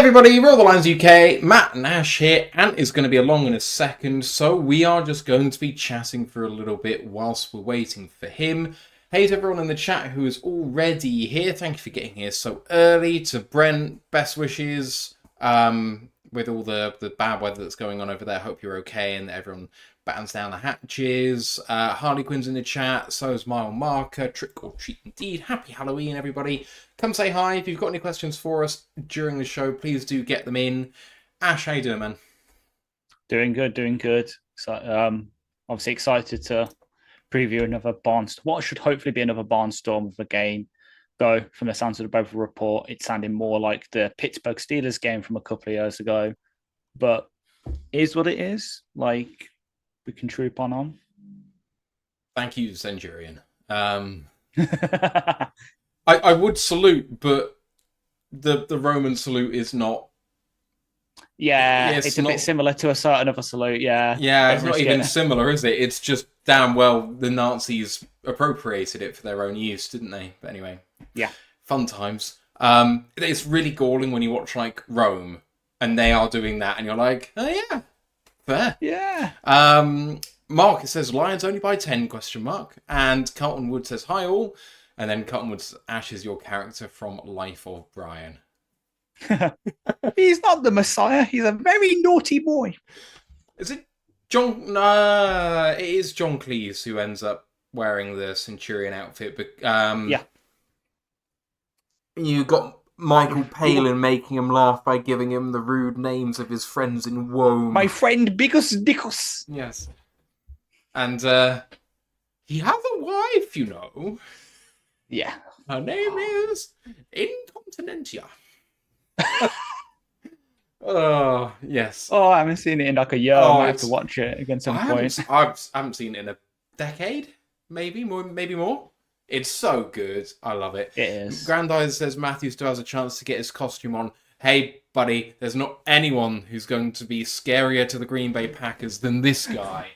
everybody, Roll the Lines UK, Matt and Ash here. Ant is going to be along in a second, so we are just going to be chatting for a little bit whilst we're waiting for him. Hey to everyone in the chat who is already here, thank you for getting here so early. To Brent, best wishes with all the bad weather that's going on over there. Hope you're okay and that everyone battens down the hatches. Harley Quinn's in the chat, so is Mile Marker, Trick or Treat indeed. Happy Halloween, everybody. Come say hi. If you've got any questions for us during the show, please do get them in. Ash, how you doing, man? Doing good, doing good. So, obviously excited to preview another what should hopefully be another barnstorm of a game. Though, from the sounds of the Brother report, it's sounding more like the Pittsburgh Steelers game from a couple of years ago. But it is what it is. Like, we can troop on. Thank you, Centurion. I would salute, but the Roman salute is not. Yeah, it's a bit similar to a certain other salute. Yeah, it's not even similar, is it? It's just damn well the Nazis appropriated it for their own use, didn't they? But anyway, yeah, fun times. It's really galling when you watch like Rome and they are doing that, and you're like, oh yeah, fair. Yeah. Mark, it says Lions only by 10 ? And Carlton Wood says hi all. And then Carlton Wood's Ash is your character from Life of Brian. He's not the Messiah. He's a very naughty boy. Is it John? No, it is John Cleese who ends up wearing the Centurion outfit. But yeah, you got Michael Palin making him laugh by giving him the rude names of his friends in Rome. My friend Bigus Dickus. Yes. And he has a wife, you know. Yeah. Her name is Incontinentia. Oh, yes. Oh, I haven't seen it in like a year. I might have to watch it again some point. I haven't seen it in a decade, maybe more. It's so good. I love it. It is. Grandizer says Matthew still has a chance to get his costume on. Hey, buddy, there's not anyone who's going to be scarier to the Green Bay Packers than this guy.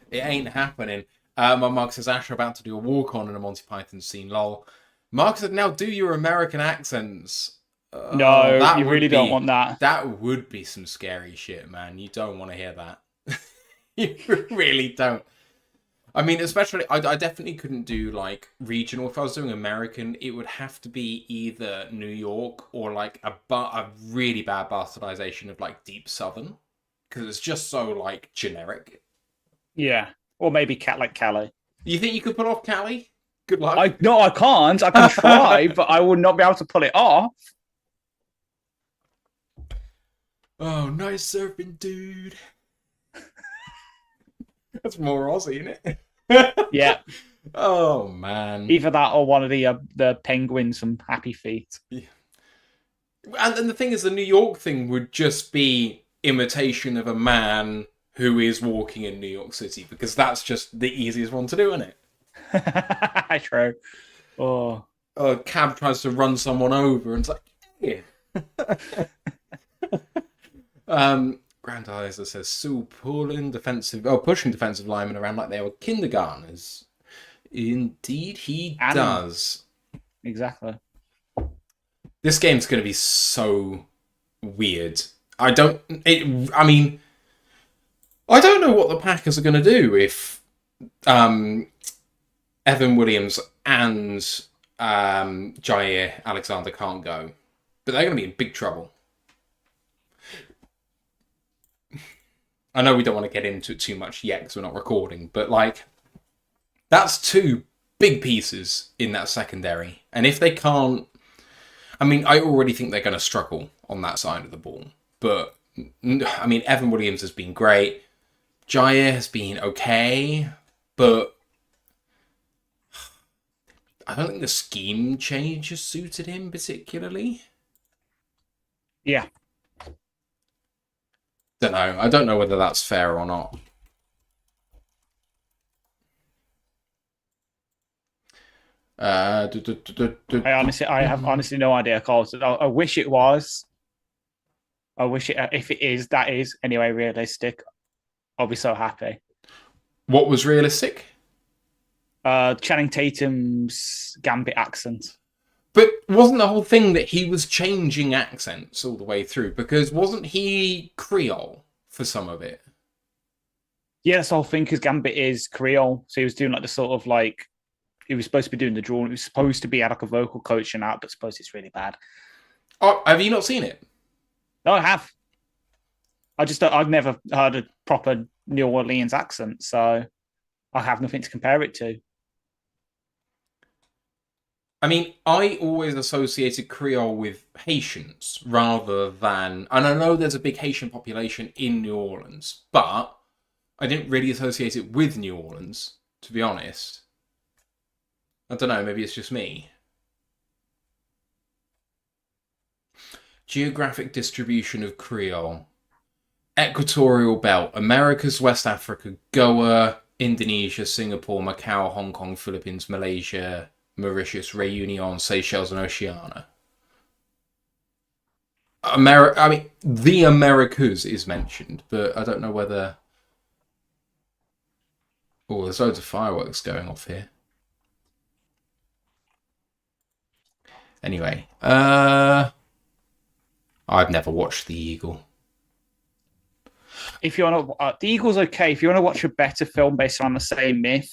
It ain't happening. Mark says Ash are about to do a walk-on in a Monty Python scene. Lol. Mark said, now do your American accents. No, you really don't want that. That would be some scary shit, man. You don't want to hear that. You really don't. I mean, especially, I definitely couldn't do, like, regional. If I was doing American, it would have to be either New York or, like, a really bad bastardization of, like, Deep Southern. Because it's just so, like, generic. Yeah. Or maybe like Cali. You think you could pull off Cali? Good luck. No, I can't. I can try, but I would not be able to pull it off. Oh, nice surfing, dude. That's more Aussie, isn't it? Yeah. Oh, man. Either that or one of the penguins from Happy Feet. Yeah. And then the thing is, the New York thing would just be imitation of a man who is walking in New York City, because that's just the easiest one to do, isn't it? True. Oh. A cab tries to run someone over, and it's like, yeah. Grandizer says, Sue pushing defensive linemen around like they were kindergartners. Indeed, he does. Exactly. This game's going to be so weird. I don't know what the Packers are going to do if Evan Williams and Jair Alexander can't go. But they're going to be in big trouble. I know we don't want to get into it too much yet because we're not recording, but like, that's two big pieces in that secondary. And if they can't, I mean, I already think they're going to struggle on that side of the ball. But, I mean, Evan Williams has been great. Jair has been okay, but I don't think the scheme change has suited him particularly. Yeah. Don't know. I don't know whether that's fair or not. I have honestly no idea, Carl. I wish it was. I wish it. If it is, that is anyway realistic. I'll be so happy. What was realistic? Channing Tatum's Gambit accent. But wasn't the whole thing that he was changing accents all the way through? Because wasn't he Creole for some of it? Yeah, that's the whole thing, because Gambit is Creole. So he was doing like the sort of like, he was supposed to be doing the drawing. He was supposed to be like a vocal coach and that, but suppose it's really bad. Oh, have you not seen it? No, I have. I've never heard a proper New Orleans accent, so I have nothing to compare it to. I mean, I always associated Creole with Haitians rather than... And I know there's a big Haitian population in New Orleans, but I didn't really associate it with New Orleans, to be honest. I don't know, maybe it's just me. Geographic distribution of Creole. Equatorial Belt. Americas, West Africa, Goa, Indonesia, Singapore, Macau, Hong Kong, Philippines, Malaysia, Mauritius, Réunion, Seychelles, and Oceania. The Americas is mentioned, but I don't know whether... Oh, there's loads of fireworks going off here. Anyway, I've never watched The Eagle. If you want to, The Eagle's okay. If you want to watch a better film based on the same myth,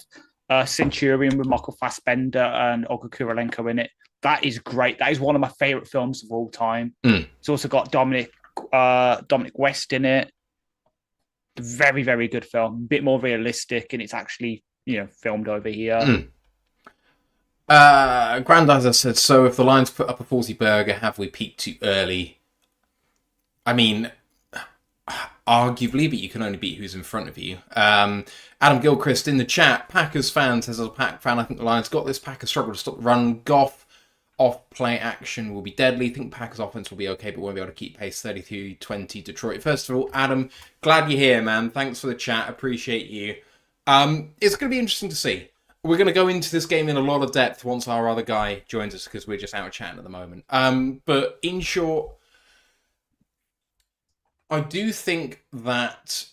Centurion with Michael Fassbender and Olga Kurylenko in it, that is great. That is one of my favorite films of all time. It's also got Dominic West in it. Very, very good film. A bit more realistic, and it's actually, filmed over here. Grandizer said, so if the Lions put up a 40 burger, have we peaked too early? I mean, arguably, but you can only beat who's in front of you. Adam Gilchrist in the chat, Packers fan says, as a Pack fan, I think the Lions got this. Packers struggle to stop the run. Goff off-play action will be deadly. I think Packers offense will be okay, but won't be able to keep pace. 33-20 Detroit. First of all, Adam, glad you're here, man. Thanks for the chat. Appreciate you. It's going to be interesting to see. We're going to go into this game in a lot of depth once our other guy joins us, because we're just out chatting at the moment. But in short, I do think that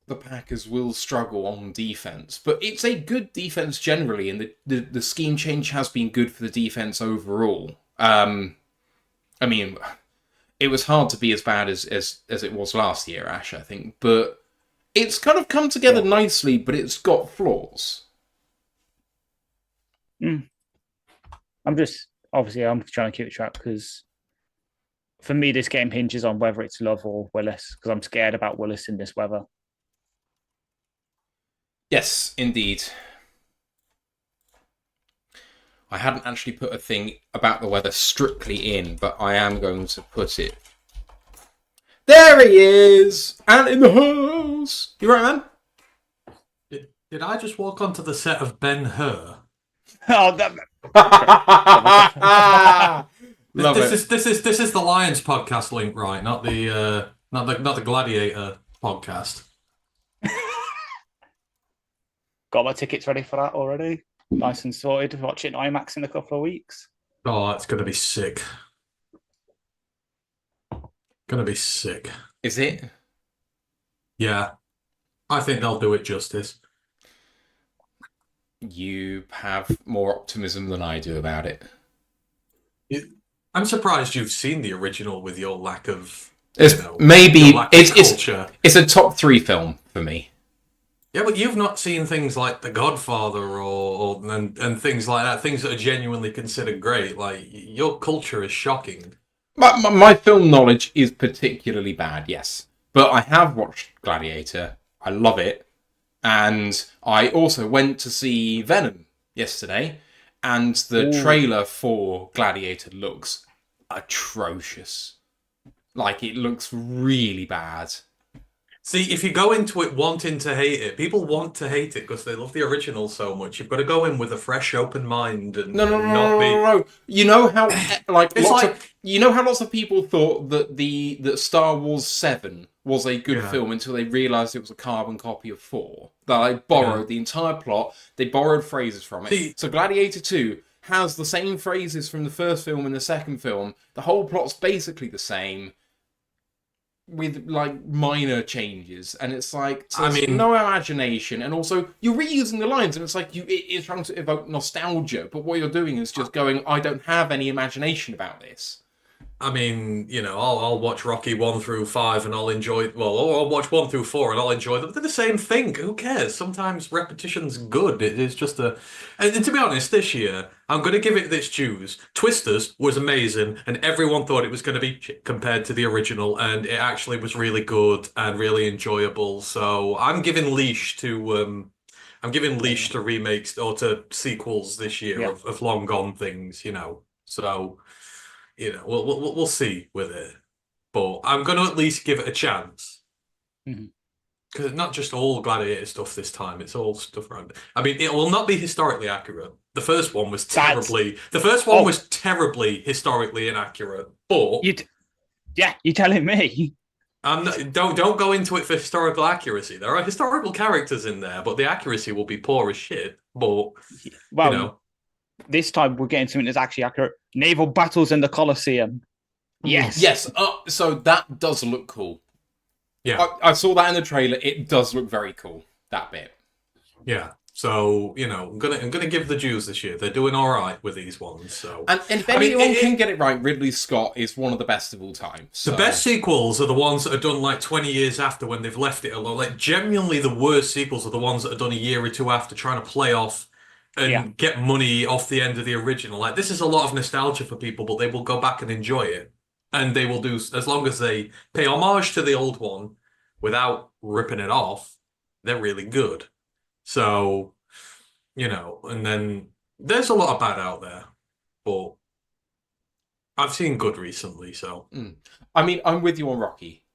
the Packers will struggle on defense, but it's a good defense generally, and the scheme change has been good for the defense overall. I mean, it was hard to be as bad as it was last year, Ash, I think, but it's kind of come together nicely, but it's got flaws. I'm trying to keep it track, because for me, this game hinges on whether it's Love or Willis, because I'm scared about Willis in this weather. Yes, indeed. I hadn't actually put a thing about the weather strictly in, but I am going to put it. There he is! And in the house! You right, man? Did I just walk onto the set of Ben-Hur? Oh, This is the Lions podcast link, right? Not the Gladiator podcast. Got my tickets ready for that already. Nice and sorted. Watch it in IMAX in a couple of weeks. Oh, it's going to be sick. Going to be sick. Is it? Yeah. I think they'll do it justice. You have more optimism than I do about it. I'm surprised you've seen the original with your lack of... culture. It's a top 3 film for me. Yeah, but you've not seen things like The Godfather and things like that, things that are genuinely considered great. Like, your culture is shocking. My film knowledge is particularly bad, yes. But I have watched Gladiator. I love it. And I also went to see Venom yesterday. And the trailer for Gladiator looks atrocious. Like, it looks really bad. See, if you go into it wanting to hate it, people want to hate it because they love the original so much. You've got to go in with a fresh, open mind and No. You know how lots of people thought that Star Wars 7 was a good film until they realised it was a carbon copy of 4. That they borrowed the entire plot, they borrowed phrases from it. So Gladiator 2 has the same phrases from the first film and the second film. The whole plot's basically the same. with like minor changes, and it's like so I there's mean- no imagination, and also you're reusing the lines, and it's like it's trying to evoke nostalgia, but what you're doing is just going, I don't have any imagination about this. I mean, I'll watch Rocky 1 through 5 and I'll enjoy, well, or I'll watch 1 through 4 and I'll enjoy them. They're the same thing. Who cares? Sometimes repetition's good. It is just and to be honest, this year, I'm going to give it its dues. Twisters was amazing and everyone thought it was going to be shit compared to the original, and it actually was really good and really enjoyable. So I'm giving leash to remakes or to sequels this year Yeah. of long gone things, So, we'll see with it, but I'm going to at least give it a chance Mhm. because it's not just all Gladiator stuff this time; it's all stuff around it. I mean, it will not be historically accurate. The first one was terribly. The first one was terribly historically inaccurate. But you're telling me. don't go into it for historical accuracy. There are historical characters in there, but the accuracy will be poor as shit. But Well, this time we're getting something that's actually accurate. Naval battles in the Colosseum. Yes. Yes. So that does look cool. yeah. I saw that in the trailer. It does look very cool. That bit. Yeah. So, I'm gonna give the Jews this year. They're doing all right with these ones. So, And if anyone can get it right, Ridley Scott is one of the best of all time. So. the best sequels are the ones that are done like 20 years after when they've left it alone. Like, genuinely, the worst sequels are the ones that are done a year or two after, trying to play off and get money off the end of the original. Like, this is a lot of nostalgia for people, but they will go back and enjoy it. And they will do, as long as they pay homage to the old one without ripping it off, they're really good. So, and then there's a lot of bad out there, but I've seen good recently, so. I mean, I'm with you on Rocky.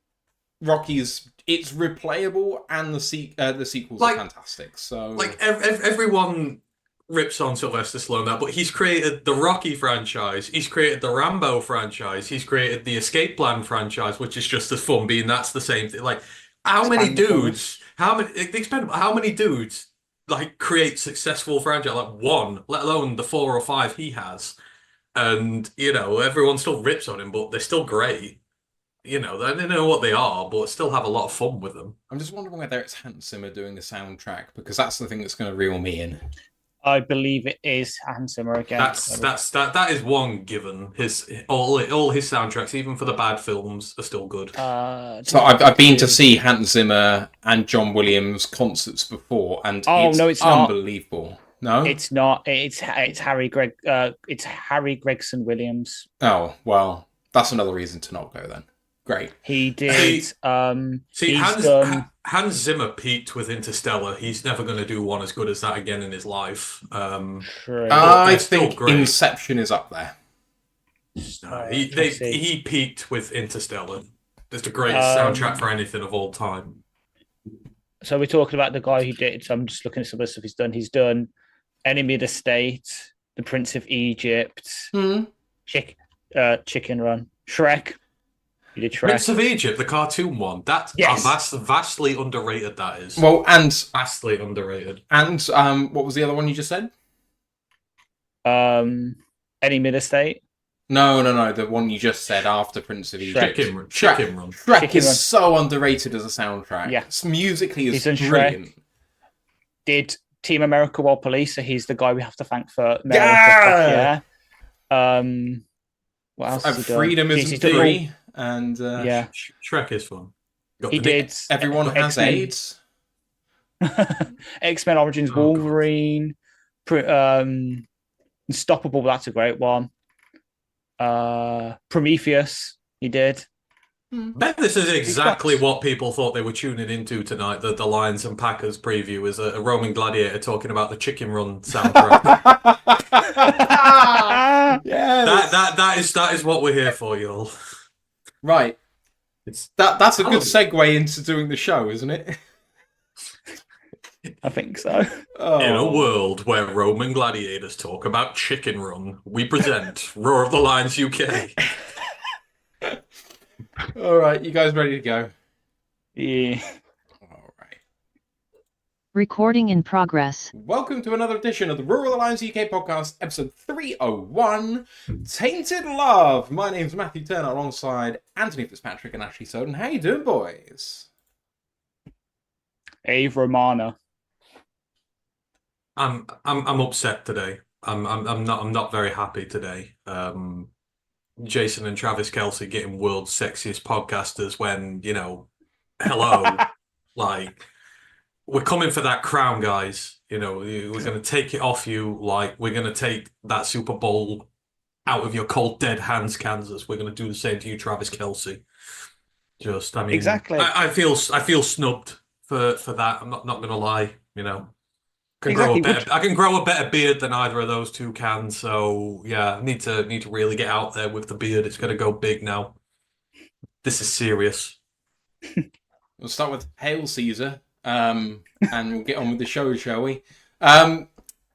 It's replayable, and the sequels are fantastic. So, like everyone rips on Sylvester Stallone now, but he's created the Rocky franchise, he's created the Rambo franchise, he's created the Escape Plan franchise, which is just as fun, being that's the same thing. Like, how many dudes like create successful franchise, like one, let alone the 4 or 5 he has, and everyone still rips on him, but they're still great. They don't know what they are, but still have a lot of fun with them. I'm just wondering whether it's Hans Zimmer doing the soundtrack, because that's the thing that's going to reel me in. I believe it is Hans Zimmer again. That is one given. All his soundtracks, even for the bad films, are still good. So I've been to see Hans Zimmer and John Williams concerts before, and it's unbelievable. No, it's not. It's Harry Gregson Williams. Oh well, that's another reason to not go then. Great. He did. Hans Zimmer peaked with Interstellar. He's never going to do one as good as that again in his life. True. I think Inception is up there. He peaked with Interstellar. It's the greatest soundtrack for anything of all time. So we're talking about the guy who did. So I'm just looking at some of the stuff he's done. He's done Enemy of the State, The Prince of Egypt, Chicken Run, Shrek. He did Shrek. Prince of Egypt, the cartoon one. That's vastly underrated. That is. Well, and vastly underrated. And what was the other one you just said? Enemy of the State. No. The one you just said after Prince of Egypt. Chicken Run. Shrek is so underrated as a soundtrack. Yeah. Musically, it's Shrek. brilliant. Did Team America World Police, so he's the guy we have to thank for America. Yeah. What else has he done? Freedom Isn't Free. And Shrek is fun. He did. Everyone has AIDS. X-Men Origins Wolverine. Unstoppable, that's a great one. Prometheus, he did. Bet this is exactly what people thought they were tuning into tonight. The Lions and Packers preview is a Roman gladiator talking about the Chicken Run soundtrack. Yes. That is what we're here for, y'all. Right. That's a good segue into doing the show, isn't it? I think so. Oh. In a world where Roman gladiators talk about Chicken Run, we present Roar of the Lions UK. All right, you guys ready to go? Yeah. All right. Recording in progress. Welcome to another edition of the Rural Alliance UK podcast, episode 301, Tainted Love. My name's Matthew Turner alongside Anthony Fitzpatrick and Ashley Soden. How you doing, boys? Ave Romana. I'm upset today. I'm not very happy today. Jason and Travis Kelce getting world's sexiest podcasters when, hello, like, we're coming for that crown, guys. We're going to take it off you like we're going to take that Super Bowl out of your cold, dead hands, Kansas. We're going to do the same to you, Travis Kelce. Exactly. I feel snubbed for that. I'm not going to lie, Exactly. I can grow a better beard than either of those two can. So yeah, I need to really get out there with the beard. It's going to go big now. This is serious. We'll start with Hail Caesar, and we'll get on with the show, shall we?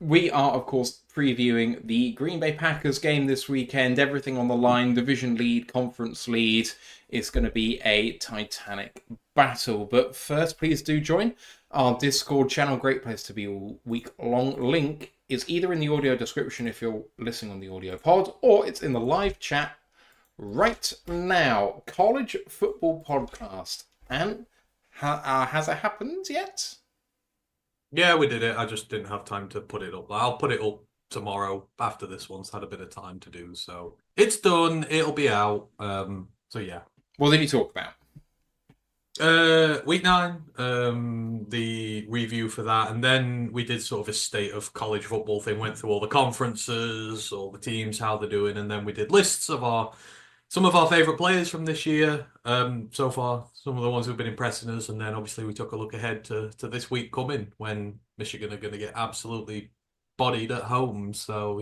We are, of course, previewing the Green Bay Packers game this weekend. Everything on the line, division lead, conference lead. It's going to be a titanic battle. But first, please do join our Discord channel. Great place to be all week long. Link is either in the audio description if you're listening on the audio pod, or it's in the live chat right now. College football podcast. And has it happened yet? Yeah, we did it. I just didn't have time to put it up. I'll put it up tomorrow after this one's had a bit of time to do. So it's done. It'll be out. So yeah. What did you talk about? Week 9, the review for that, and then we did sort of a state of college football thing, went through all the conferences, all the teams, how they're doing, and then we did lists of some of our favourite players from this year so far, some of the ones who've been impressing us, and then obviously we took a look ahead to this week coming when Michigan are going to get absolutely bodied at home, so,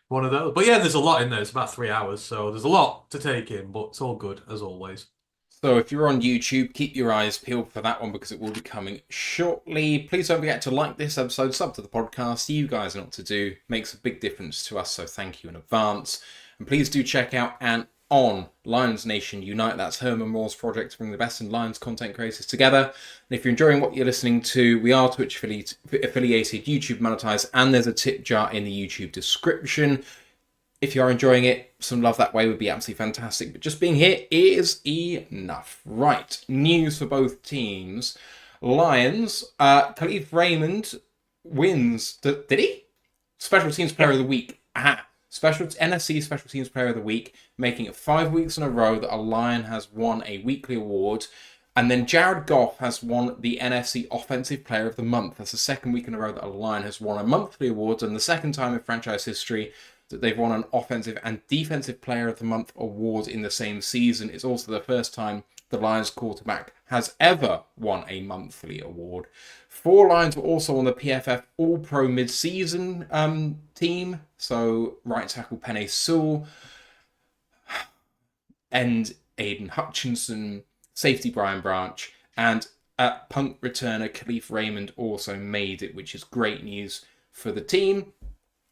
one of those. But yeah, there's a lot in there. It's about 3 hours, so there's a lot to take in, but it's all good, as always. So if you're on YouTube, keep your eyes peeled for that one because it will be coming shortly. Please don't forget to like this episode, sub to the podcast. You guys know what to do. Makes a big difference to us, so thank you in advance. And please do check out and on Lions Nation Unite. That's Herman Moore's project to bring the best in Lions content creators together. And if you're enjoying what you're listening to, we are Twitch affiliated, YouTube monetized, and there's a tip jar in the YouTube description. If you are enjoying it, some love that way would be absolutely fantastic. But just being here is enough. Right, news for both teams. Lions, Khalif Raymond wins. Did he? Special Teams Player of the Week. NFC Special Teams Player of the Week, making it 5 weeks in a row that a Lion has won a weekly award. And then Jared Goff has won the NFC Offensive Player of the Month. That's the second week in a row that a Lion has won a monthly award, and the second time in franchise history that they've won an Offensive and Defensive Player of the Month award in the same season. It's also the first time the Lions quarterback has ever won a monthly award. 4 Lions were also on the PFF All-Pro mid-season team. So right tackle Penei Sewell and Aiden Hutchinson, safety Brian Branch, and punt returner Khalif Raymond also made it, which is great news for the team.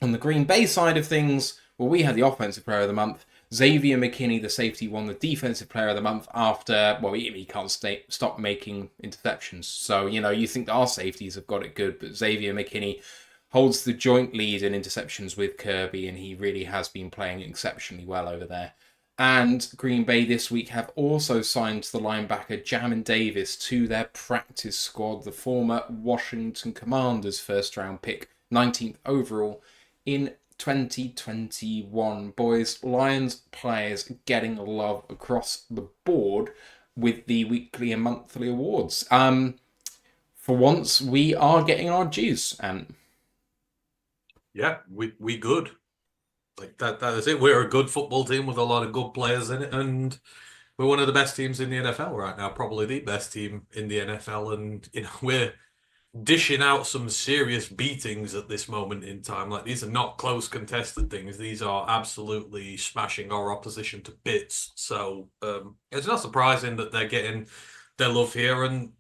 On the Green Bay side of things, well, we had the Offensive Player of the Month. Xavier McKinney, the safety, won the Defensive Player of the Month after, well, he can't stop making interceptions. So, you think that our safeties have got it good, but Xavier McKinney holds the joint lead in interceptions with Kirby, and he really has been playing exceptionally well over there. And Green Bay this week have also signed the linebacker Jamin Davis to their practice squad, the former Washington Commanders first-round pick, 19th overall in 2021. Boys, Lions players getting love across the board with the weekly and monthly awards. For once, we are getting our dues, and yeah, we good. Like that is it. We're a good football team with a lot of good players in it, and we're one of the best teams in the NFL right now, probably the best team in the NFL, and we're dishing out some serious beatings at this moment in time. Like, these are not close contested things. These are absolutely smashing our opposition to bits. So it's not surprising that they're getting their love here, and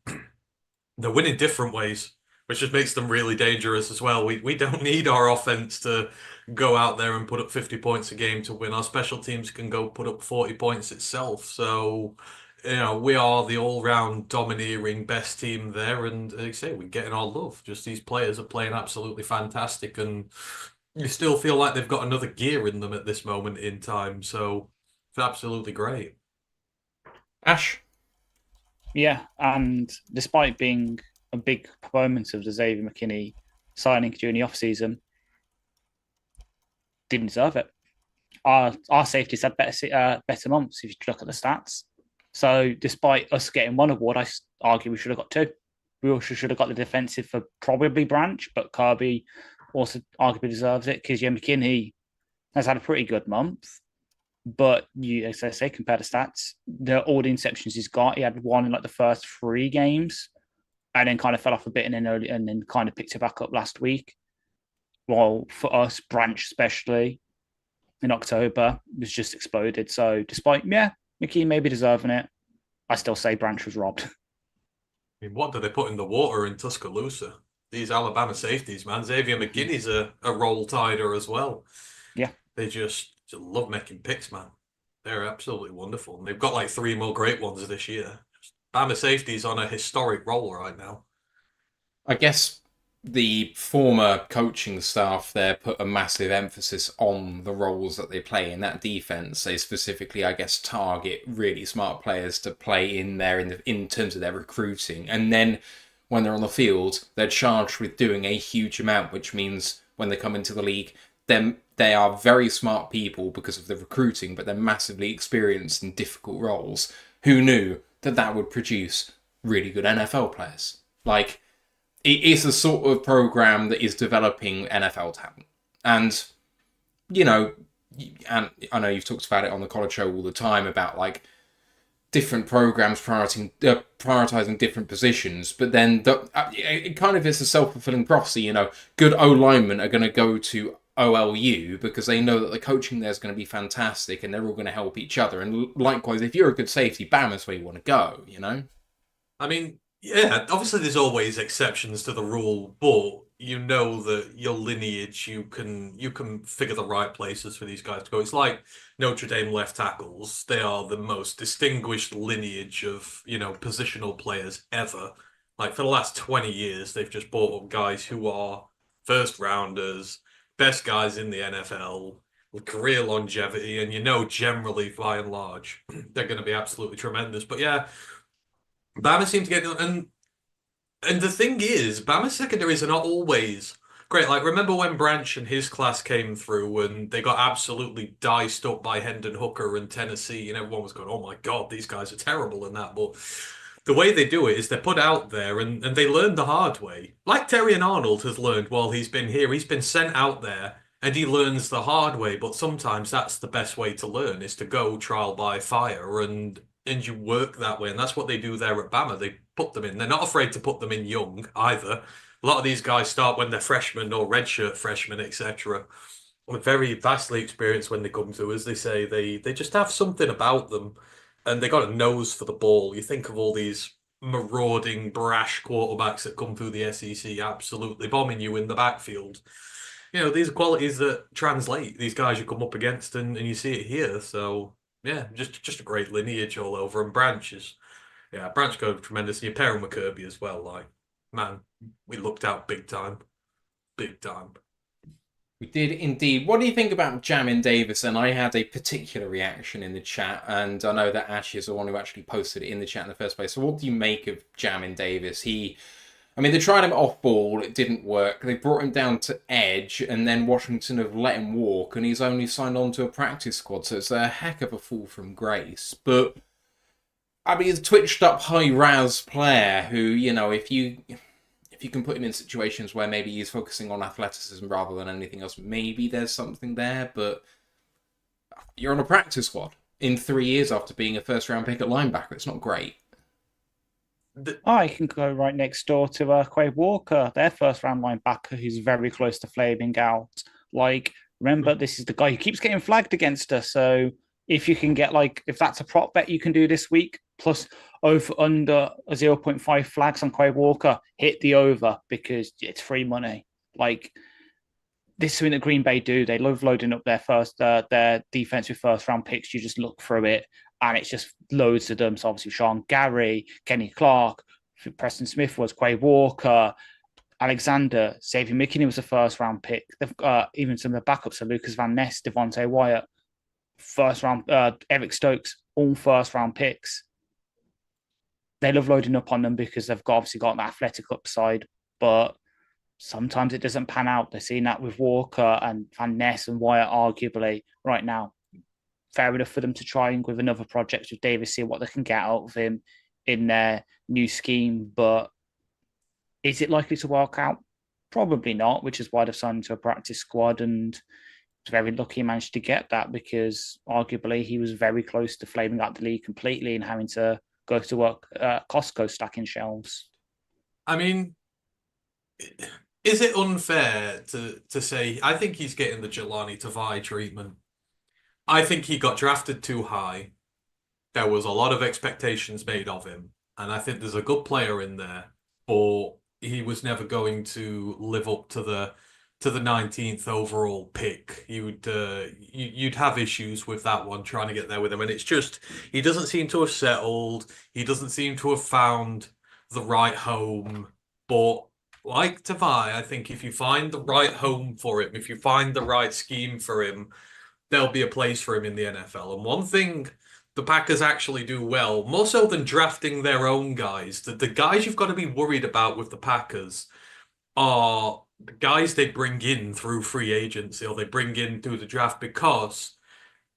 they're winning different ways, which just makes them really dangerous as well. We don't need our offense to go out there and put up 50 points a game to win. Our special teams can go put up 40 points itself. So we are the all-round domineering best team there, and like I say, we're getting our love. Just these players are playing absolutely fantastic, and you still feel like they've got another gear in them at this moment in time. So it's absolutely great. Ash? Yeah, and despite being a big proponent of the Xavier McKinney signing during the off-season, didn't deserve it. Our safeties had better months if you look at the stats. So despite us getting one award, I argue we should have got two. We also should have got the defensive for probably Branch, but Kirby also arguably deserves it because McKinney has had a pretty good month. But as I say, compare the stats, all the interceptions he's got, he had one in like the first 3 games, and then kind of fell off a bit, and then kind of picked it back up last week. Well, for us, Branch especially in October was just exploded. So despite McKee maybe deserving it, I still say Branch was robbed. I mean, what do they put in the water in Tuscaloosa? These Alabama safeties, man. Xavier McKinney's a roll tider as well. Yeah. They just love making picks, man. They're absolutely wonderful. And they've got like 3 more great ones this year. Bama safety's on a historic roll right now. I guess the former coaching staff there put a massive emphasis on the roles that they play in that defense. They specifically, I guess, target really smart players to play in there in terms of their recruiting. And then when they're on the field, they're charged with doing a huge amount, which means when they come into the league, then they are very smart people because of the recruiting, but they're massively experienced in difficult roles. Who knew that would produce really good NFL players? Like, it is the sort of program that is developing NFL talent. And, and I know you've talked about it on the college show all the time about like different programs prioritizing different positions, but then it kind of is a self-fulfilling prophecy. Good O-linemen are going to go to OLU because they know that the coaching there is going to be fantastic and they're all going to help each other. And likewise, if you're a good safety, Bama's where you want to go, I mean, yeah, obviously there's always exceptions to the rule, but you know that your lineage, you can figure the right places for these guys to go. It's like Notre Dame left tackles. They are the most distinguished lineage of, positional players ever. Like for the last 20 years, they've just brought up guys who are first rounders, best guys in the NFL, with career longevity, and generally, by and large, they're going to be absolutely tremendous. But yeah, Bama seems to get and the thing is, Bama secondaries are not always great. Like, remember when Branch and his class came through and they got absolutely diced up by Hendon Hooker and Tennessee, and everyone was going, "Oh my God, these guys are terrible," and that. But the way they do it is they're put out there and they learn the hard way. Like Terry and Arnold has learned while he's been here. He's been sent out there and he learns the hard way. But sometimes that's the best way to learn, is to go trial by fire and you work that way. And that's what they do there at Bama. They put them in. They're not afraid to put them in young either. A lot of these guys start when they're freshmen or redshirt freshmen, etc. They're very vastly experienced when they come to, as they say. They just have something about them. And they got a nose for the ball. You think of all these marauding, brash quarterbacks that come through the SEC, absolutely bombing you in the backfield. These are qualities that translate. These guys you come up against, and you see it here. So, yeah, just a great lineage all over. And Branch got tremendous. And you pair him with Kirby as well. Like, man, we looked out big time. Big time. We did indeed. What do you think about Jamin Davis? And I had a particular reaction in the chat, and I know that Ash is the one who actually posted it in the chat in the first place. So what do you make of Jamin Davis? They tried him off ball, it didn't work. They brought him down to edge, and then Washington have let him walk, and he's only signed on to a practice squad, so it's a heck of a fall from grace. But, he's a twitched-up high-raz player who, if you can put him in situations where maybe he's focusing on athleticism rather than anything else, maybe there's something there, but you're on a practice squad in 3 years after being a first-round pick at linebacker. It's not great. I can go right next door to Quay Walker, their first-round linebacker, who's very close to flaming out. Like, remember, this is the guy who keeps getting flagged against us, so if you can get, if that's a prop bet you can do this week, plus under 0.5 flags on Quay Walker, hit the over because it's free money. Like, this is something that Green Bay do. They love loading up their defense with first round picks. You just look through it and it's just loads of them. So obviously Sean Gary, Kenny Clark, Preston Smith was, Quay Walker, Alexander, Xavier McKinney was a first round pick. They've got even some of the backups, so Lucas Van Ness, Devontae Wyatt, first round, Eric Stokes, all first round picks. They love loading up on them because they've obviously got an athletic upside, but sometimes it doesn't pan out. They're seeing that with Walker and Van Ness and Wyatt, arguably, right now. Fair enough for them to try and with another project with Davis, see what they can get out of him in their new scheme. But is it likely to work out? Probably not, which is why they've signed him to a practice squad, and was very lucky he managed to get that, because arguably he was very close to flaming out the league completely and having to go to work at Costco stacking shelves. I mean, is it unfair to say, I think he's getting the Jelani Tavai treatment. I think he got drafted too high. There was a lot of expectations made of him, and I think there's a good player in there, but he was never going to live up to the 19th overall pick. You'd have issues with that one, trying to get there with him, and it's just, he doesn't seem to have settled. He doesn't seem to have found the right home. But like Tavai, I think if you find the right home for him, if you find the right scheme for him, there'll be a place for him in the NFL. And one thing the Packers actually do well, more so than drafting their own guys, the guys you've got to be worried about with the Packers are the guys they bring in through free agency or they bring in through the draft, because,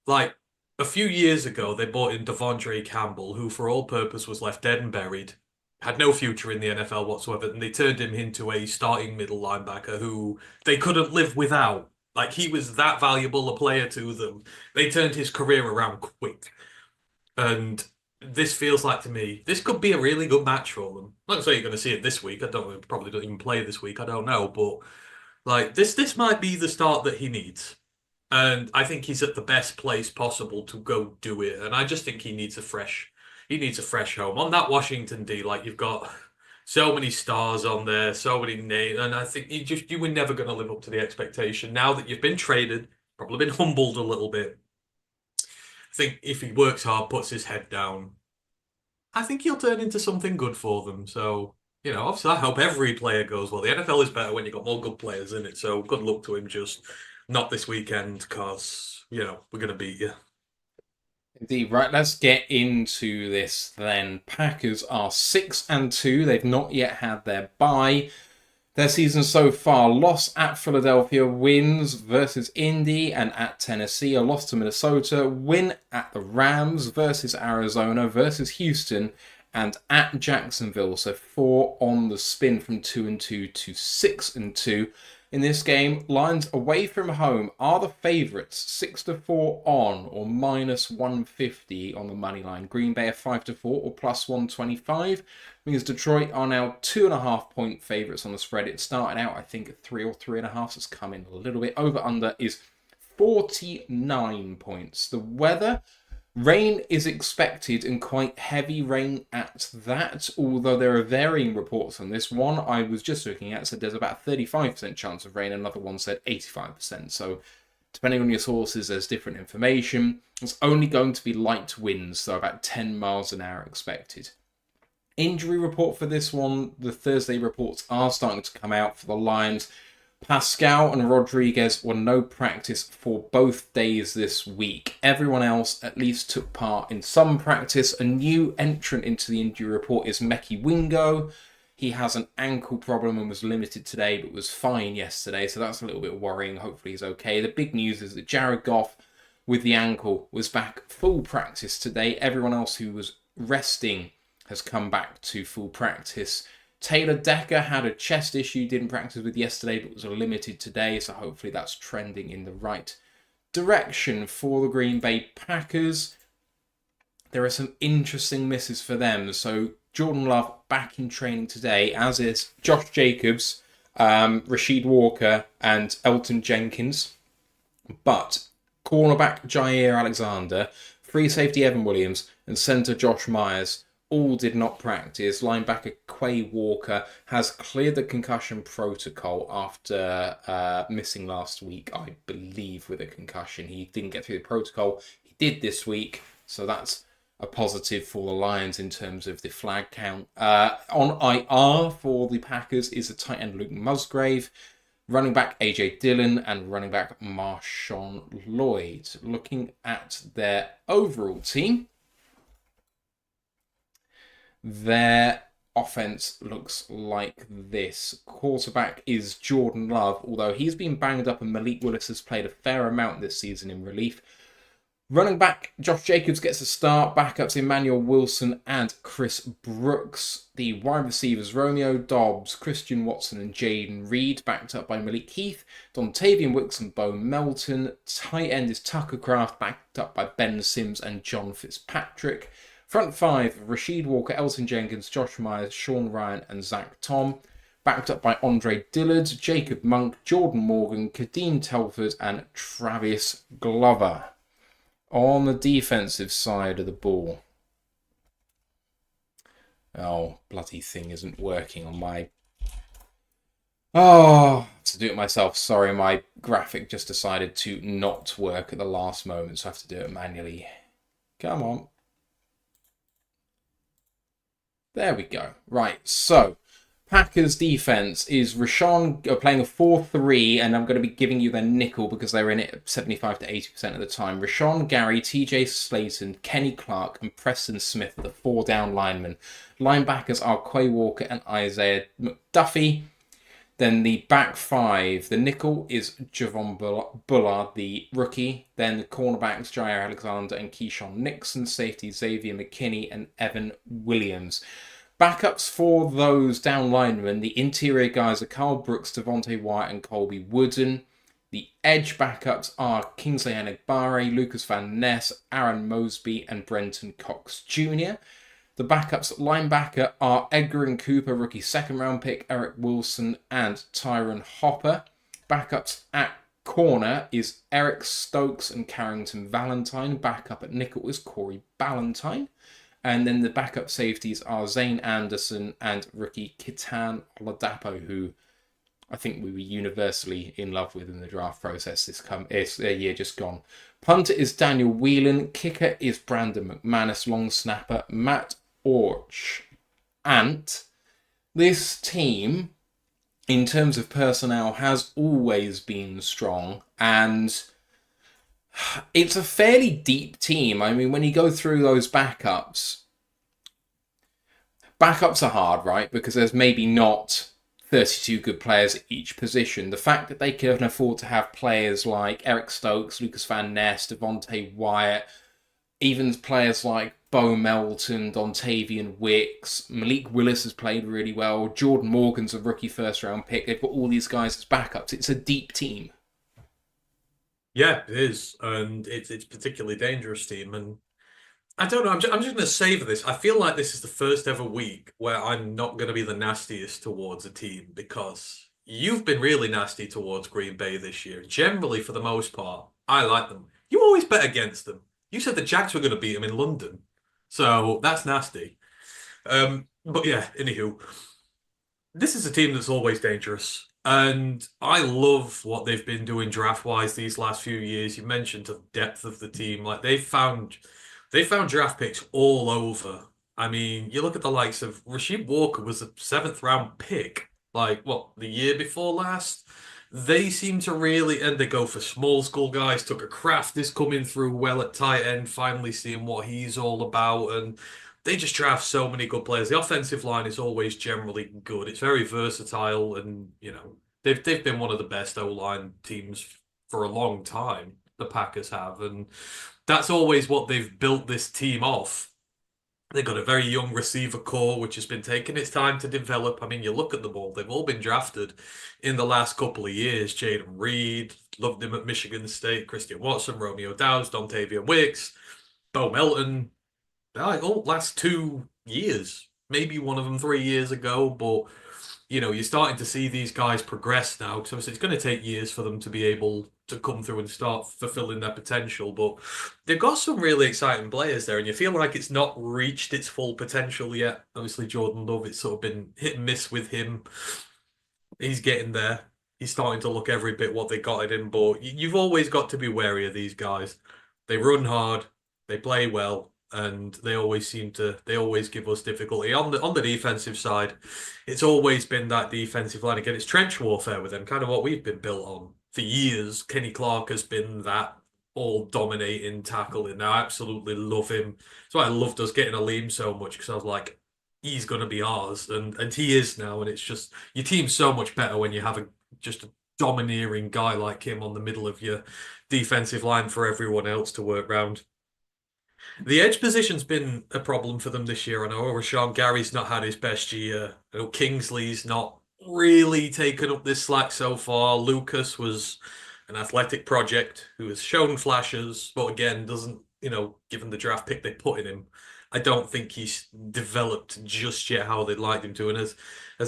like, a few years ago, they bought in Devondre Campbell, who for all purpose was left dead and buried, had no future in the NFL whatsoever, and they turned him into a starting middle linebacker who they couldn't live without. Like, he was that valuable a player to them. They turned his career around quick. And this feels like, to me, this could be a really good match for them. I'm not saying you're going to see it this week. Probably don't even play this week. I don't know. But, like, this might be the start that he needs. And I think he's at the best place possible to go do it. And I just think he needs a fresh home. On that Washington D, like, you've got so many stars on there, so many names, and I think you were never going to live up to the expectation. Now that you've been traded, probably been humbled a little bit, I think if he works hard, puts his head down, I think he'll turn into something good for them. So, obviously I hope every player goes well. The NFL is better when you've got more good players in it, so good luck to him, just not this weekend, because, we're going to beat you. Indeed. Right, let's get into this then. Packers are 6-2. They've not yet had their bye. Their season so far: loss at Philadelphia, wins versus Indy and at Tennessee, a loss to Minnesota, win at the Rams versus Arizona versus Houston, and at Jacksonville. So 4 on the spin from 2-2 to 6-2. In this game, Lions away from home are the favourites, 6-4 on, or -150 on the money line. Green Bay are 5-4 or +125. Means Detroit are now 2.5 point favourites on the spread. It started out, I think, at 3 or 3.5, so it's come in a little bit. Over under is 49 points. The weather: rain is expected, and quite heavy rain at that, although there are varying reports on this. One I was just looking at said there's about a 35% chance of rain, another one said 85%. So depending on your sources, there's different information. It's only going to be light winds, so about 10 miles an hour expected. Injury report for this one: the Thursday reports are starting to come out for the Lions. Pascal and Rodriguez were no practice for both days this week. Everyone else at least took part in some practice. A new entrant into the injury report is Mekhi Wingo. He has an ankle problem and was limited today, but was fine yesterday, so that's a little bit worrying. Hopefully he's okay. The big news is that Jared Goff, with the ankle, was back full practice today. Everyone else who was resting has come back to full practice. Taylor Decker had a chest issue, didn't practice with yesterday, but was limited today, so hopefully that's trending in the right direction for the Green Bay Packers. There are some interesting misses for them. So Jordan Love back in training today, as is Josh Jacobs, Rasheed Walker, and Elton Jenkins. But cornerback Jair Alexander, free safety Evan Williams, and centre Josh Myers all did not practice. Linebacker Quay Walker has cleared the concussion protocol after missing last week, I believe, with a concussion. He didn't get through the protocol. He did this week, so that's a positive for the Lions in terms of the flag count. On IR for the Packers is the tight end Luke Musgrave, running back AJ Dillon, and running back Marshawn Lloyd. Looking at their overall team, their offense looks like this. Quarterback is Jordan Love, although he's been banged up and Malik Willis has played a fair amount this season in relief. Running back Josh Jacobs gets a start. Backups Emmanuel Wilson and Chris Brooks. The wide receivers Romeo Dobbs, Christian Watson and Jaden Reed, backed up by Malik Heath, Dontavian Wicks and Bo Melton. Tight end is Tucker Craft, backed up by Ben Sims and John Fitzpatrick. Front five, Rasheed Walker, Elton Jenkins, Josh Myers, Sean Ryan and Zach Tom. Backed up by Andre Dillard, Jacob Monk, Jordan Morgan, Kadeem Telford and Travis Glover. On the defensive side of the ball. Oh, bloody thing isn't working on my... Oh, I have to do it myself. Sorry, my graphic just decided to not work at the last moment, so I have to do it manually. Come on. There we go. Right, so Packers defense is Rashawn playing a 4-3, and I'm going to be giving you their nickel because they're in it 75 to 80% of the time. Rashawn Gary, TJ Slayton, Kenny Clark, and Preston Smith are the 4 down linemen. Linebackers are Quay Walker and Isaiah McDuffie. Then the back 5, the nickel is Javon Bullard, the rookie. Then the cornerbacks, Jair Alexander and Keyshawn Nixon. Safety, Xavier McKinney and Evan Williams. Backups for those down linemen, the interior guys are Carl Brooks, Devontae Wyatt and Colby Wooden. The edge backups are Kingsley Enagbare, Lucas Van Ness, Aaron Mosby and Brenton Cox Jr. The backups at linebacker are Edgar and Cooper, rookie 2nd round pick, Eric Wilson and Tyron Hopper. Backups at corner is Eric Stokes and Carrington Valentine. Backup at nickel is Corey Ballantyne. And then the backup safeties are Zane Anderson and rookie Kitan Oladapo, who I think we were universally in love with in the draft process this year just gone. Punter is Daniel Whelan. Kicker is Brandon McManus. Long snapper, Matt Orch. And this team, in terms of personnel, has always been strong. And it's a fairly deep team. I mean, when you go through those backups are hard, right? Because there's maybe not 32 good players at each position. The fact that they can afford to have players like Eric Stokes, Lucas Van Ness, Devontae Wyatt, even players like Bo Melton, Dontavian Wicks, Malik Willis has played really well, Jordan Morgan's a rookie 1st round pick. They've got all these guys as backups. It's a deep team. Yeah, it is, and it's a particularly dangerous team. And I don't know, I'm just going to savor this. I feel like this is the first ever week where I'm not going to be the nastiest towards a team, because you've been really nasty towards Green Bay this year. Generally, for the most part, I like them. You always bet against them. You said the Jags were going to beat them in London, so that's nasty. But yeah, anywho, this is a team that's always dangerous. And I love what they've been doing draft-wise these last few years. You mentioned the depth of the team. Like, they found draft picks all over. I mean, you look at the likes of Rasheed Walker was a 7th round pick, like, what, the year before last? They seem to really, and they go for small school guys. Tucker Kraft is coming through well at tight end, finally seeing what he's all about. And they just draft so many good players. The offensive line is always generally good. It's very versatile, and they've been one of the best O-line teams for a long time. The Packers have, and that's always what they've built this team off. They've got a very young receiver core, which has been taking its time to develop. I mean, you look at them all; they've all been drafted in the last couple of years. Jaden Reed, loved him at Michigan State. Christian Watson, Romeo Doubs, Dontavian Wicks, Bo Melton. Like all last 2 years, maybe one of them 3 years ago, but you're starting to see these guys progress now. So it's going to take years for them to be able to come through and start fulfilling their potential. But they've got some really exciting players there, and you feel like it's not reached its full potential yet. Obviously, Jordan Love, it's sort of been hit and miss with him. He's getting there. He's starting to look every bit what they got in him. But you've always got to be wary of these guys. They run hard. They play well. and they always give us difficulty on the defensive side. It's always been that defensive line again. It's trench warfare with them, kind of what we've been built on for years. Kenny Clark has been that all dominating tackle, and I absolutely love him. That's why I loved us getting a Liam so much, because I was like, he's going to be ours, and he is now. And it's just, your team's so much better when you have just a domineering guy like him on the middle of your defensive line for everyone else to work around. The edge position's been a problem for them this year. I know Rashawn Gary's not had his best year. I know Kingsley's not really taken up this slack so far. Lucas was an athletic project who has shown flashes, but again, doesn't, given the draft pick they put in him, I don't think he's developed just yet how they'd like him to. And as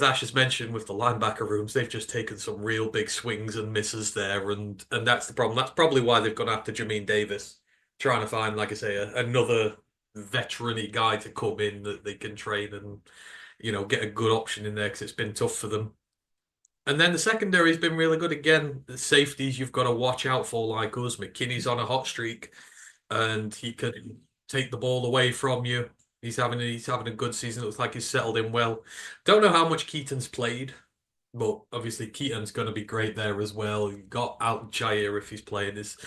Ash has mentioned with the linebacker rooms, they've just taken some real big swings and misses there, and that's the problem. That's probably why they've gone after Jermaine Davis, trying to find, like I say, another veteran-y guy to come in that they can train and, get a good option in there, because it's been tough for them. And then the secondary's been really good. Again, the safeties you've got to watch out for, like us. McKinney's on a hot streak, and he can take the ball away from you. He's having a good season. It looks like he's settled in well. Don't know how much Keaton's played, but obviously Keaton's going to be great there as well. You got Al Jair if he's playing. It's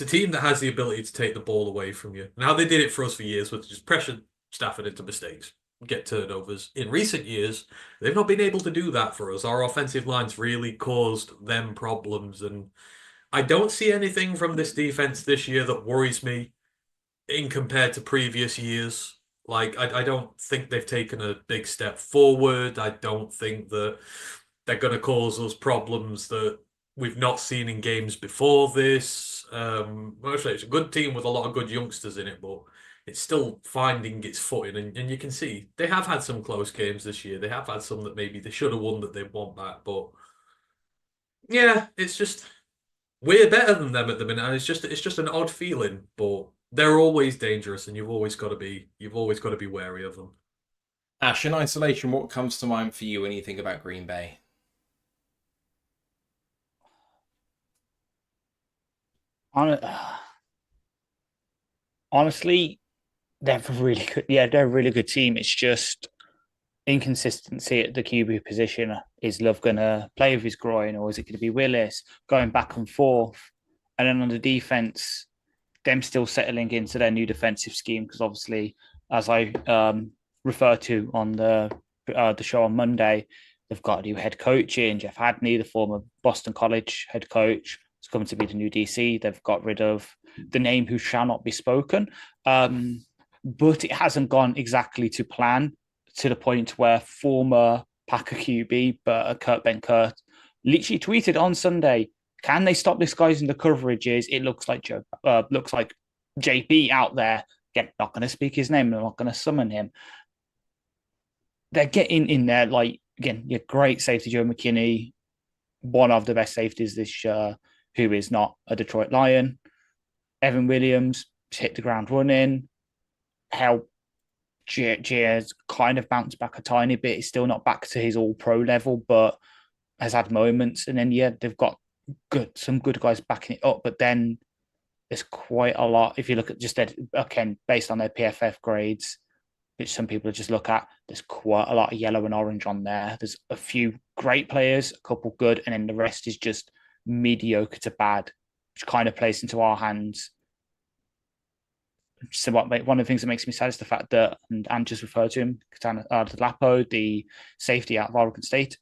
a team that has the ability to take the ball away from you. Now, they did it for us for years with just pressure Stafford into mistakes, get turnovers. In recent years, they've not been able to do that for us. Our offensive line's really caused them problems, and I don't see anything from this defense this year that worries me in compared to previous years. Like, I don't think they've taken a big step forward. I don't think that they're going to cause us problems that we've not seen in games before this. Actually, it's a good team with a lot of good youngsters in it, but it's still finding its footing. And you can see they have had some close games this year. They have had some that maybe they should have won that they want back. But yeah, it's just, we're better than them at the minute, and it's just an odd feeling. But they're always dangerous, and you've always got to be wary of them. Ash, in isolation, what comes to mind for you when you think about Green Bay? Honestly, they're really good. Yeah, they're a really good team. It's just inconsistency at the QB position. Is Love going to play with his groin, or is it going to be Willis going back and forth? And then on the defense, them still settling into their new defensive scheme, because obviously, as I referred to on the show on Monday, they've got a new head coach in Jeff Hadney, the former Boston College head coach. It's coming to be the new DC. They've got rid of the name who shall not be spoken. But it hasn't gone exactly to plan, to the point where former Packer QB, Kurt Benkert, literally tweeted on Sunday, can they stop this guys in the coverages? It looks like JP out there. Again, not going to speak his name. They're not going to summon him. They're getting in there, like, again, your great safety, Joe McKinney, one of the best safeties this year, who is not a Detroit Lion. Evan Williams hit the ground running. Hell, Gia's kind of bounced back a tiny bit. He's still not back to his all-pro level, but has had moments. And then, yeah, they've got some good guys backing it up. But then there's quite a lot. If you look at just again, based on their PFF grades, which some people just look at, there's quite a lot of yellow and orange on there. There's a few great players, a couple good, and then the rest is just mediocre to bad, which kind of plays into our hands. So one of the things that makes me sad is the fact that, and just referred to him, Lambeau, the safety out of Oregon State,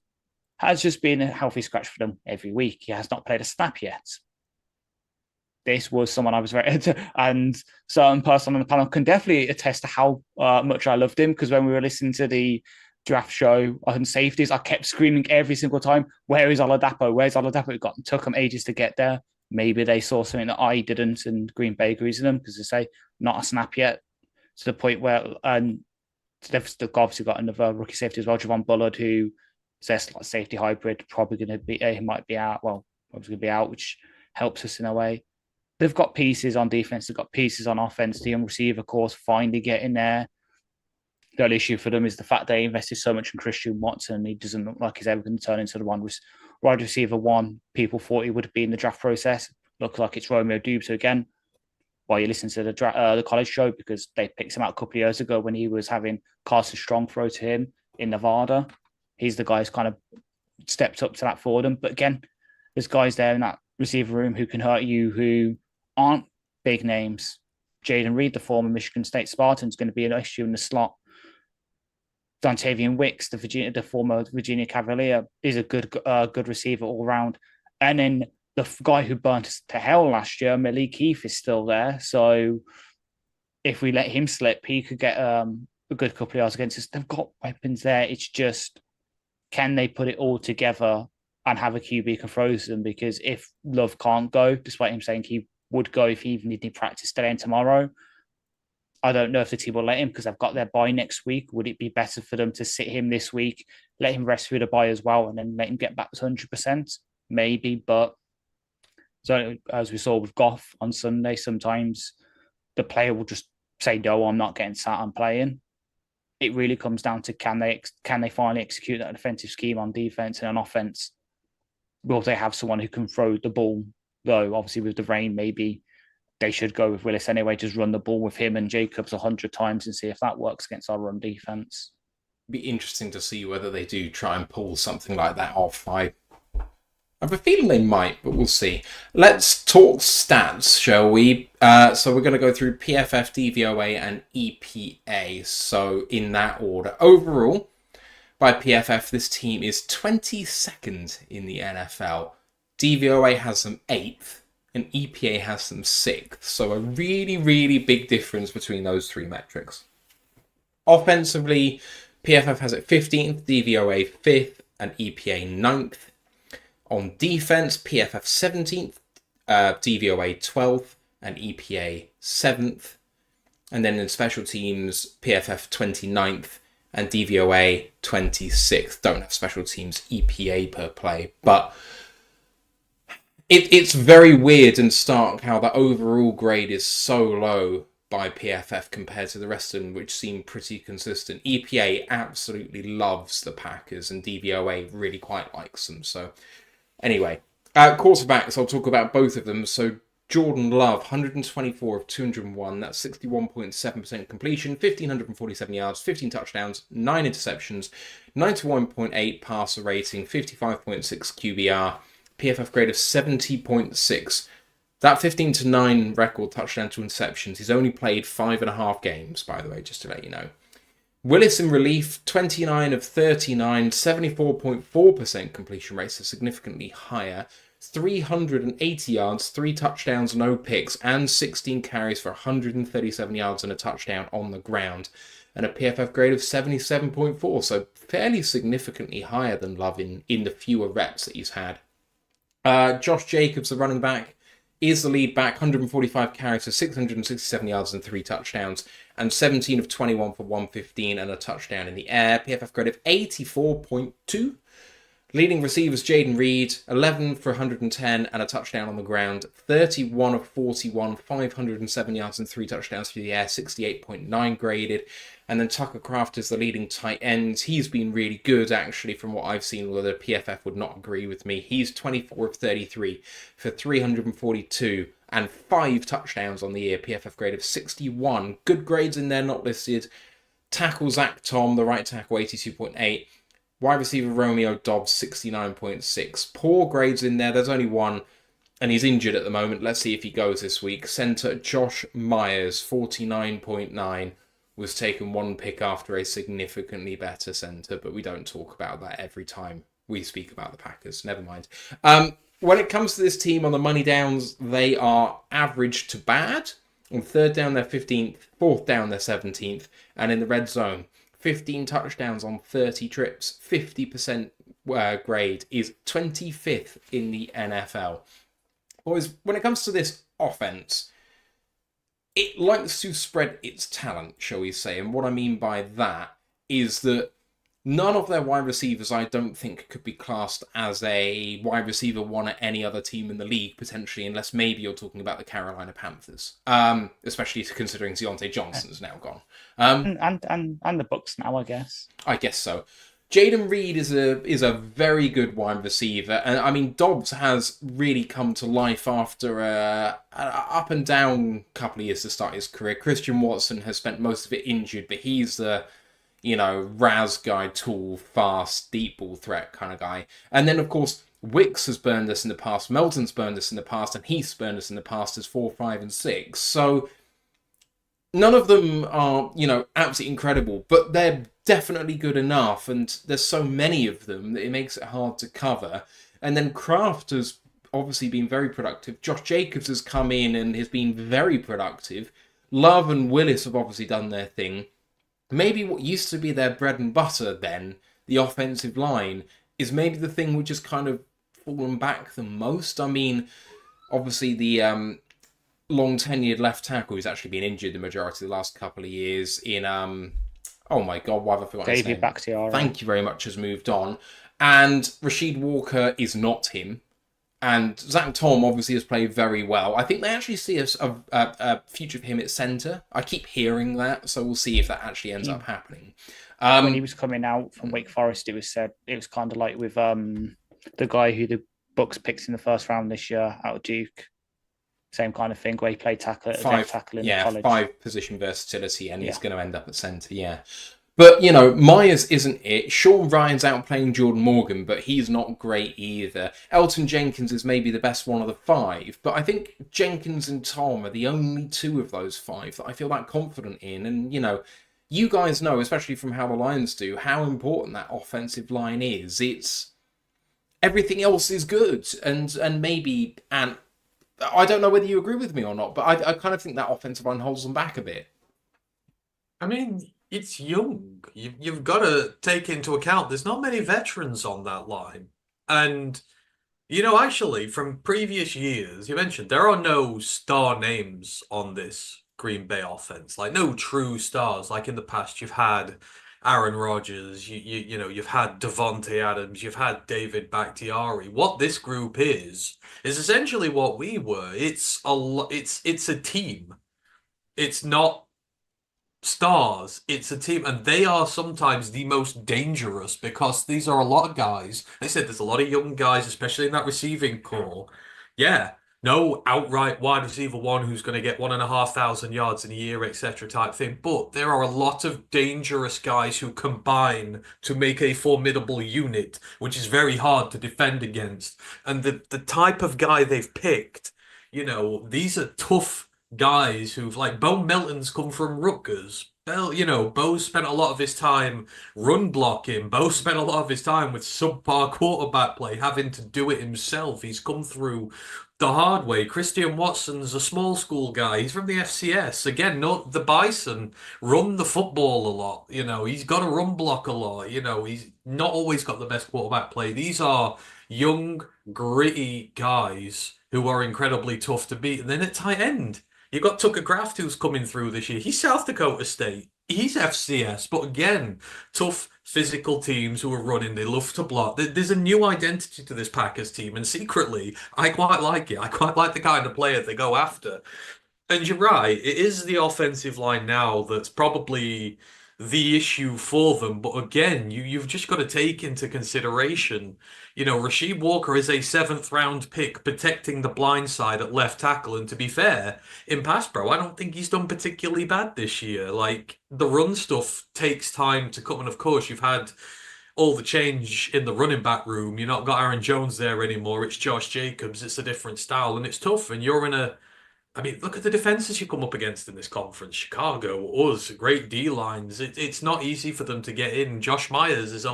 has just been a healthy scratch for them every week. He has not played a snap yet. This was someone I was very into, and certain person on the panel can definitely attest to how much I loved him, because when we were listening to the draft show on safeties, I kept screaming every single time, where is Oladapo? Where's Oladapo? It took them ages to get there. Maybe they saw something that I didn't, and Green Bay agrees with them, because they say not a snap yet, to the point where they've obviously got another rookie safety as well, Javon Bullard, who is their safety hybrid, probably going to be, he might be out, well, probably going to be out, which helps us in a way. They've got pieces on defense, they've got pieces on offense. The young receiver course finally getting there. The only issue for them is the fact they invested so much in Christian Watson. He doesn't look like he's ever going to turn into the wide receiver one people thought he would be in the draft process. Looks like it's Romeo Dubes. So again, while you listen to the college show, because they picked him out a couple of years ago when he was having Carson Strong throw to him in Nevada. He's the guy who's kind of stepped up to that for them. But again, there's guys there in that receiver room who can hurt you, who aren't big names. Jaden Reed, the former Michigan State Spartan, is going to be an issue in the slot. Dontavian Wicks, the former Virginia Cavalier, is a good receiver all round. And then the guy who burnt us to hell last year, Malik Keith, is still there. So if we let him slip, he could get a good couple of yards against us. They've got weapons there. It's just, can they put it all together and have a QB can throw them? Because if Love can't go, despite him saying he would go if he even needed practice today and tomorrow, I don't know if the team will let him because they've got their bye next week. Would it be better for them to sit him this week, let him rest through the bye as well, and then let him get back to 100%? Maybe, but so as we saw with Goff on Sunday, sometimes the player will just say, no, I'm not getting sat, I'm playing. It really comes down to can they finally execute that defensive scheme on defense and on offense? Will they have someone who can throw the ball? Though obviously with the rain, maybe they should go with Willis anyway, just run the ball with him and Jacobs 100 times and see if that works against our run defense. Be interesting to see whether they do try and pull something like that off. I have a feeling they might, but we'll see. Let's talk stats, shall we? So we're going to go through PFF, DVOA, and EPA. So in that order. Overall, by PFF, this team is 22nd in the NFL. DVOA has them 8th, and EPA has them 6th. So a really, really big difference between those three metrics. Offensively, PFF has it 15th, DVOA 5th, and EPA 9th. On defense, PFF 17th, DVOA 12th, and EPA 7th. And then in special teams, PFF 29th, and DVOA 26th. Don't have special teams EPA per play, but it's very weird and stark how the overall grade is so low by PFF compared to the rest of them, which seem pretty consistent. EPA absolutely loves the Packers, and DVOA really quite likes them. So anyway, quarterbacks, I'll talk about both of them. So Jordan Love, 124 of 201. That's 61.7% completion, 1,547 yards, 15 touchdowns, 9 interceptions, 91.8 passer rating, 55.6 QBR, PFF grade of 70.6. That 15-9 record touchdown to interceptions, he's only played 5.5 games, by the way, just to let you know. Willis in relief, 29 of 39, 74.4% completion rate, so significantly higher. 380 yards, 3 touchdowns, no picks, and 16 carries for 137 yards and a touchdown on the ground. And a PFF grade of 77.4, so fairly significantly higher than Love in the fewer reps that he's had. Josh Jacobs, the running back, is the lead back, 145 carries for 667 yards and 3 touchdowns, and 17 of 21 for 115 and a touchdown in the air. PFF grade of 84.2. Leading receivers, Jaden Reed, 11 for 110 and a touchdown on the ground, 31 of 41, 507 yards and 3 touchdowns through the air, 68.9 graded. And then Tucker Kraft is the leading tight end. He's been really good, actually, from what I've seen, although the PFF would not agree with me. He's 24 of 33 for 342 and 5 touchdowns on the year, PFF grade of 61. Good grades in there, not listed. Tackle Zach Tom, the right tackle, 82.8. Wide receiver Romeo Dobbs, 69.6. Poor grades in there. There's only one, and he's injured at the moment. Let's see if he goes this week. Center Josh Myers, 49.9. Was taken 1 pick after a significantly better center, but we don't talk about that every time we speak about the Packers. Never mind. When it comes to this team on the money downs, they are average to bad. On third down, they're 15th. Fourth down, they're 17th. And in the red zone, 15 touchdowns on 30 trips, 50% grade is 25th in the NFL. Boys, when it comes to this offense, it likes to spread its talent, shall we say. And what I mean by that is that none of their wide receivers, I don't think, could be classed as a wide receiver one at any other team in the league, potentially, unless maybe you're talking about the Carolina Panthers, especially considering Deontay Johnson's now gone. And the Bucks now, I guess. I guess so. Jaden Reed is a very good wide receiver, and I mean Dobbs has really come to life after a up and down couple of years to start his career. Christian Watson has spent most of it injured, but he's the Raz guy, tall, fast, deep ball threat kind of guy. And then of course Wicks has burned us in the past, Melton's burned us in the past, and Heath's burned us in the past as 4, 5, and 6. So none of them are, absolutely incredible, but they're definitely good enough, and there's so many of them that it makes it hard to cover. And then Kraft has obviously been very productive. Josh Jacobs has come in and has been very productive. Love and Willis have obviously done their thing. Maybe what used to be their bread and butter then, the offensive line, is maybe the thing which has kind of fallen back the most. I mean, obviously the long-tenured left tackle who's actually been injured the majority of the last couple of years in, oh my God, why have I forgotten his name? David Bakhtiari. Thank you very much, has moved on. And Rashid Walker is not him. And Zach Tom obviously has played very well. I think they actually see a future for him at centre. I keep hearing that, so we'll see if that actually ends up happening. When he was coming out from Wake Forest, it was said it was kind of like with the guy who the Bucks picked in the first round this year out of Duke. Same kind of thing where he played tackle in college. 5 position versatility, and he's going to end up at centre, But, Myers isn't it. Sean Ryan's outplaying Jordan Morgan, but he's not great either. Elton Jenkins is maybe the best one of the 5, but I think Jenkins and Tom are the only 2 of those 5 that I feel that confident in. And, you guys know, especially from how the Lions do, how important that offensive line is. It's everything else is good, and maybe I don't know whether you agree with me or not, but I kind of think that offensive line holds them back a bit. I mean, it's young. You've got to take into account there's not many veterans on that line. And, actually, from previous years, you mentioned there are no star names on this Green Bay offense. Like, no true stars. Like in the past, you've had Aaron Rodgers, you've had Devontae Adams, you've had David Bakhtiari. What this group is essentially what we were. It's a team. It's not stars. It's a team, and they are sometimes the most dangerous because these are a lot of guys. They said there's a lot of young guys, especially in that receiving core. Yeah. No outright wide receiver 1 who's going to get 1,500 yards in a year, etc. type thing. But there are a lot of dangerous guys who combine to make a formidable unit, which is very hard to defend against. And the type of guy they've picked, these are tough guys who've, like, Bo Melton's come from Rutgers. Bo spent a lot of his time run blocking. Bo spent a lot of his time with subpar quarterback play, having to do it himself. He's come through the hard way. Christian Watson's a small school guy. He's from the FCS. Again, not the Bison. Run the football a lot. He's got to run block a lot. He's not always got the best quarterback play. These are young, gritty guys who are incredibly tough to beat. And then at tight end, you've got Tucker Kraft who's coming through this year. He's South Dakota State. He's FCS. But again, tough physical teams who are running. They love to block. There's a new identity to this Packers team. And secretly, I quite like it. I quite like the kind of player they go after. And you're right. It is the offensive line now that's probably the issue for them. But again, you've just got to take into consideration, Rashid Walker is a 7th round pick protecting the blind side at left tackle. And to be fair, in pass pro, I don't think he's done particularly bad this year. Like, the run stuff takes time to come. And of course, you've had all the change in the running back room. You've not got Aaron Jones there anymore. It's Josh Jacobs. It's a different style and it's tough. And you're in look at the defenses you come up against in this conference. Chicago, us, great D-lines. It's not easy for them to get in. Josh Myers is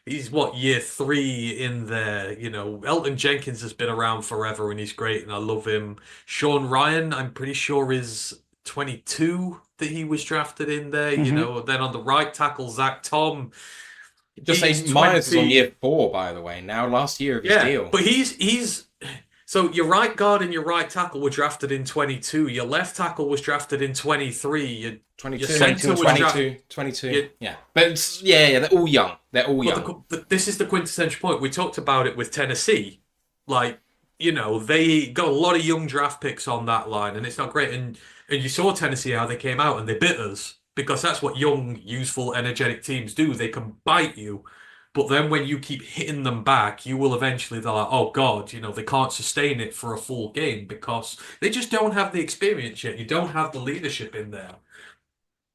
he's year 3 in there. Elton Jenkins has been around forever and he's great and I love him. Sean Ryan, I'm pretty sure is 22 that he was drafted in there. Mm-hmm. Then on the right tackle, Zach Tom. Just say Myers is on year 4, by the way. Now, last year of his deal. But he's so your right guard and your right tackle were drafted in 22. Your left tackle was drafted in 23. Your 22, your center was 22. Yeah. But they're all young. They're all young. This is the quintessential point. We talked about it with Tennessee. Like, they got a lot of young draft picks on that line, and it's not great. And you saw Tennessee, how they came out, and they bit us because that's what young, useful, energetic teams do. They can bite you. But then when you keep hitting them back, you will eventually, they're like, oh God, they can't sustain it for a full game because they just don't have the experience yet. You don't have the leadership in there.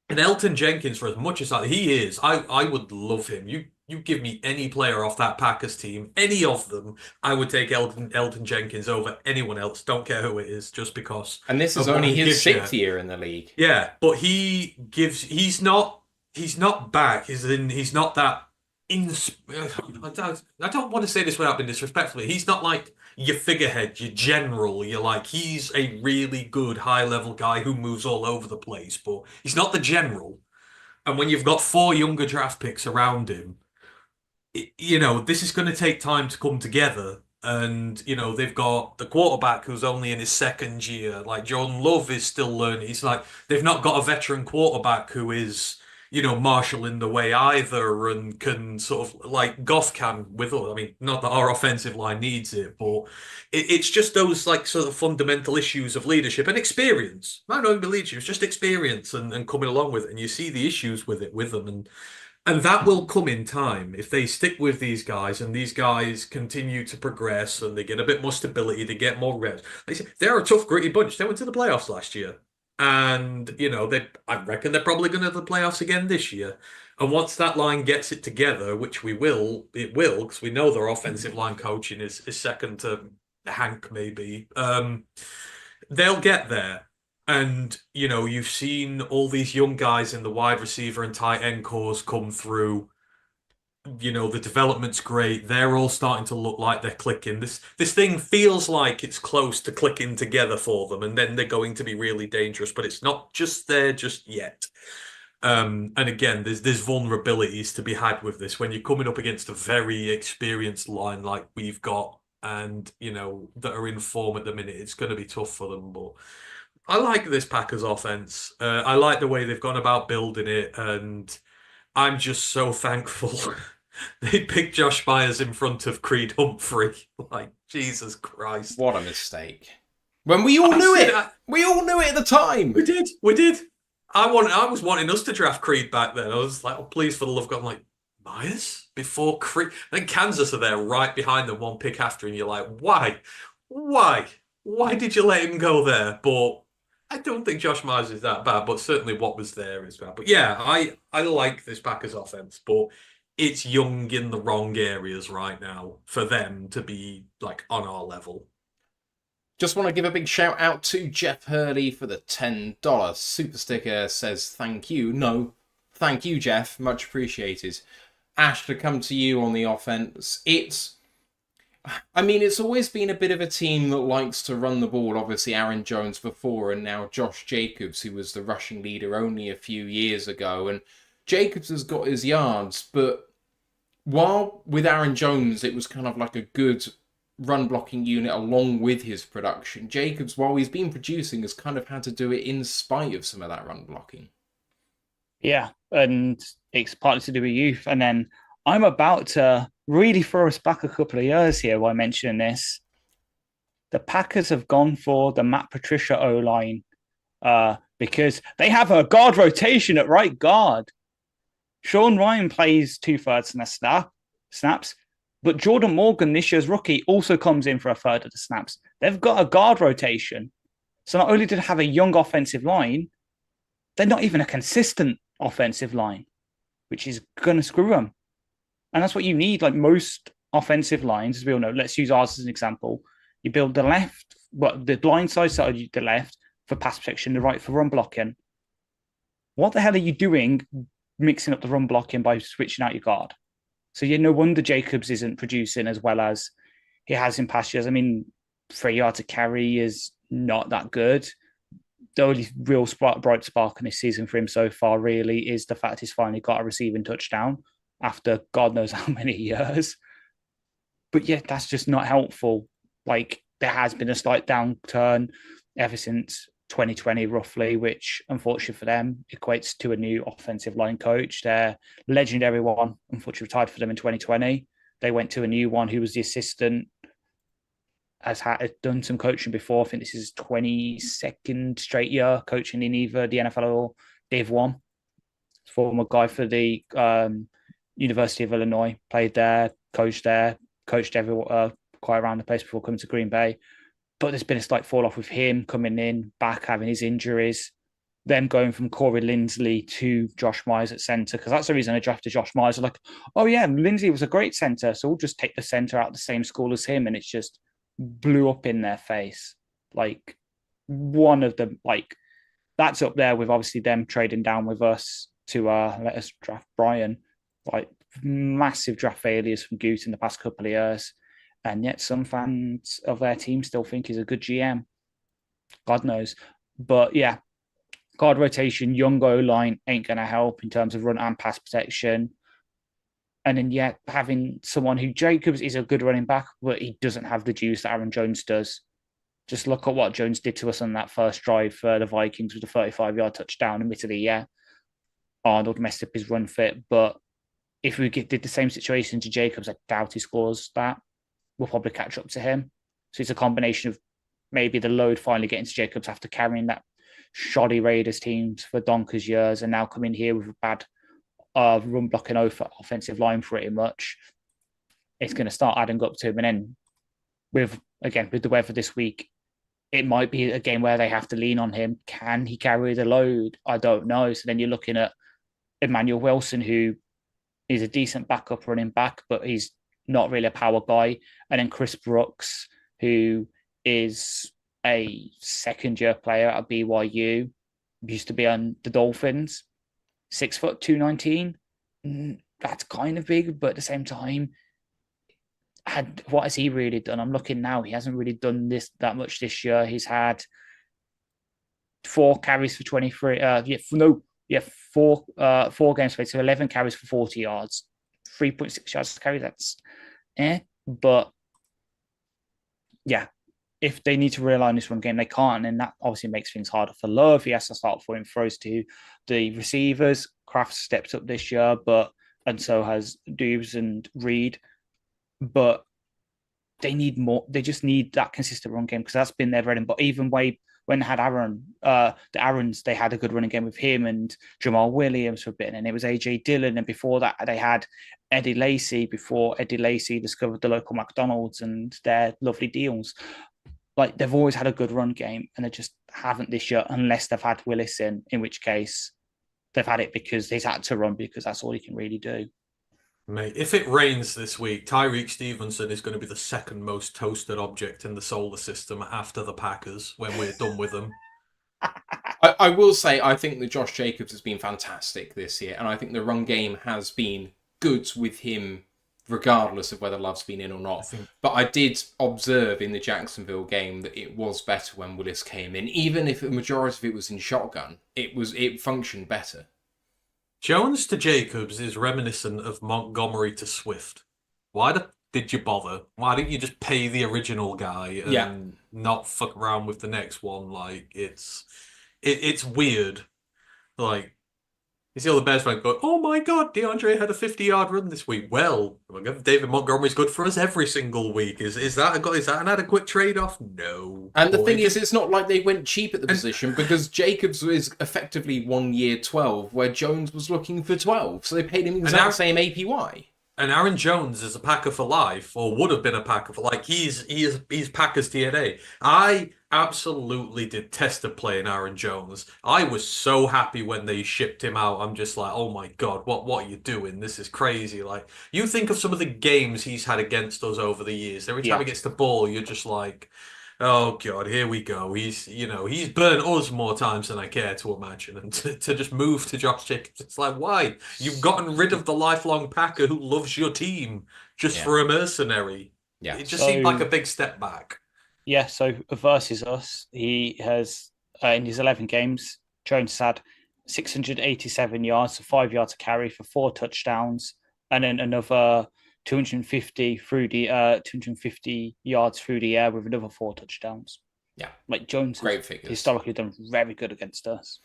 And Elton Jenkins, for as much as he is, I would love him. You give me any player off that Packers team, any of them, I would take Elton Jenkins over anyone else. Don't care who it is, just because. And this is of what only he his gives you. 6th year in the league. Yeah, but he's not back. He's not that I don't want to say this without being disrespectful. He's not like your figurehead, your general. He's a really good high level guy who moves all over the place, but he's not the general. And when you've got 4 younger draft picks around him, this is going to take time to come together. And, they've got the quarterback who's only in his 2nd year. Like, Jordan Love is still learning. It's like they've not got a veteran quarterback who is, marshalling the way either and can sort of like Goff can with us. I mean, not that our offensive line needs it, but it's just those like sort of fundamental issues of leadership and experience. Might not even be leadership, it's just experience and coming along with it. And you see the issues with them. And that will come in time if they stick with these guys and these guys continue to progress and they get a bit more stability, they get more reps. They're a tough, gritty bunch. They went to the playoffs last year. And, I reckon they're probably going to the playoffs again this year. And once that line gets it together, which it will, because we know their offensive line coaching is second to Hank, maybe, they'll get there. And, you've seen all these young guys in the wide receiver and tight end cores come through. The development's great. They're all starting to look like they're clicking. This thing feels like it's close to clicking together for them, and then they're going to be really dangerous, but it's not just there just yet. And again, there's vulnerabilities to be had with this when you're coming up against a very experienced line like we've got and, that are in form at the minute. It's going to be tough for them, but I like this Packers offense. I like the way they've gone about building it, and I'm just so thankful they picked Josh Myers in front of Creed Humphrey. Like, Jesus Christ. What a mistake. When we all knew it. We all knew it at the time. We did. I was wanting us to draft Creed back then. I was like, oh, please, for the love of God. I'm like, Myers? Before Creed? Then Kansas are there right behind them, 1 pick after, and you're like, why? Why did you let him go there? But I don't think Josh Myers is that bad, but certainly what was there is bad. But yeah, I like this Packers offense, but it's young in the wrong areas right now for them to be like on our level. Just want to give a big shout out to Jeff Hurley for the $10 super sticker. Says thank you. No, thank you, Jeff. Much appreciated. Ash, to come to you on the offense. It's always been a bit of a team that likes to run the ball. Obviously, Aaron Jones before, and now Josh Jacobs, who was the rushing leader only a few years ago. And Jacobs has got his yards, but while with Aaron Jones, it was kind of like a good run blocking unit along with his production. Jacobs, while he's been producing, has kind of had to do it in spite of some of that run blocking. Yeah, and it's partly to do with youth. And then I'm about to really throw us back a couple of years here while mentioning this. The Packers have gone for the Matt Patricia O-line because they have a guard rotation at right guard. Sean Ryan plays 2/3 in the snaps, but Jordan Morgan, this year's rookie, also comes in for a third of the snaps. They've got a guard rotation. So not only do they have a young offensive line, they're not even a consistent offensive line, which is going to screw them. And that's what you need. Like most offensive lines, as we all know, let's use ours as an example. You build the left, the blind side the left for pass protection, the right for run blocking. What the hell are you doing mixing up the run blocking by switching out your guard? So no wonder Jacobs isn't producing as well as he has in past years. I mean, 3 yards to carry is not that good. The only real bright spark in this season for him so far really is the fact he's finally got a receiving touchdown after God knows how many years. But yeah, that's just not helpful. Like, there has been a slight downturn ever since 2020, roughly, which, unfortunately for them, equates to a new offensive line coach. Their legendary one, unfortunately, retired for them in 2020. They went to a new one who was the assistant, has done some coaching before. I think this is his 22nd straight year coaching in either the NFL or Div 1. former guy for the University of Illinois, played there, coached everywhere, quite around the place before coming to Green Bay. But there's been a slight fall off with him coming in, back, having his injuries. Them going from Corey Linsley to Josh Myers at centre, because that's the reason I drafted Josh Myers. Like, oh yeah, Lindsay was a great centre, so we'll just take the centre out of the same school as him, and it's just blew up in their face. Like, one of them, like, that's up there with obviously them trading down with us to let us draft Brian. Like, massive draft failures from Goose in the past couple of years, and yet some fans of their team still think he's a good GM. God knows, but yeah. Guard rotation, young O-line ain't going to help in terms of run and pass protection. And then, yeah, having someone who Jacobs is a good running back, but he doesn't have the juice that Aaron Jones does. Just look at what Jones did to us on that first drive for the Vikings with a 35-yard touchdown. Admittedly, yeah, Arnold messed up his run fit. But if we did the same situation to Jacobs, I doubt he scores that. We'll probably catch up to him. So it's a combination of maybe the load finally getting to Jacobs after carrying that shoddy Raiders teams for donkers years, and now coming here with a bad run blocking offensive line pretty much. It's going to start adding up to him. And then with the weather this week, it might be a game where they have to lean on him. Can he carry the load? I don't know. So then you're looking at Emmanuel Wilson, who is a decent backup running back, but he's not really a power guy. And then Chris Brooks, who is a second-year player at BYU, used to be on the Dolphins, 6 foot 219. That's kind of big, but at the same time, what has he really done? I'm looking now. He hasn't really done that much this year. He's had 4 carries for 23. Four games played, so 11 carries for 40 yards, 3.6 yards to carry. That's but yeah. If they need to realign this run game, they can't, and that obviously makes things harder for Love. He has to start throwing throws to the receivers. Kraft stepped up this year, and so has Dubes and Reed. But they need more. They just need that consistent run game, because that's been their bread and butter. Even when they had the Aarons, they had a good running game with him and Jamal Williams for a bit, and it was AJ Dillon, and before that they had Eddie Lacy. Before Eddie Lacy discovered the local McDonald's and their lovely deals. Like, they've always had a good run game, and they just haven't this year, unless they've had Willis in which case they've had it because he's had to run, because that's all he can really do. Mate, if it rains this week, Tyreek Stevenson is going to be the second most toasted object in the solar system after the Packers when we're done with them. I will say, I think that Josh Jacobs has been fantastic this year, and I think the run game has been good with him, regardless of whether Love's been in or not. But I did observe in the Jacksonville game that it was better when Willis came in. Even if the majority of it was in shotgun, it functioned better. Jones to Jacobs is reminiscent of Montgomery to Swift. Why did you bother? Why didn't you just pay the original guy and not fuck around with the next one? Like, it's weird. Like, you see all the Bears fans go, oh my God, DeAndre had a 50-yard run this week. Well, David Montgomery's good for us every single week. Is that an adequate trade-off? No. And the thing is, it's not like they went cheap at the position, because Jacobs was effectively 1 year 12, where Jones was looking for 12. So they paid him exactly the same APY. And Aaron Jones is a Packer for life, or would have been a Packer for like he's Packers DNA. I absolutely detested playing Aaron Jones. I was so happy when they shipped him out. I'm just like, oh my God, what are you doing? This is crazy. Like, you think of some of the games he's had against us over the years. Every time he gets the ball, you're just like, oh God, here we go. He's burnt us more times than I care to imagine. And to just move to Josh Jacobs, it's like, why? You've gotten rid of the lifelong Packer who loves your team just for a mercenary. Yeah. It just seemed like a big step back. Yeah, so versus us, he has, in his 11 games, Jones had 687 yards, so 5 yards to carry for 4 touchdowns, and then another 250 yards through the air with another 4 touchdowns. Yeah. Like, Jones has historically done very good against us.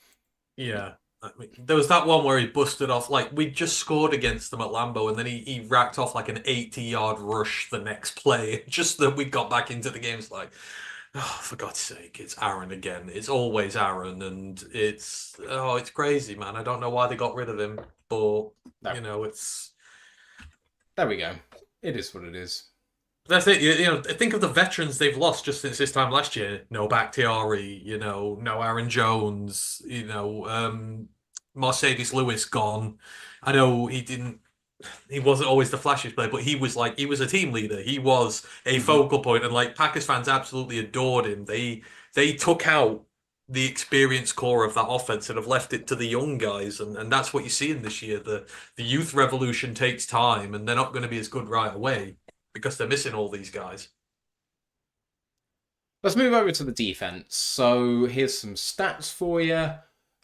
Yeah. I mean, there was that one where he busted off, like, we just scored against them at Lambeau, and then he racked off like an 80-yard rush the next play, just that we got back into the game. It's like, Oh, for God's sake, it's Aaron again. It's always Aaron, and it's crazy, man. I don't know why they got rid of him, but No. it's There we go. It is what it is. that's it. Think of the veterans they've lost just since this time last year. No Bakhtiari, no Aaron Jones, Mercedes Lewis gone. I know he wasn't always the flashiest player, but he was a team leader. He was a focal point, and like Packers fans absolutely adored him. They took out the experienced core of that offense and have left it to the young guys, and that's what you're seeing this year. The youth revolution takes time, and they're not going to be as good right away because they're missing all these guys. Let's move over to the defense. So here's some stats for you.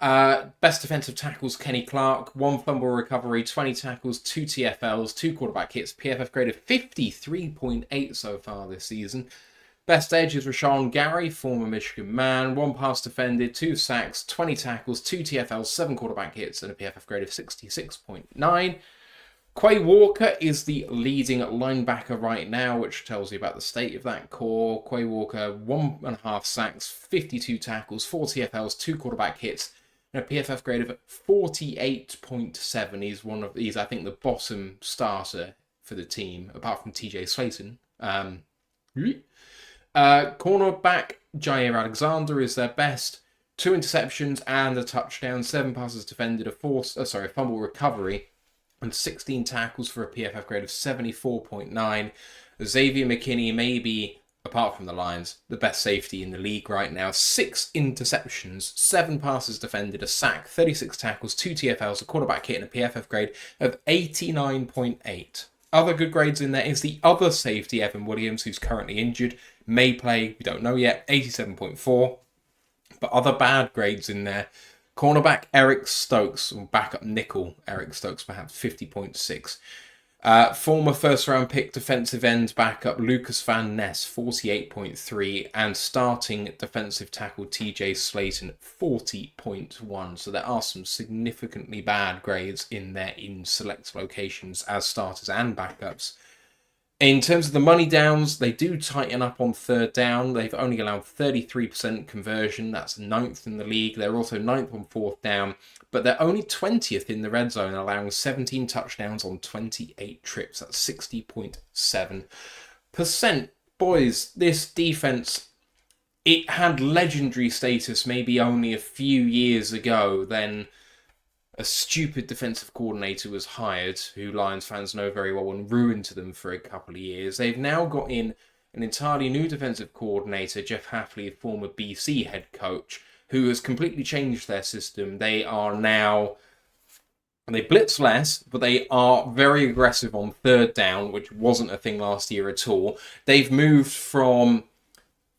Best defensive tackles, Kenny Clark, 1 fumble recovery, 20 tackles, 2 TFLs, 2 quarterback hits, PFF grade of 53.8 so far this season. Best edge is Rashawn Gary, former Michigan man, 1 pass defended, 2 sacks, 20 tackles, 2 TFLs, 7 quarterback hits, and a PFF grade of 66.9. Quay Walker is the leading linebacker right now, which tells you about the state of that core. Quay Walker, 1.5 sacks, 52 tackles, 4 TFLs, 2 quarterback hits, and a PFF grade of 48.7. He's, I think, the bottom starter for the team, apart from TJ Slayton. Cornerback Jair Alexander is their best. 2 interceptions and a touchdown, 7 passes defended, a fumble recovery, and 16 tackles for a PFF grade of 74.9. Xavier McKinney may be, apart from the Lions, the best safety in the league right now. 6 interceptions, 7 passes defended, a sack, 36 tackles, 2 TFLs, a quarterback hit, and a PFF grade of 89.8. Other good grades in there is the other safety, Evan Williams, who's currently injured, may play, we don't know yet, 87.4. But other bad grades in there, cornerback Eric Stokes, or backup nickel Eric Stokes, perhaps 50.6. Former first-round pick defensive end backup Lucas Van Ness, 48.3. And starting defensive tackle TJ Slayton, 40.1. So there are some significantly bad grades in there in select locations as starters and backups. In terms of the money downs, they do tighten up on third down. They've only allowed 33% conversion. That's 9th in the league. They're also 9th on fourth down, but they're only 20th in the red zone, allowing 17 touchdowns on 28 trips. That's 60.7%. Boys, this defense, it had legendary status maybe only a few years ago. Then a stupid defensive coordinator was hired, who Lions fans know very well, and ruined them for a couple of years. They've now got in an entirely new defensive coordinator, Jeff Hafley, former BC head coach, who has completely changed their system. They blitz less, but they are very aggressive on third down, which wasn't a thing last year at all. They've moved from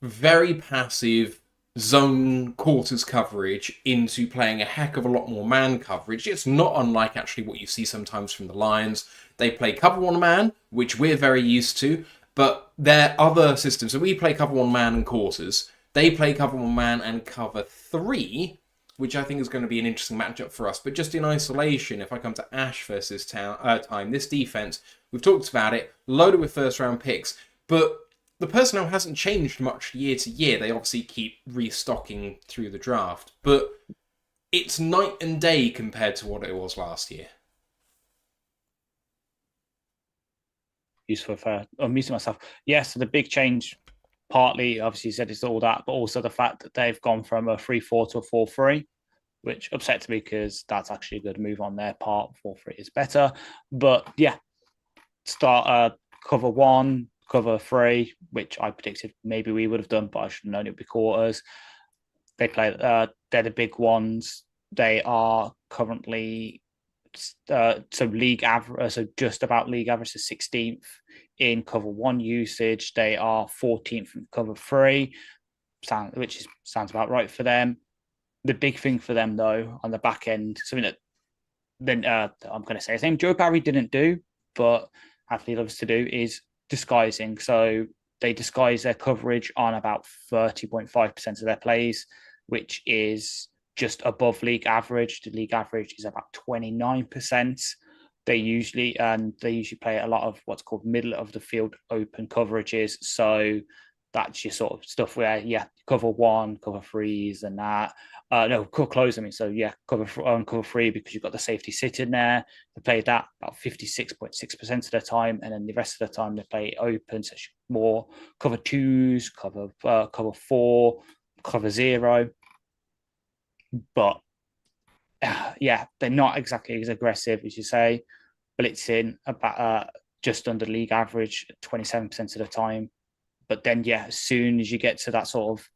very passive zone quarters coverage into playing a heck of a lot more man coverage. It's not unlike actually what you see sometimes from the Lions. They play cover one man, which we're very used to, but their other systems, so we play cover one man and quarters. They play cover one man and cover 3, which I think is going to be an interesting matchup for us. But just in isolation, if I come to Ash versus time, this defense, we've talked about it, loaded with first round picks, but the personnel hasn't changed much year to year. They obviously keep restocking through the draft, but it's night and day compared to what it was last year. Useful for unmuting myself. Yes, so the big change, partly, obviously, you said it's all that, but also the fact that they've gone from a 3-4 to a 4-3, which upsets me because that's actually a good move on their part. 4-3 is better. But yeah, start cover 1, cover 3, which I predicted maybe we would have done, but I should have known it would be quarters. They play, they're the big ones. They are currently league average, so just about league average, so 16th in cover 1 usage. They are 14th in cover 3, which sounds about right for them. The big thing for them, though, on the back end, something that I'm going to say his name, Joe Barry didn't do, but Hafley loves to do, is disguising. So they disguise their coverage on about 30.5% of their plays, which is just above league average. The league average is about 29%. They usually play a lot of what's called middle of the field open coverages. So That's your sort of stuff where, cover 1, cover 3s and that. No, cover close, I mean. So, cover 3 because you've got the safety sitting there. They play that about 56.6% of the time. And then the rest of the time they play it open. So it's more cover 2s, cover 4, cover 0. But, they're not exactly as aggressive as you say. Blitzing about just under league average 27% of the time. But then, as soon as you get to that sort of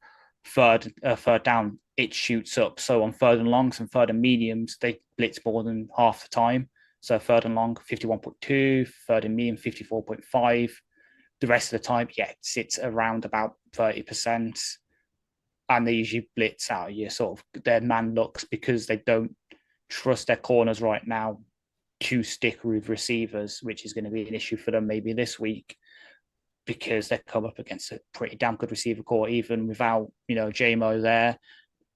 third down, it shoots up. So on third and longs and third and mediums, they blitz more than half the time. So third and long, 51.2, third and medium, 54.5. The rest of the time, it sits around about 30%. And they usually blitz out your sort of their man looks because they don't trust their corners right now to stick with receivers, which is going to be an issue for them maybe this week, because they come up against a pretty damn good receiver core, even without, JMO there.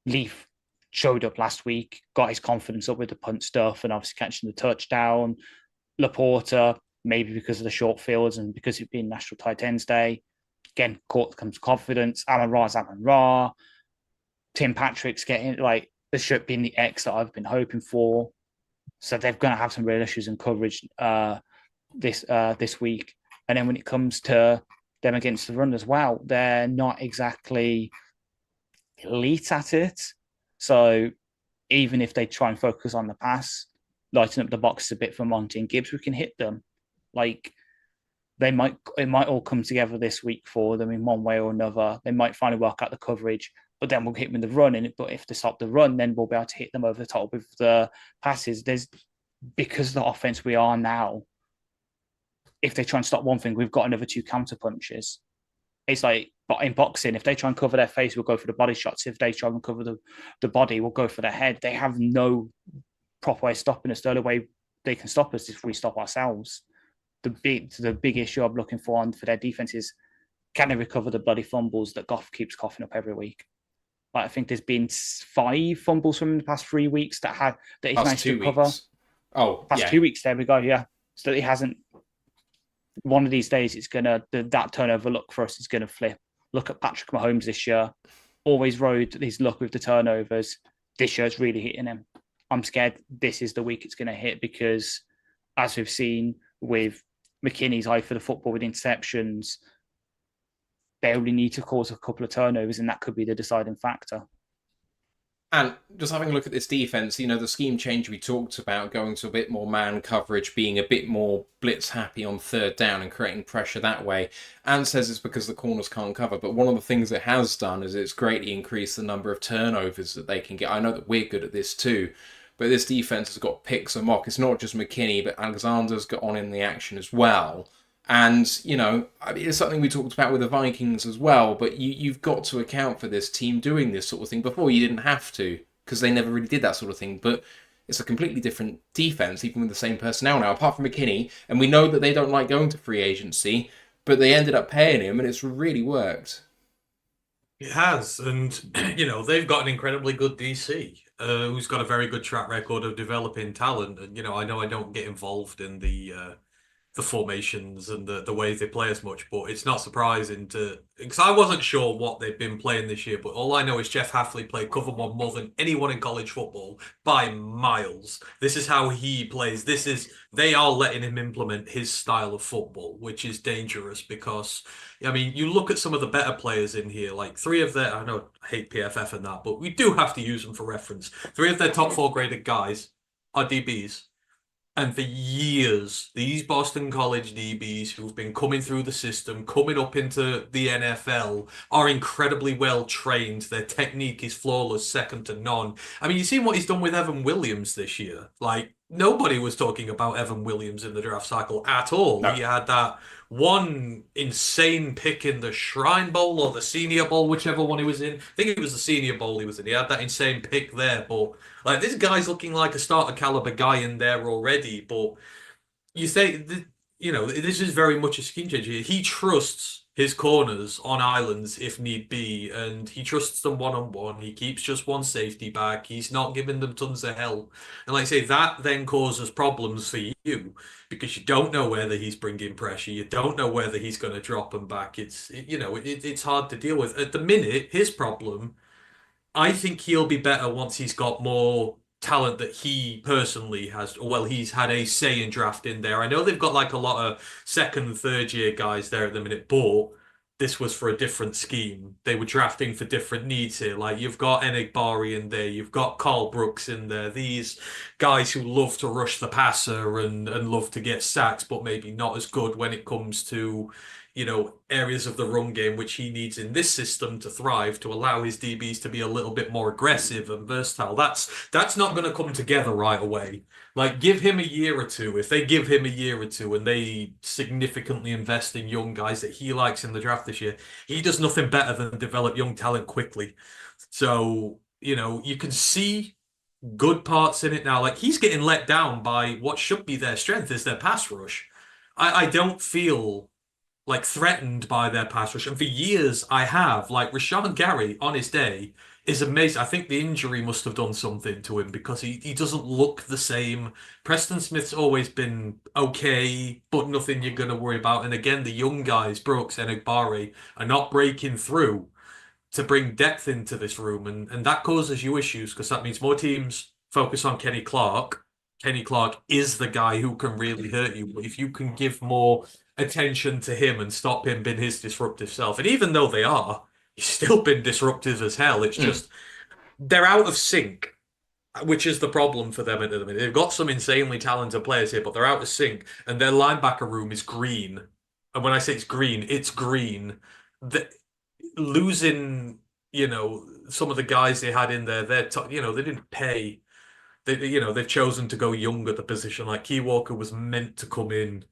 Leaf showed up last week, got his confidence up with the punt stuff and obviously catching the touchdown. Laporta, maybe because of the short fields and because it being National Tight Ends Day, again, comes confidence. Amon-Ra. Tim Patrick's getting, the should being the X that I've been hoping for. So they're going to have some real issues in coverage this week. And then when it comes to them against the run as well, they're not exactly elite at it. So even if they try and focus on the pass, lighten up the boxes a bit for Monty and Gibbs, we can hit them. It might all come together this week for them in one way or another. They might finally work out the coverage, but then we'll hit them in the run. But if they stop the run, then we'll be able to hit them over the top with the passes. Because of the offense we are now, if they try and stop one thing, we've got another 2 counter punches. It's but in boxing, if they try and cover their face, we'll go for the body shots. If they try and cover the body, we'll go for the head. They have no proper way of stopping us. The only way they can stop us is if we stop ourselves. The big issue I'm looking for their defense is, can they recover the bloody fumbles that Goff keeps coughing up every week? I think there's been 5 fumbles from the past 3 weeks that he's managed to cover. Oh, past 2 weeks. There we go. Yeah, so he hasn't. One of these days, it's that turnover luck for us is gonna flip. Look at Patrick Mahomes this year. Always rode his luck with the turnovers. This year's really hitting him. I'm scared this is the week it's gonna hit because, as we've seen with McKinney's eye for the football with interceptions, they only need to cause a couple of turnovers, and that could be the deciding factor. And just having a look at this defense, the scheme change we talked about, going to a bit more man coverage, being a bit more blitz happy on third down and creating pressure that way. Anne says it's because the corners can't cover, but one of the things it has done is it's greatly increased the number of turnovers that they can get. I know that we're good at this too, but this defense has got picks and mock. It's not just McKinney, but Alexander's got on in the action as well. And, it's something we talked about with the Vikings as well, but you've got to account for this team doing this sort of thing. Before, you didn't have to, because they never really did that sort of thing. But it's a completely different defense, even with the same personnel now, apart from McKinney. And we know that they don't like going to free agency, but they ended up paying him, and it's really worked. It has, and, they've got an incredibly good DC, who's got a very good track record of developing talent. And, I know I don't get involved in the formations and the way they play as much, but it's not surprising because I wasn't sure what they've been playing this year, but all I know is Jeff Hafley played cover 1 more than anyone in college football by miles. This is how he plays. They are letting him implement his style of football, which is dangerous because, you look at some of the better players in here, like 3 of their, I know I hate PFF and that, but we do have to use them for reference. 3 of their top 4 graded guys are DBs. And for years, these Boston College DBs who've been coming through the system, coming up into the NFL, are incredibly well trained. Their technique is flawless, second to none. You've seen what he's done with Evan Williams this year. Nobody was talking about Evan Williams in the draft cycle at all. No. He had that one insane pick in the Shrine Bowl or the Senior Bowl, whichever one he was in. I think it was the Senior Bowl he was in. He had that insane pick there, but this guy's looking like a starter caliber guy in there already. But you say, this is very much a scheme change. He trusts his corners on islands if need be, and he trusts them one-on-one. He keeps just one safety back. He's not giving them tons of help. And like I say, that then causes problems for you because you don't know whether he's bringing pressure. You don't know whether he's going to drop them back. It's hard to deal with. At the minute, his problem, I think he'll be better once he's got more talent that he personally has. Well, he's had a say in drafting there. I know they've got like a lot of second and third year guys there at the minute, but this was for a different scheme. They were drafting for different needs here. Like you've got Enigbari in there, you've got Carl Brooks in there. These guys who love to rush the passer and love to get sacks, but maybe not as good when it comes to areas of the run game, which he needs in this system to thrive, to allow his DBs to be a little bit more aggressive and versatile. That's not going to come together right away. Like, give him a year or two. If they give him a year or two and they significantly invest in young guys that he likes in the draft this year, he does nothing better than develop young talent quickly. So, you can see good parts in it now. Like, he's getting let down by what should be their strength is their pass rush. I don't feel like threatened by their pass rush. And for years I have. Like Rashawn Gary on his day is amazing. I think the injury must have done something to him because he doesn't look the same. Preston Smith's always been okay, but nothing you're going to worry about. And again, the young guys, Brooks and Egbari, are not breaking through to bring depth into this room. And that causes you issues because that means more teams focus on Kenny Clark. Kenny Clark is the guy who can really hurt you. But if you can give more attention to him and stop him being his disruptive self. And even though they are, he's still been disruptive as hell. It's just they're out of sync, which is the problem for them at the minute. They've got some insanely talented players here, but they're out of sync, and their linebacker room is green. And when I say it's green. Losing, some of the guys they had in there, they didn't pay. They've chosen to go young at the position. Like Key Walker was meant to come in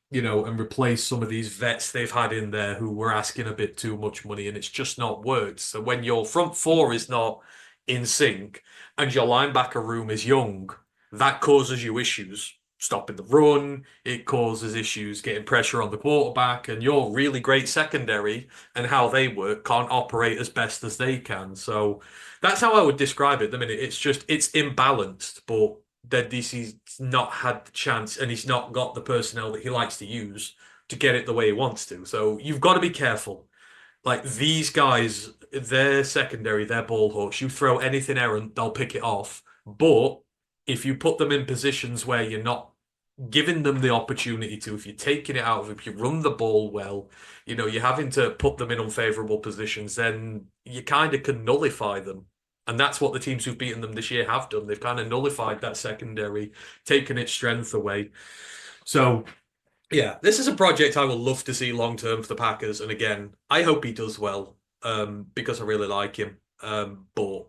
and replace some of these vets they've had in there who were asking a bit too much money, and it's just not worked. So when your front four is not in sync and your linebacker room is young, that causes you issues. Stopping the run, it causes issues getting pressure on the quarterback, and your really great secondary and how they work can't operate as best as they can. So that's how I would describe it at the minute. It's imbalanced, but that DC's not had the chance and he's not got the personnel that he likes to use to get it the way he wants to. So you've got to be careful. Like these guys, their secondary, their ball hawks, you throw anything errant, they'll pick it off. But if you put them in positions where you're not giving them the opportunity to, if you're taking it out of them, if you run the ball well, you're having to put them in unfavorable positions, then you kind of can nullify them. And that's what the teams who've beaten them this year have done. They've kind of nullified that secondary, taken its strength away. So, yeah, this is a project I will love to see long-term for the Packers. And again, I hope he does well because I really like him. But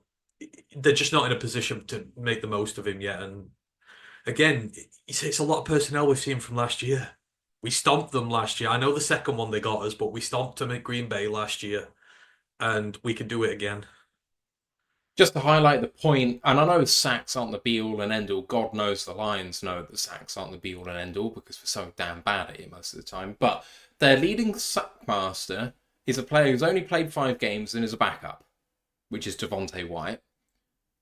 they're just not in a position to make the most of him yet. And again, it's a lot of personnel we've seen from last year. We stomped them last year. I know the second one they got us, but we stomped them at Green Bay last year. And we can do it again. Just to highlight the point, and I know sacks aren't the be-all and end-all. God knows the Lions know that sacks aren't the be-all and end-all because we're so damn bad at it most of the time. But their leading sackmaster is a player who's only played 5 games and is a backup, which is Devontae White.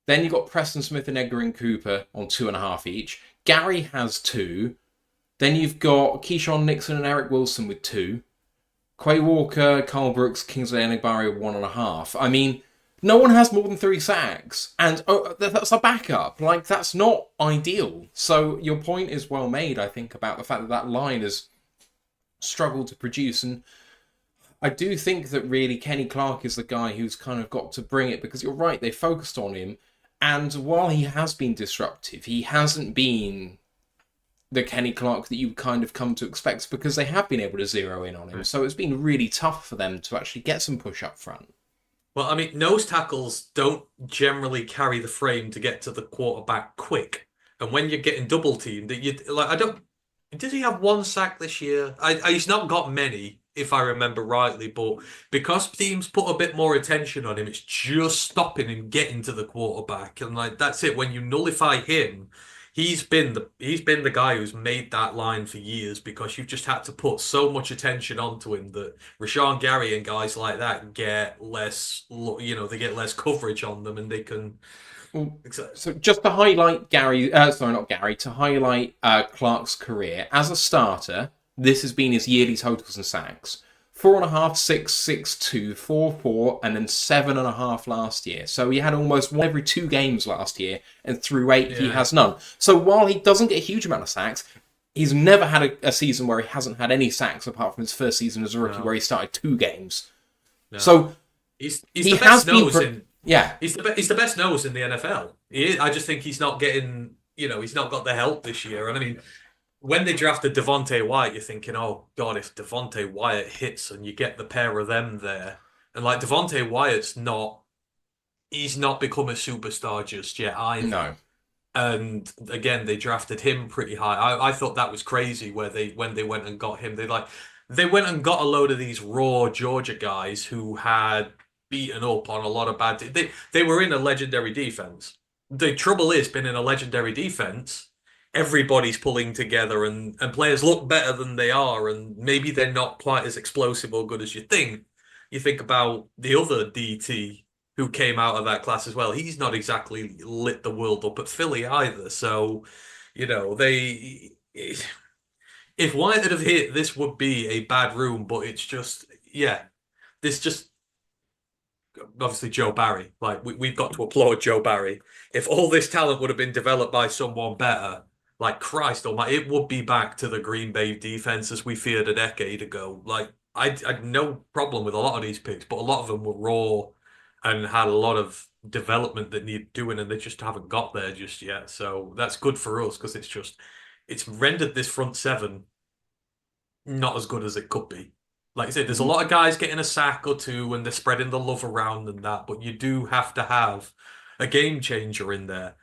Then you've got Preston Smith and Edgar and Cooper on 2.5 each. Gary has 2. Then you've got Keyshawn Nixon and Eric Wilson with 2. Quay Walker, Carl Brooks, Kingsley Enagbari 1.5. I mean, no one has more than 3 sacks, and that's a backup. Like, that's not ideal. So your point is well made, I think, about the fact that that line has struggled to produce. And I do think that really Kenny Clark is the guy who's kind of got to bring it, because you're right, they focused on him. And while he has been disruptive, he hasn't been the Kenny Clark that you kind of come to expect, because they have been able to zero in on him. So it's been really tough for them to actually get some push up front. Well, I mean, nose tackles don't generally carry the frame to get to the quarterback quick. And when you're getting double teamed, did he have 1 sack this year? He's not got many, if I remember rightly, but because teams put a bit more attention on him, it's just stopping him getting to the quarterback. And that's it. When you nullify him, he's been the guy who's made that line for years because you've just had to put so much attention onto him that Rashawn Gary and guys like that get less, they get less coverage on them and they can. So just to highlight to highlight Clark's career as a starter, this has been his yearly totals and sacks: 4.5, 6, 6, 2, 4, 4, and then 7.5 last year. So he had almost one every 2 games last year, and through 8 he has none. So while he doesn't get a huge amount of sacks, he's never had a season where he hasn't had any sacks apart from his first season as a rookie, where he started 2 games. No. So he's the best nose in. Yeah, he's the best nose in the NFL. I just think he's not getting, he's not got the help this year. And I mean, when they drafted Devontae Wyatt, you're thinking, oh God, if Devontae Wyatt hits and you get the pair of them there, and like Devontae Wyatt's he's not become a superstar just yet either. No. And again, they drafted him pretty high. I thought that was crazy when they went and got him. They went and got a load of these raw Georgia guys who had beaten up on a lot of bad. They were in a legendary defense. The trouble is, being in a legendary defense, everybody's pulling together and players look better than they are, and maybe they're not quite as explosive or good as you think. You think about the other DT who came out of that class as well. He's not exactly lit the world up at Philly either. So, if Wyatt had have hit, this would be a bad room, but it's just, obviously Joe Barry. Like we've got to applaud Joe Barry. If all this talent would have been developed by someone better, like Christ almighty, it would be back to the Green Bay defense as we feared a decade ago. Like I had no problem with a lot of these picks, but a lot of them were raw and had a lot of development that needed doing, and they just haven't got there just yet. So that's good for us because it's rendered this front seven not as good as it could be. Like I said, there's a lot of guys getting a sack or 2 and they're spreading the love around and that, but you do have to have a game changer in there.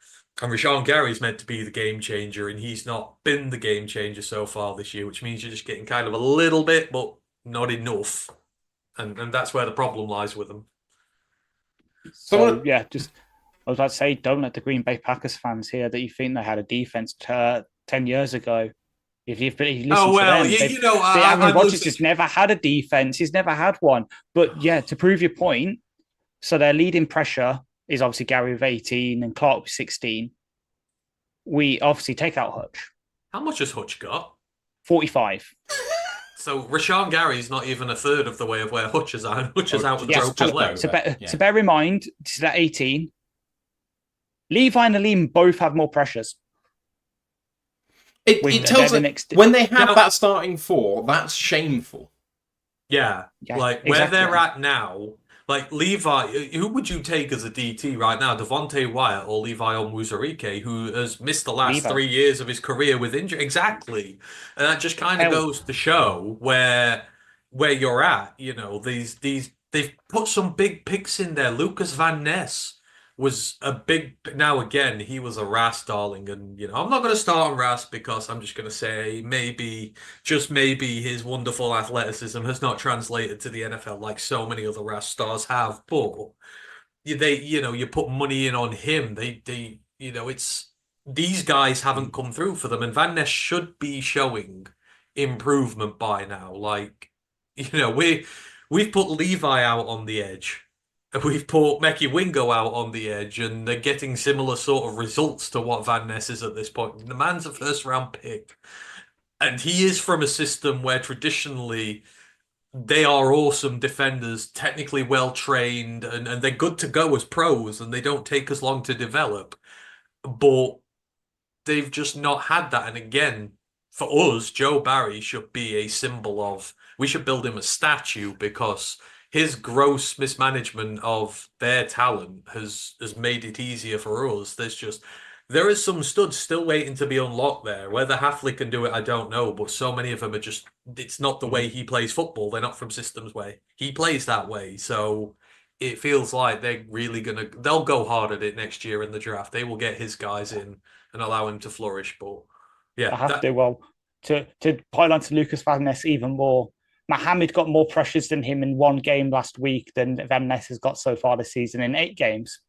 And Rashawn Gary's meant to be the game changer, and he's not been the game changer so far this year, which means you're just getting kind of a little bit, but not enough. And that's where the problem lies with them. So, I was about to say, don't let the Green Bay Packers fans hear that you think they had a defense 10 years ago. If you listen to them, Aaron Rodgers has never had a defense. He's never had one. But to prove your point, so their leading pressure is obviously Gary with 18 and Clark with 16. We obviously take out Hutch. How much has Hutch got? 45. So Rashawn Gary's not even a third of the way of where Hutch is at. Hutch is out with a broken leg. So bear in mind, this is at 18. Levi and Aleem both have more pressures. It tells them when they have that starting 4, that's shameful. Yeah, like where they're at now, like Levi, who would you take as a DT right now? Devontae Wyatt or Levi Onwuzurike, who has missed the last 3 years of his career with injury? Exactly. And that just kind of goes to show where you're at. They've put some big picks in there. Lucas Van Ness was a big. Now again, he was a Ras darling, and I'm not going to start on Ras because I'm just going to say maybe, just maybe, his wonderful athleticism has not translated to the NFL like so many other Ras stars have. But you put money in on him. It's these guys haven't come through for them, and Van Ness should be showing improvement by now. Like we've put Levi out on the edge. We've put Mekhi Wingo out on the edge, and they're getting similar sort of results to what Van Ness is at this point. The man's a first-round pick, and he is from a system where traditionally they are awesome defenders, technically well-trained, and they're good to go as pros, and they don't take as long to develop. But they've just not had that. And again, for us, Joe Barry should be a symbol of, we should build him a statue because his gross mismanagement of their talent has made it easier for us. There is some studs still waiting to be unlocked there. Whether Hafley can do it, I don't know. But so many of them are just, it's not the way he plays football. They're not from systems way. He plays that way. So it feels like they're really they'll go hard at it next year in the draft. They will get his guys in and allow him to flourish. But yeah. I have to, to pile on to Lucas Van Ness even more, Mohamed got more pressures than him in 1 game last week than Van Ness has got so far this season in 8 games.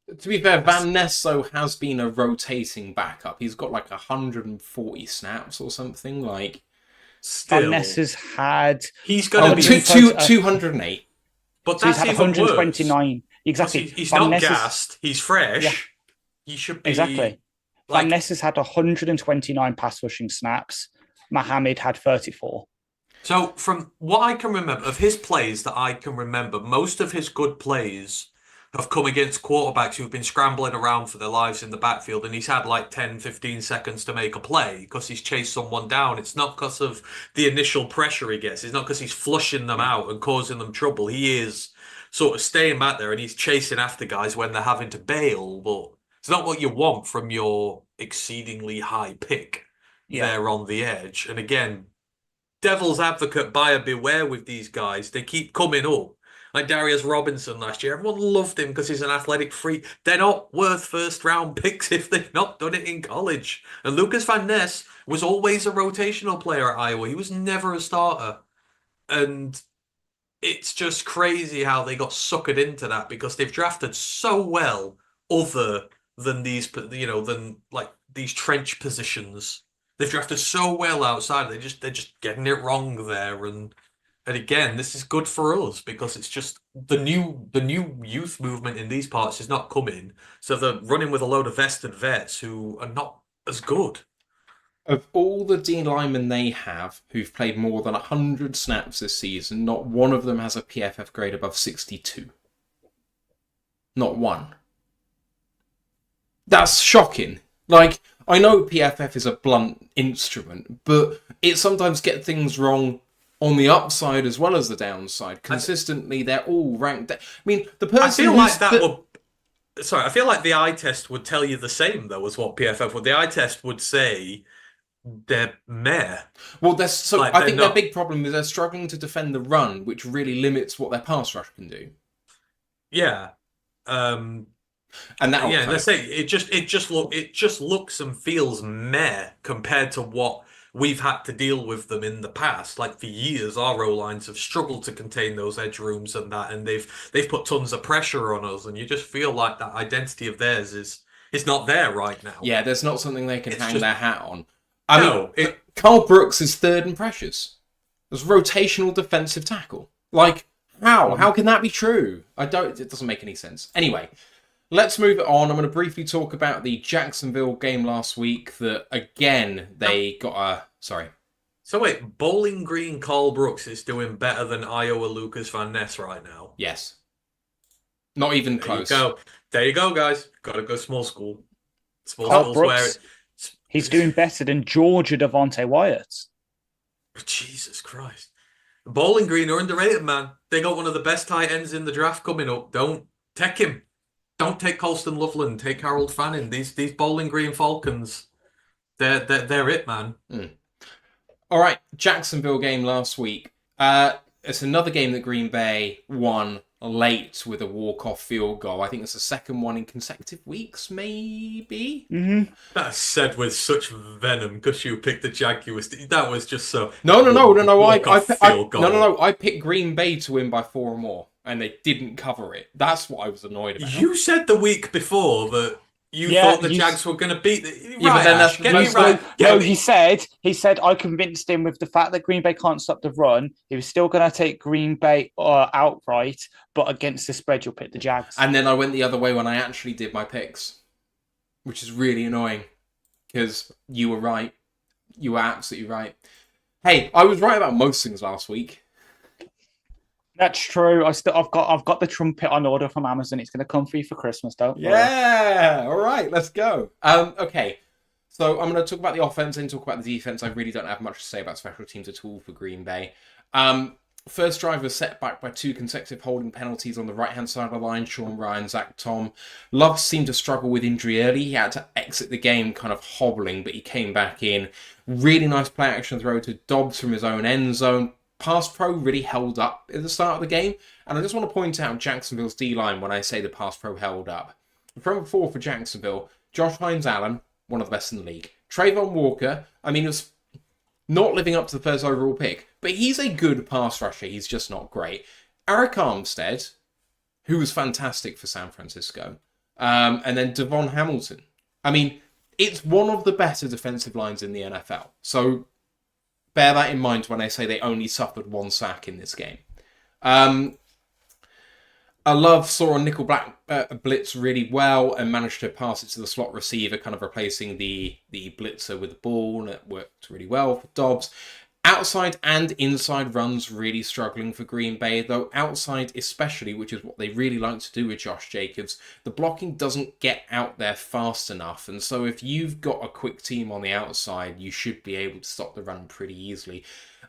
To be fair, Van Ness though has been a rotating backup. He's got like 140 snaps or something. Like Van Still, Ness has had he's going to be. 208. But so he's that's had even worse. 129. 'Cause Exactly. he's Van not Ness gassed. He's fresh. Yeah. He should be. Exactly. Like, Van Ness has had 129 pass rushing snaps. Mohammed had 34. so from what I can remember of his plays that I can remember, most of his good plays have come against quarterbacks who've been scrambling around for their lives in the backfield, and he's had like 10, 15 seconds to make a play because he's chased someone down. It's not because of the initial pressure he gets. It's not because he's flushing them out and causing them trouble. He is sort of staying back there and he's chasing after guys when they're having to bail, but it's not what you want from your exceedingly high pick there on the edge. And again, devil's advocate, buyer beware with these guys. They keep coming up. Like Darius Robinson last year. Everyone loved him because he's an athletic freak. They're not worth first round picks if they've not done it in college. And Lucas Van Ness was always a rotational player at Iowa. He was never a starter. And it's just crazy how they got suckered into that because they've drafted so well other than these, than like these trench positions. They've drafted so well outside. They're just getting it wrong there. And again, this is good for us because it's just the new youth movement in these parts is not coming. So they're running with a load of vested vets who are not as good. Of all the D linemen they have who've played more than 100 snaps this season, not one of them has a PFF grade above 62. Not one. That's shocking. Like, I know PFF is a blunt instrument, but it sometimes gets things wrong on the upside as well as the downside. Consistently, they're all ranked. I mean, the person I feel like that would. Sorry, I feel like the eye test would tell you the same though as what PFF would. The eye test would say they're meh. Well, Like, I think not... their big problem is they're struggling to defend the run, which really limits what their pass rush can do. Yeah. And that let's say it just looks and feels meh compared to what we've had to deal with them in the past. Like for years, our O lines have struggled to contain those edge rooms and that, and they've put tons of pressure on us, and you just feel like that identity of theirs is not there right now. Yeah, there's not something they can hang just... their hat on. I mean, Carl Brooks is third in pressures as rotational defensive tackle. Like, how? How can that be true? It doesn't make any sense. Anyway, let's move it on. I'm going to briefly talk about the Jacksonville game last week that, again, they got a... Sorry. So wait, Bowling Green Carl Brooks is doing better than Iowa Lucas Van Ness right now? Yes. Not even close. There you go, guys. Got to go small school. Small Carl schools Brooks, he's doing better than Georgia Devontae Wyatt. Jesus Christ. Bowling Green are underrated, man. They got one of the best tight ends in the draft coming up. Don't take him. Don't take Colston Loveland. Take Harold Fanning. These Bowling Green Falcons, they're it, man. All right, Jacksonville game last week. It's another game that Green Bay won late with a walk-off field goal. I think it's the second one in consecutive weeks, maybe? Mm-hmm. That's said with such venom because you picked the Jaguars. That was just so... No. I picked Green Bay to win by 4 or more, and they didn't cover it. That's what I was annoyed about. You said the week before that you thought the Jags were going to beat the... Yeah, but then that's... He said I convinced him with the fact that Green Bay can't stop the run. He was still going to take Green Bay outright, but against the spread, you'll pick the Jags. And then I went the other way when I actually did my picks, which is really annoying because you were right. You were absolutely right. Hey, I was right about most things last week. That's true. I've got the trumpet on order from Amazon. It's going to come for you for Christmas, don't worry. Yeah. All right, let's go. Okay. So I'm going to talk about the offense and talk about the defense. I really don't have much to say about special teams at all for Green Bay. First drive was set back by 2 consecutive holding penalties on the right-hand side of the line. Sean Ryan, Zach Tom. Love seemed to struggle with injury early. He had to exit the game kind of hobbling, but he came back in. Really nice play action throw to Dobbs from his own end zone. Pass pro really held up at the start of the game. And I just want to point out Jacksonville's D-line when I say the pass pro held up. From 4 for Jacksonville, Josh Hines-Allen, one of the best in the league. Trayvon Walker, I mean, it was not living up to the first overall pick, but he's a good pass rusher. He's just not great. Eric Armstead, who was fantastic for San Francisco. And then Devon Hamilton. I mean, it's one of the better defensive lines in the NFL. So bear that in mind when I say they only suffered 1 sack in this game. Love saw a nickel black blitz really well and managed to pass it to the slot receiver, kind of replacing the blitzer with the ball, and it worked really well for Dobbs. Outside and inside runs really struggling for Green Bay, though outside especially, which is what they really like to do with Josh Jacobs, the blocking doesn't get out there fast enough. And so if you've got a quick team on the outside, you should be able to stop the run pretty easily.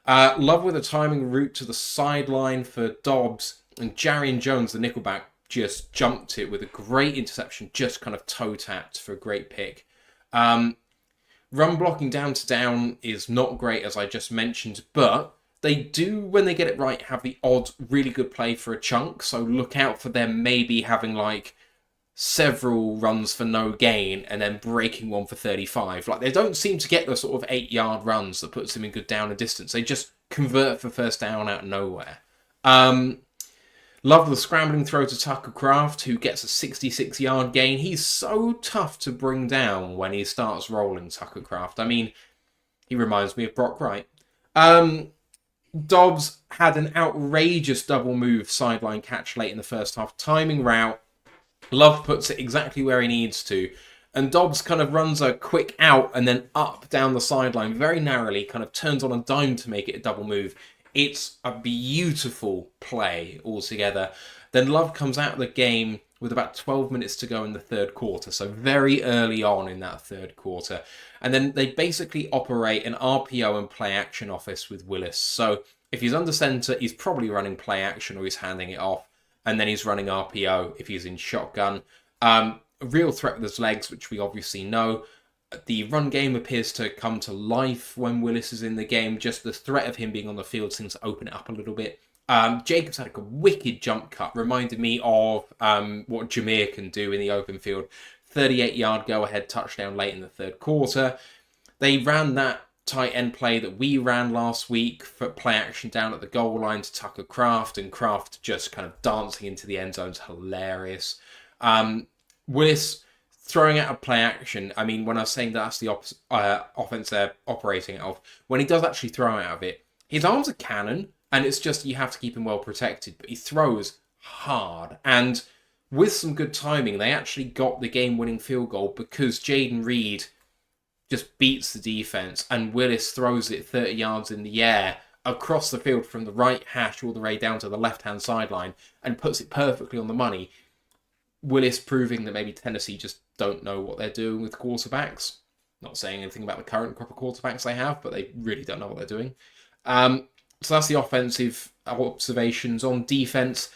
Love with a timing route to the sideline for Dobbs, and Jarian Jones, the nickelback, just jumped it with a great interception, just kind of toe-tapped for a great pick. Run blocking down to down is not great, as I just mentioned, but they do, when they get it right, have the odd really good play for a chunk. So look out for them maybe having like several runs for no gain and then breaking one for 35. Like, they don't seem to get the sort of 8-yard runs that puts them in good down and distance. They just convert for first down out of nowhere. Love the scrambling throw to Tucker Kraft, who gets a 66-yard gain. He's so tough to bring down when he starts rolling, Tucker Kraft. I mean, he reminds me of Brock Wright. Dobbs had an outrageous double move sideline catch late in the first half. Timing route. Love puts it exactly where he needs to. And Dobbs kind of runs a quick out and then up down the sideline very narrowly, kind of turns on a dime to make it a double move. It's a beautiful play altogether. Then Love comes out of the game with about 12 minutes to go in the third quarter, so very early on in that third quarter. And then they basically operate an RPO and play action offense with Willis. So if he's under center, he's probably running play action or he's handing it off. And then he's running RPO if he's in shotgun. A real threat with his legs, which we obviously know. The run game appears to come to life when Willis is in the game. Just the threat of him being on the field seems to open it up a little bit. Jacobs had a wicked jump cut. Reminded me of what Jameer can do in the open field. 38-yard go-ahead touchdown late in the third quarter. They ran that tight end play that we ran last week for play action down at the goal line to Tucker Kraft, and Kraft just kind of dancing into the end zone is hilarious. Willis throwing out a play action. I mean, when I was saying that's the offense they're operating out of, when he does actually throw out of it, his arms are cannon, and it's just you have to keep him well protected, but he throws hard. And with some good timing, they actually got the game-winning field goal because Jaden Reed just beats the defense, and Willis throws it 30 yards in the air across the field from the right hash all the way down to the left-hand sideline and puts it perfectly on the money. Willis proving that maybe Tennessee just don't know what they're doing with quarterbacks. Not saying anything about the current crop of quarterbacks they have, but they really don't know what they're doing. So that's the offensive observations. On defense,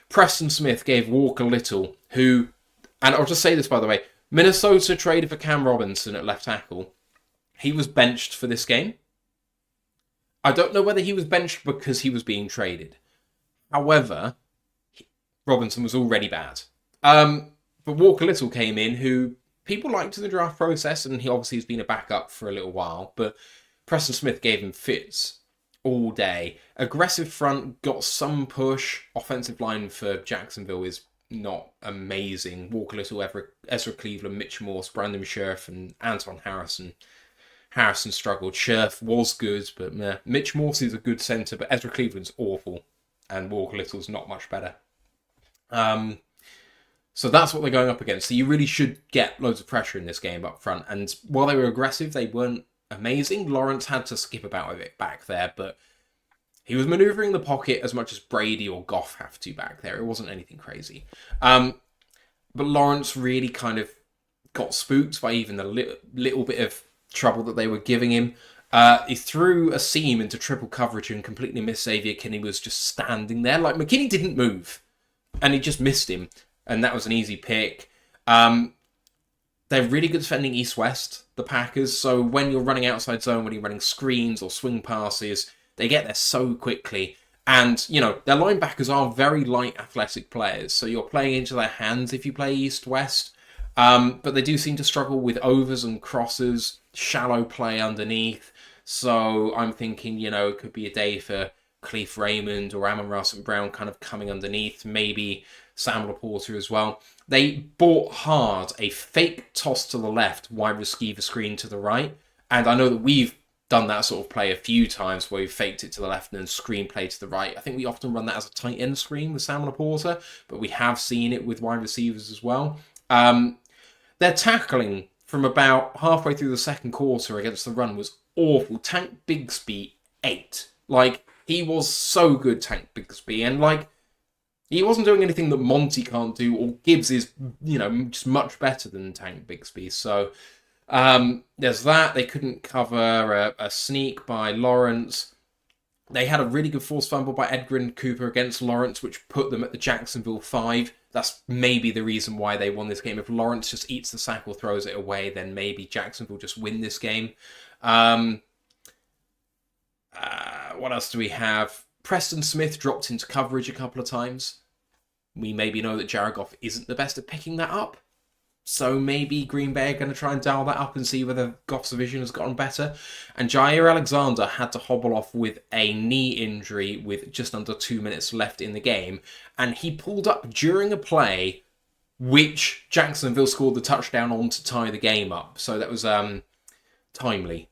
Preston Smith gave Walker Little, who, and I'll just say this by the way, Minnesota traded for Cam Robinson at left tackle. He was benched for this game. I don't know whether he was benched because he was being traded. However, Robinson was already bad. But Walker Little came in, who people liked in the draft process, and he obviously has been a backup for a little while, but Preston Smith gave him fits all day. Aggressive front, got some push. Offensive line for Jacksonville is not amazing. Walker Little, Ezra Cleveland, Mitch Morse, Brandon Scherf, and Anton Harrison. Harrison struggled. Scherf was good, but meh. Mitch Morse is a good centre, but Ezra Cleveland's awful, and Walker Little's not much better. So that's what they're going up against. So you really should get loads of pressure in this game up front. And while they were aggressive, they weren't amazing. Lawrence had to skip about a bit back there, but he was manoeuvring the pocket as much as Brady or Goff have to back there. It wasn't anything crazy. But Lawrence really kind of got spooked by even the little bit of trouble that they were giving him. He threw a seam into triple coverage and completely missed Xavier Kinney, was just standing there. Like, McKinney didn't move, and he just missed him. And that was an easy pick. They're really good defending east-west, the Packers. So when you're running outside zone, when you're running screens or swing passes, they get there so quickly. And, you know, their linebackers are very light athletic players. So you're playing into their hands if you play east-west. But they do seem to struggle with overs and crosses, shallow play underneath. So I'm thinking, you know, it could be a day for Khalif Raymond or Amon-Ra St. Brown kind of coming underneath. Maybe Sam Laporta as well. They bought hard a fake toss to the left, wide receiver screen to the right. And I know that we've done that sort of play a few times where we've faked it to the left and then screen play to the right. I think we often run that as a tight end screen with Sam Laporta, but we have seen it with wide receivers as well. Their tackling from about halfway through the second quarter against the run was awful. Tank Bigsby ate. Like, he was so good, Tank Bigsby. And, like, he wasn't doing anything that Monty can't do, or Gibbs is, just much better than Tank Bigsby. So, there's that. They couldn't cover a sneak by Lawrence. They had a really good forced fumble by Edgar and Cooper against Lawrence, which put them at the Jacksonville 5. That's maybe the reason why they won this game. If Lawrence just eats the sack or throws it away, then maybe Jacksonville just win this game. What else do we have? Preston Smith dropped into coverage a couple of times. We maybe know that Jared Goff isn't the best at picking that up. So maybe Green Bay are going to try and dial that up and see whether Goff's vision has gotten better. And Jair Alexander had to hobble off with a knee injury with just under 2 minutes left in the game. And he pulled up during a play which Jacksonville scored the touchdown on to tie the game up. So that was timely.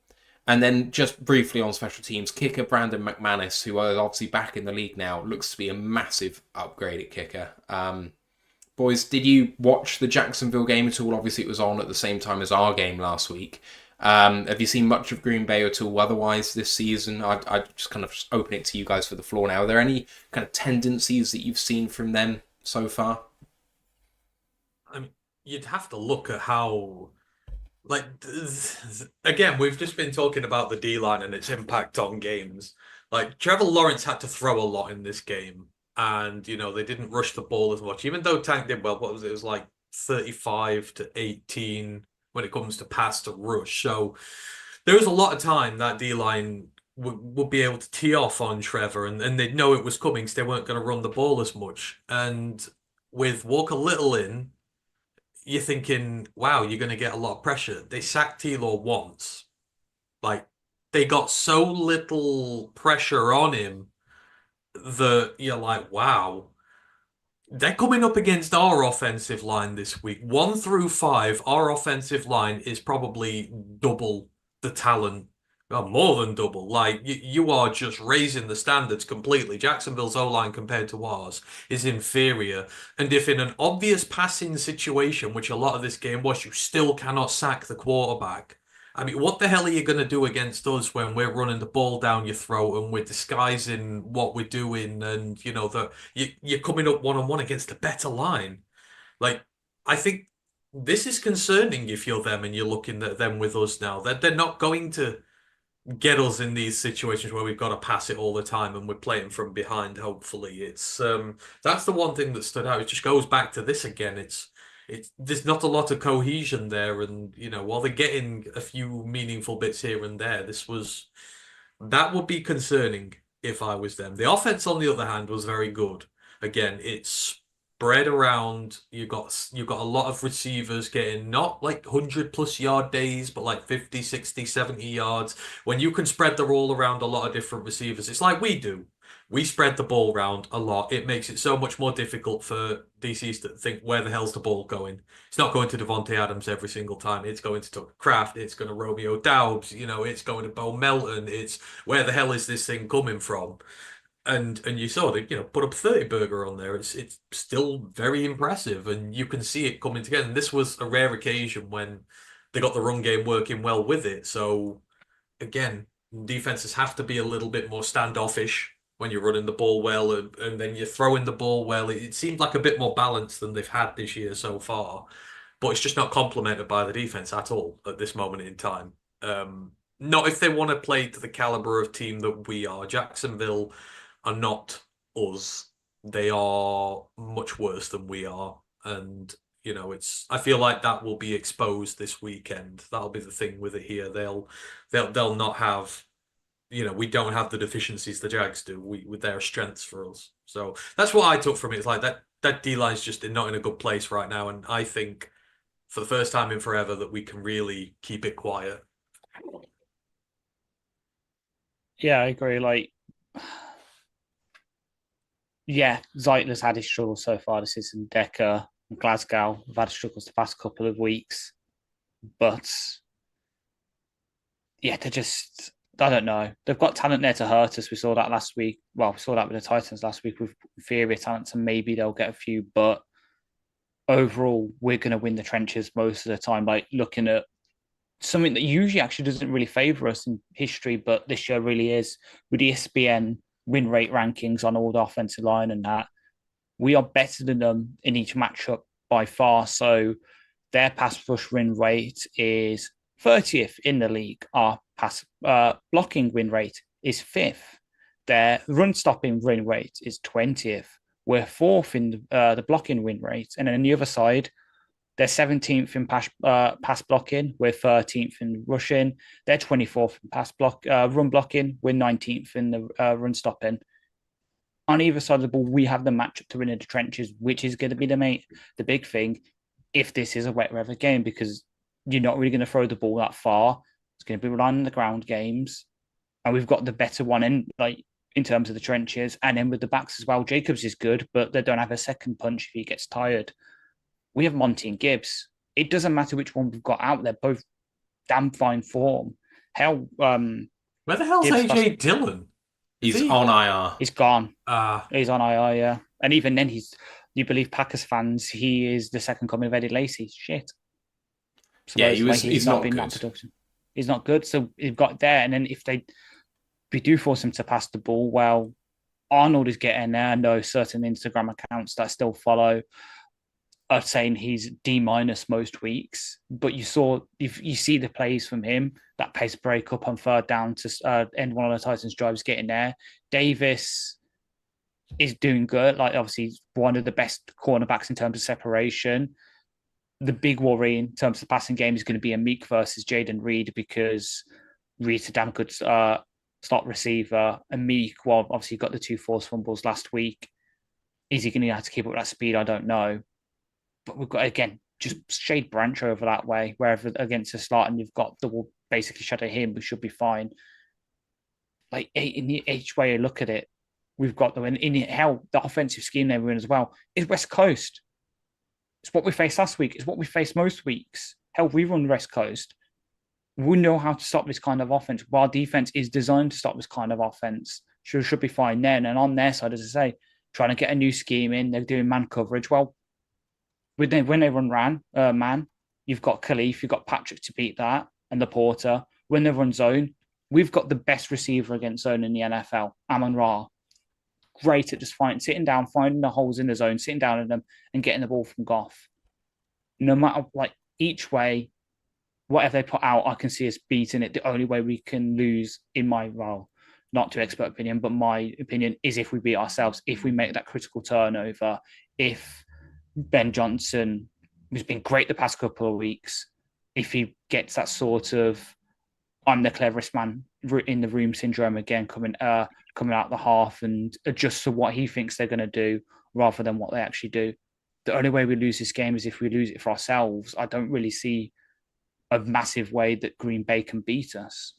And then just briefly on special teams, kicker Brandon McManus, who is obviously back in the league now, looks to be a massive upgrade at kicker. Boys, did you watch the Jacksonville game at all? Obviously, it was on at the same time as our game last week. Have you seen much of Green Bay at all otherwise this season? I'd just kind of open it to you guys for the floor now. Are there any kind of tendencies that you've seen from them so far? I mean, you'd have to look at how... again, we've just been talking about the D-line and its impact on games. Like, Trevor Lawrence had to throw a lot in this game. And, they didn't rush the ball as much. Even though Tank did well, what was it? It was like 35 to 18 when it comes to pass to rush. So there was a lot of time that D-line would be able to tee off on Trevor. And they'd know it was coming, so they weren't going to run the ball as much. And with Walker Little in, you're thinking, wow, you're going to get a lot of pressure. They sacked T-Law once. Like, they got so little pressure on him that you're like, wow. They're coming up against our offensive line this week. 1 through 5, our offensive line is probably double the talent. Well, more than double. Like, you are just raising the standards completely. Jacksonville's O-line compared to ours is inferior. And if in an obvious passing situation, which a lot of this game was, you still cannot sack the quarterback. I mean, what the hell are you going to do against us when we're running the ball down your throat and we're disguising what we're doing and, you're coming up one-on-one against a better line? Like, I think this is concerning if you're them and you're looking at them with us now. They're not going to get us in these situations where we've got to pass it all the time and we're playing from behind, hopefully. It's that's the one thing that stood out. It just goes back to this again. There's not a lot of cohesion there, and while they're getting a few meaningful bits here and there, that would be concerning if I was them. The offense, on the other hand, was very good. Again, it's spread around. You got a lot of receivers getting not like 100+ yard days, but like 50, 60, 70 yards. When you can spread the ball around a lot of different receivers, it's like we do. We spread the ball around a lot. It makes it so much more difficult for DCs to think, where the hell's the ball going? It's not going to Devontae Adams every single time. It's going to Tucker Kraft. It's going to Romeo Doubs. It's going to Bo Melton. It's where the hell is this thing coming from? And you saw it, put up 30 burger on there. It's still very impressive, and you can see it coming together. And this was a rare occasion when they got the run game working well with it. So again, defenses have to be a little bit more standoffish when you're running the ball well, and then you're throwing the ball well. It seemed like a bit more balanced than they've had this year so far, but it's just not complemented by the defense at all at this moment in time. Not if they want to play to the caliber of team that we are. Jacksonville are not us. They are much worse than we are, and I feel like that will be exposed this weekend. That'll be the thing with it here. They'll not have. We don't have the deficiencies the Jags do. With their strengths for us. So that's what I took from it. It's like that D-line's just not in a good place right now. And I think for the first time in forever that we can really keep it quiet. Yeah, I agree. Like, yeah, Zeitler's had his struggles so far this season. Decker, Glasgow have had struggles the past couple of weeks, but yeah, they're just, I don't know. They've got talent there to hurt us. We saw that last week. Well, we saw that with the Titans last week with inferior talent, and maybe they'll get a few. But overall, we're going to win the trenches most of the time. Like looking at something that usually actually doesn't really favour us in history, but this year really is with the ESPN win rate rankings on all the offensive line and that. We are better than them in each matchup by far. So their pass rush win rate is 30th in the league. Our pass blocking win rate is 5th. Their run stopping win rate is 20th. We're 4th in the blocking win rate. And then on the other side, they're 17th in pass blocking. We're 13th in rushing. They're 24th in run blocking. We're 19th in the run stopping. On either side of the ball, we have the matchup to win in the trenches, which is going to be the big thing if this is a wet weather game, because you're not really going to throw the ball that far. It's going to be relying on the ground games, and we've got the better one in terms of the trenches, and then with the backs as well. Jacobs is good, but they don't have a second punch if he gets tired. We have Monty and Gibbs. It doesn't matter which one we've got out. They're both damn fine form. Hell, where the hell's Gibbs AJ Dillon? He's on IR. He's gone. Ah, He's on IR, yeah. And even then, you believe Packers fans, he is the second coming of Eddie Lacy. Shit. Yeah, he's not been good. that production. He's not good. So you've got there. And then if we do force him to pass the ball, well, Arnold is getting there. I know certain Instagram accounts that I still follow are saying he's D- most weeks, but you see the plays from him, that pace break up on third down to end one of the Titans' drives, getting there. Davis is doing good. Like obviously, he's one of the best cornerbacks in terms of separation. The big worry in terms of the passing game is going to be a Meek versus Jaden Reed, because Reed's a damn good slot receiver, and Meek, well, obviously got the 2 forced fumbles last week. Is he going to have to keep up that speed? I don't know. But we've got, again, just shade Branch over that way, wherever against a slot, and you've got the wall basically shadow him, we should be fine. Like in each way you look at it, we've got them. And in hell, the offensive scheme they're in as well is West Coast. It's what we faced last week. It's what we face most weeks. Hell, we run West Coast. We know how to stop this kind of offense. While defense is designed to stop this kind of offense, should be fine then. And on their side, as I say, trying to get a new scheme in, they're doing man coverage. Well, when they run man, you've got Khalif, you've got Patrick to beat that, and the Porter. When they run zone, we've got the best receiver against zone in the NFL, Amon Ra. Great at just sitting down, finding the holes in the zone, sitting down in them, and getting the ball from Goff. No matter, each way, whatever they put out, I can see us beating it. The only way we can lose, in my, not too expert opinion, but my opinion, is if we beat ourselves, if we make that critical turnover, if Ben Johnson, who's been great the past couple of weeks, if he gets that sort of I'm the cleverest man in the room syndrome again, coming out the half and adjust to what he thinks they're going to do rather than what they actually do. The only way we lose this game is if we lose it for ourselves. I don't really see a massive way that Green Bay can beat us.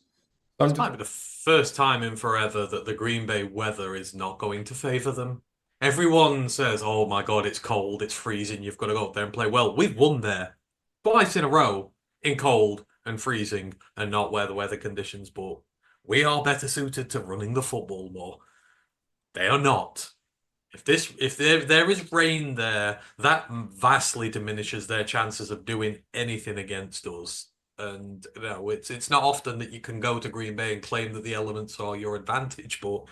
This might be the first time in forever that the Green Bay weather is not going to favour them. Everyone says, oh my God, it's cold, it's freezing, you've got to go up there and play well. We've won there twice in a row in cold and freezing and not where the weather conditions, but we are better suited to running the football more. They are not. If there is rain there, that vastly diminishes their chances of doing anything against us. And it's not often that you can go to Green Bay and claim that the elements are your advantage, but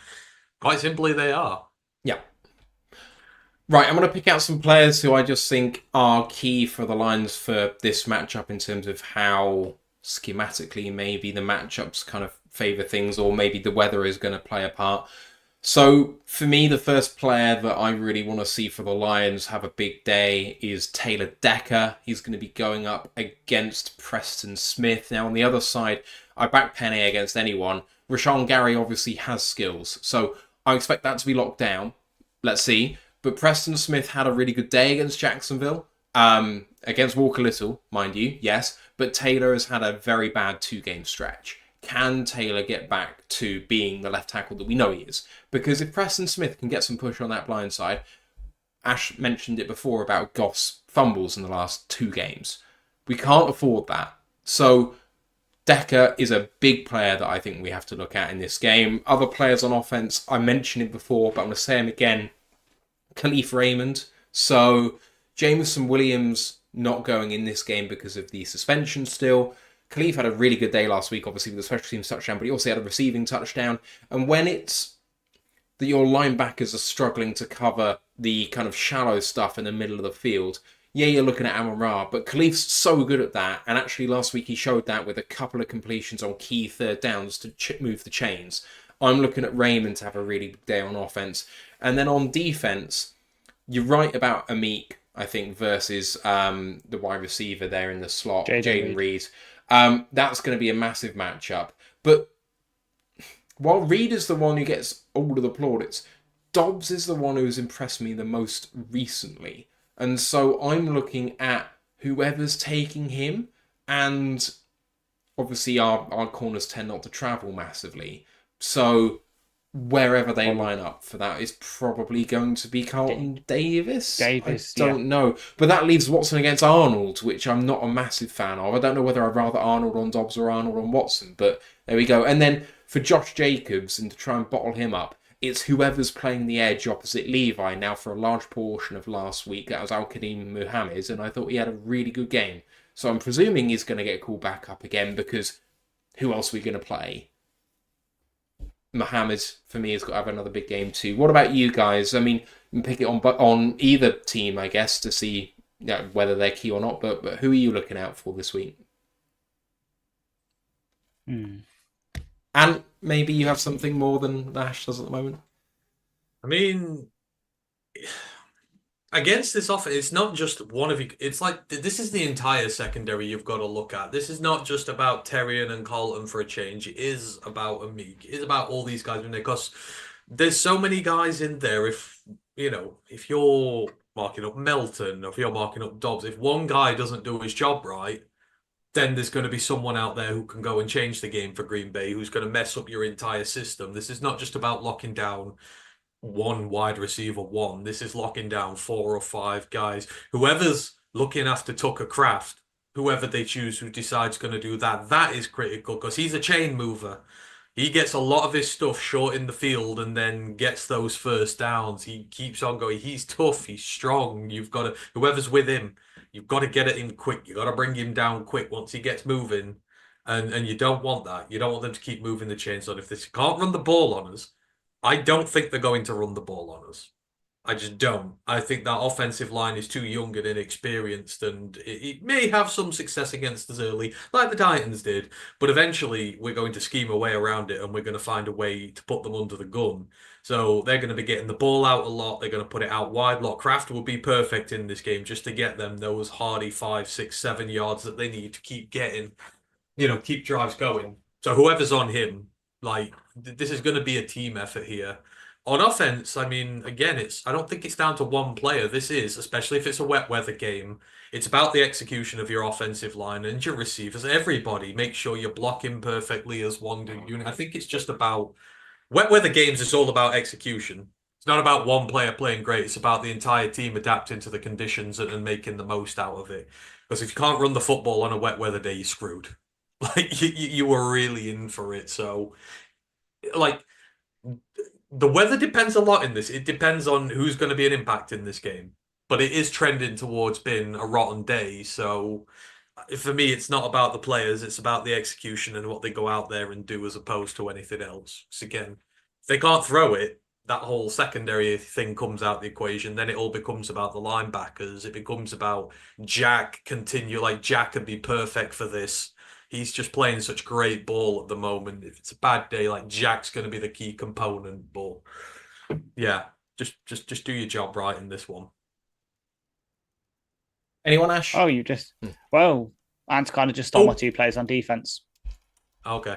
quite simply they are. Yeah. Right, I'm going to pick out some players who I just think are key for the Lions for this matchup in terms of how schematically maybe the matchups kind of favour things, or maybe the weather is going to play a part. So for me, the first player that I really want to see for the Lions have a big day is Taylor Decker. He's going to be going up against Preston Smith. Now on the other side, I back Penny against anyone. Rashawn Gary obviously has skills, so I expect that to be locked down. Let's see. But Preston Smith had a really good day against Jacksonville. Against Walker Little, mind you, yes. But Taylor has had a very bad 2-game stretch. Can Taylor get back to being the left tackle that we know he is? Because if Preston Smith can get some push on that blind side, Ash mentioned it before about Goff's fumbles in the last 2 games. We can't afford that. So Decker is a big player that I think we have to look at in this game. Other players on offense, I mentioned him before, but I'm going to say him again. Khalif Raymond. So Jameson Williams not going in this game because of the suspension still. Khalif had a really good day last week, obviously, with the special teams touchdown, but he also had a receiving touchdown. And when it's that your linebackers are struggling to cover the kind of shallow stuff in the middle of the field, yeah, you're looking at Amon-Ra, but Khalif's so good at that. And actually last week he showed that with a couple of completions on key third downs to move the chains. I'm looking at Raymond to have a really big day on offense. And then on defense, you're right about Amik, I think, versus the wide receiver there in the slot, Jaden Reed. That's going to be a massive matchup. But while Reed is the one who gets all of the plaudits, Dobbs is the one who's impressed me the most recently. And so I'm looking at whoever's taking him, and obviously our corners tend not to travel massively. So wherever they line up for that is probably going to be Carlton Davis. I don't know. But that leaves Watson against Arnold, which I'm not a massive fan of. I don't know whether I'd rather Arnold on Dobbs or Arnold on Watson, but there we go. And then for Josh Jacobs, and to try and bottle him up, it's whoever's playing the edge opposite Levi. Now, for a large portion of last week, that was Al-Qadim Muhammad, and I thought he had a really good game. So I'm presuming he's going to get called back up again, because who else are we going to play? Muhammad, for me, has got to have another big game too. What about you guys? I mean, you can pick it on either team, I guess, to see whether they're key or not, but who are you looking out for this week? And maybe you have something more than Nash does at the moment. I mean, against this offense, it's not just one of you. It's like, this is the entire secondary you've got to look at. This is not just about Terrian and Carlton for a change. It is about Amik. It is about all these guys in there, because there's so many guys in there. If you're marking up Melton, or if you're marking up Dobbs, if one guy doesn't do his job right, then there's going to be someone out there who can go and change the game for Green Bay, who's going to mess up your entire system. This is not just about locking down one wide receiver one. This is locking down 4 or 5 guys. Whoever's looking after Tucker Kraft, whoever they choose who decides going to do that, that is critical, because he's a chain mover. He gets a lot of his stuff short in the field and then gets those first downs. He keeps on going. He's tough. He's strong. You've got to, whoever's with him, you've got to get it in quick. You've got to bring him down quick once he gets moving. And you don't want that. You don't want them to keep moving the chains on. If they can't run the ball on us, I don't think they're going to run the ball on us. I just don't. I think that offensive line is too young and inexperienced, and it may have some success against us early, like the Titans did, but eventually we're going to scheme a way around it, and we're going to find a way to put them under the gun. So they're going to be getting the ball out a lot. They're going to put it out wide. Kraft will be perfect in this game just to get them those hardy 5, 6, 7 yards that they need to keep getting, keep drives going. So whoever's on him, this is going to be a team effort here. On offense, I mean, again, I don't think it's down to one player. This is, especially if it's a wet weather game, it's about the execution of your offensive line and your receivers. Everybody, make sure you're blocking perfectly as one unit. I think it's just about wet weather games. It's all about execution. It's not about one player playing great. It's about the entire team adapting to the conditions and making the most out of it. Because if you can't run the football on a wet weather day, you're screwed. You were really in for it. So, the weather depends a lot in this. It depends on who's going to be an impact in this game. But it is trending towards being a rotten day. So for me, it's not about the players. It's about the execution and what they go out there and do as opposed to anything else. So again, if they can't throw it, that whole secondary thing comes out the equation. Then it all becomes about the linebackers. It becomes about Jack Jack could be perfect for this. He's just playing such great ball at the moment. If it's a bad day, Jack's going to be the key component. But yeah, just do your job right in this one. Anyone, Ash? Oh, you just well, Ant kind of just stole my 2 players on defense. Okay,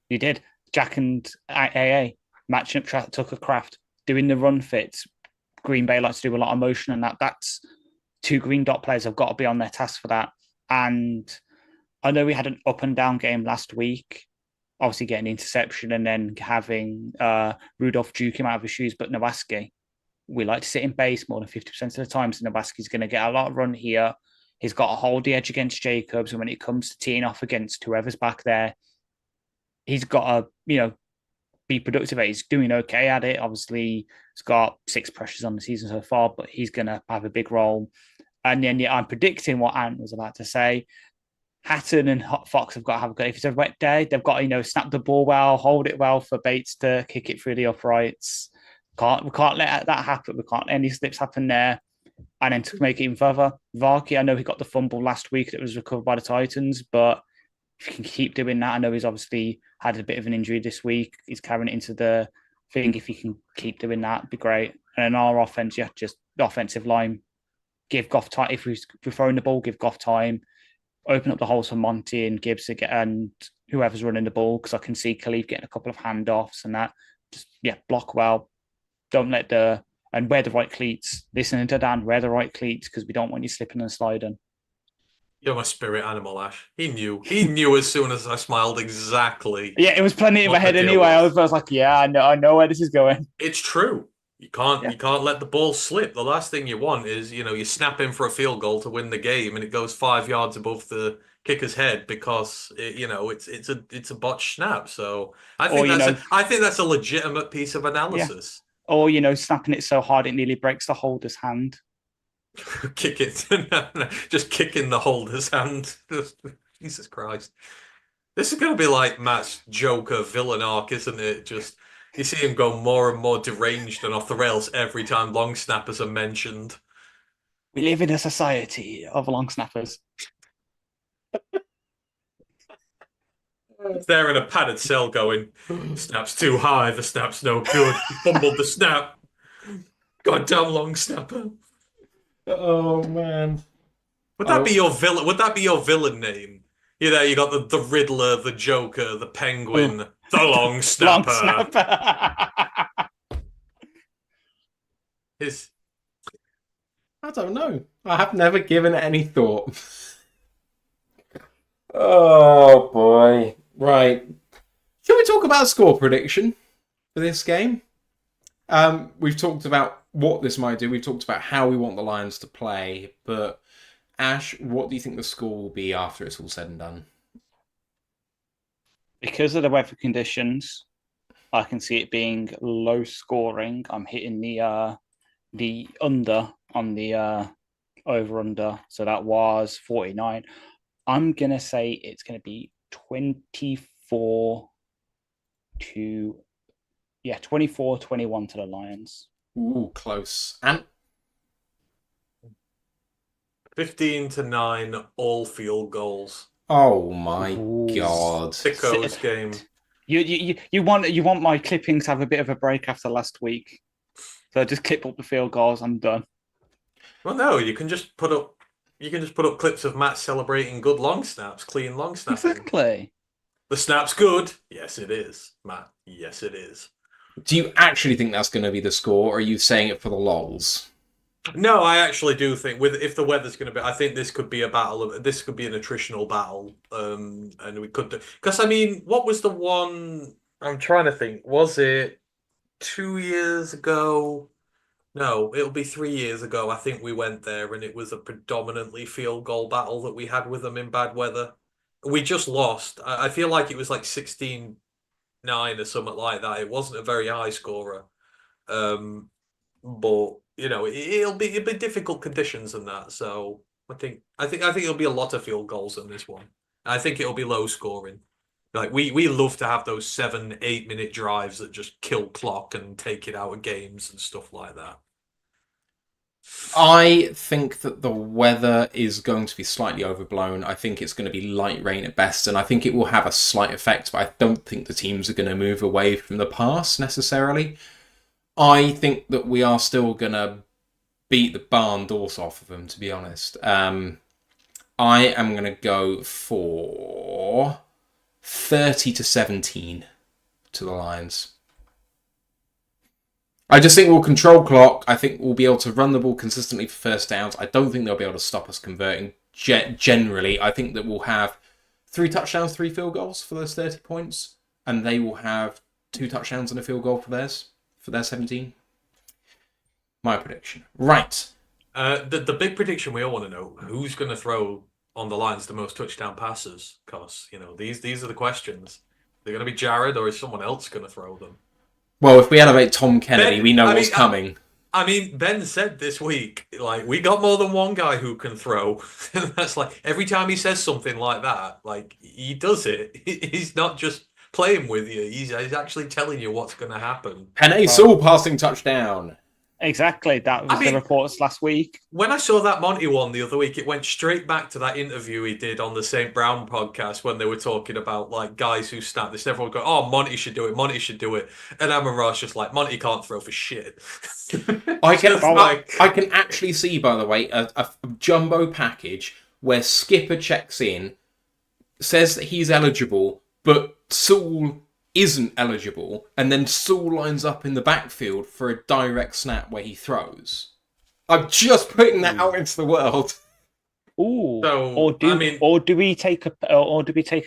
you did. Jack and AA matching up Tucker Kraft, doing the run fits. Green Bay likes to do a lot of motion, and that's 2 green dot players have got to be on their task for that. And I know we had an up and down game last week, obviously getting interception and then having Rudolph juke him out of his shoes, but Nowaski, we like to sit in base more than 50% of the time. So Nowaski's going to get a lot of run here. He's got to hold the edge against Jacobs. And when it comes to teeing off against whoever's back there, he's got to, be productive. He's doing okay at it. Obviously, he's got 6 pressures on the season so far, but he's going to have a big role. And then I'm predicting what Ant was about to say. Hatton and Fox have got to have a good. If it's a wet day, they've got to, snap the ball well, hold it well for Bates to kick it through the uprights. We can't let that happen. We can't let any slips happen there. And then to make it even further, Varkey, I know he got the fumble last week that was recovered by the Titans, but if you can keep doing that, I know he's obviously had a bit of an injury this week. He's carrying it into the thing. If you can keep doing that, it'd be great. And in our offense, just the offensive line, give Goff time. If we're throwing the ball, give Goff time. Open up the holes for Monty and Gibbs and whoever's running the ball, because I can see Khalif getting a couple of handoffs and that. Just, block well. Don't let and wear the right cleats. Listening to Dan, wear the right cleats, because we don't want you slipping and sliding. You're my spirit animal, Ash. He knew as soon as I smiled exactly. Yeah, it was plenty in my head anyway. I was like, yeah, I know where this is going. It's true. You can't let the ball slip. The last thing you want is, you snap in for a field goal to win the game and it goes 5 yards above the kicker's head because it's a botched snap. So I think that's a legitimate piece of analysis. Yeah. Or snapping it so hard it nearly breaks the holder's hand. Kick it. Just kicking the holder's hand. Jesus Christ. This is going to be like Matt's Joker villain arc, isn't it? Just, you see him go more and more deranged and off the rails every time long snappers are mentioned. We live in a society of long snappers. They're in a padded cell going, snap's too high, the snap's no good. He fumbled the snap. Goddamn long snapper. Oh man. Would that be your villain? Would that be your villain name? You got the Riddler, the Joker, the Penguin, the Long Snapper. Long snapper. I don't know. I have never given it any thought. Oh boy. Right. Shall we talk about score prediction for this game? We've talked about what this might do. We've talked about how we want the Lions to play. But Ash, what do you think the score will be after it's all said and done? Because of the weather conditions, I can see it being low scoring. I'm hitting the under on the over-under. So that was 49. I'm going to say it's going to be 24-21 to the Lions. Ooh, close. And 15-9, all field goals. Oh my God! Sicko's game. You want my clippings to have a bit of a break after last week, so just clip up the field goals. I'm done. Well, no, you can just put up clips of Matt celebrating good long snaps, clean long snapping. Exactly. The snap's good. Yes, it is, Matt. Yes, it is. Do you actually think that's going to be the score, or are you saying it for the lols? No, I actually do think if the weather's going to be, I think this could be a battle. This could be an attritional battle, and we could do, because what was the one? I'm trying to think. Was it 2 years ago? No, it'll be 3 years ago. I think we went there, and it was a predominantly field goal battle that we had with them in bad weather. We just lost. I feel like it was like 16-9 or something like that. It wasn't a very high scorer, but. It'll be difficult conditions and that. So I think it'll be a lot of field goals in this one. I think it'll be low scoring. Like we love to have those 7-8 minute drives that just kill clock and take it out of games and stuff like that. I think that the weather is going to be slightly overblown. I think it's going to be light rain at best, and I think it will have a slight effect, but I don't think the teams are going to move away from the pass necessarily. I think that we are still going to beat the barn doors off of them, to be honest. I am going to go for 30-17 to the Lions. I just think we'll control clock. I think we'll be able to run the ball consistently for first downs. I don't think they'll be able to stop us converting. Generally, I think that we'll have 3 touchdowns, 3 field goals for those 30 points, and they will have 2 touchdowns and a field goal for theirs. For their 17. My prediction. Right. The big prediction we all want to know: who's going to throw on the Lions the most touchdown passes? Because these are the questions. They're going to be Jared, or is someone else going to throw them? Well, if we elevate Tom Kennedy, Ben, we know what's coming. I mean, Ben said this week, like, we got more than one guy who can throw. And that's like, every time he says something like that, like, he does it. He's not just playing with you. He's actually telling you what's going to happen. Penny Sewell passing touchdown. Exactly. That was the reports last week. When I saw that Monty one the other week, it went straight back to that interview he did on the St. Brown podcast when they were talking about like guys who snap this. Everyone go, "Oh, Monty should do it. Monty should do it." And Amon Ross just like, "Monty can't throw for shit." I can actually see, by the way, a jumbo package where Skipper checks in, says that he's eligible, but Sewell isn't eligible, and then Sewell lines up in the backfield for a direct snap where he throws. I'm just putting that out into the world. Ooh. So, do we take a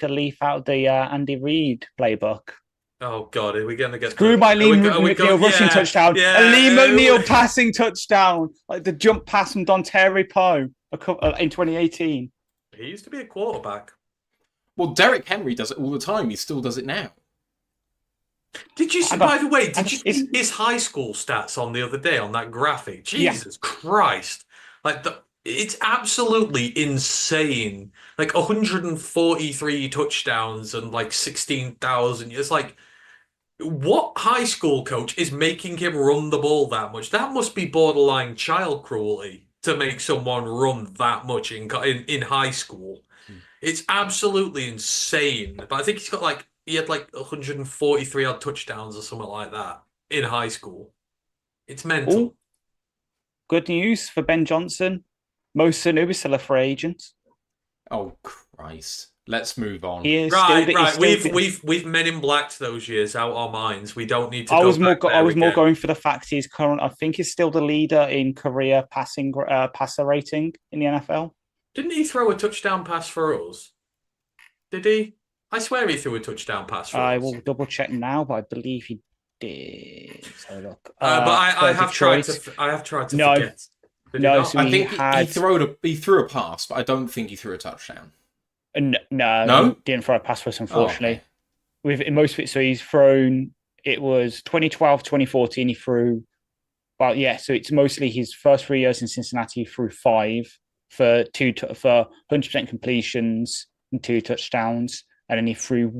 leaf out of the Andy Reid playbook? Oh God, are we going to get screw my Liam McNeil rushing touchdown? A Liam McNeil passing touchdown, like the jump pass from Dontari Poe in 2018. He used to be a quarterback. Well, Derrick Henry does it all the time. He still does it now. Did you see, by the way, did you see his high school stats on the other day on that graphic? Jesus Christ. Like, it's absolutely insane. Like, 143 touchdowns and, like, 16,000. It's like, what high school coach is making him run the ball that much? That must be borderline child cruelty to make someone run that much in high school. It's absolutely insane. But I think he had like 143 odd touchdowns or something like that in high school. It's mental. Ooh. Good news for Ben Johnson. Mo Sanu is still a free agent. Oh Christ! Let's move on. Right. We've Men in Blacked those years out our minds. We don't need to. I was more going for the fact he's current. I think he's still the leader in career passer rating in the NFL. Didn't he throw a touchdown pass for us? Did he? I swear he threw a touchdown pass for us. I will double check now, but I believe he did. So look, but I have tried to forget. So I think he threw a pass, but I don't think he threw a touchdown. No, he didn't throw a pass for us, unfortunately. In most of it, so he's thrown. It was 2012, 2014. He threw. Well, yeah. So it's mostly his first 3 years in Cincinnati. He threw 5 for 100% completions and 2 touchdowns. And then he threw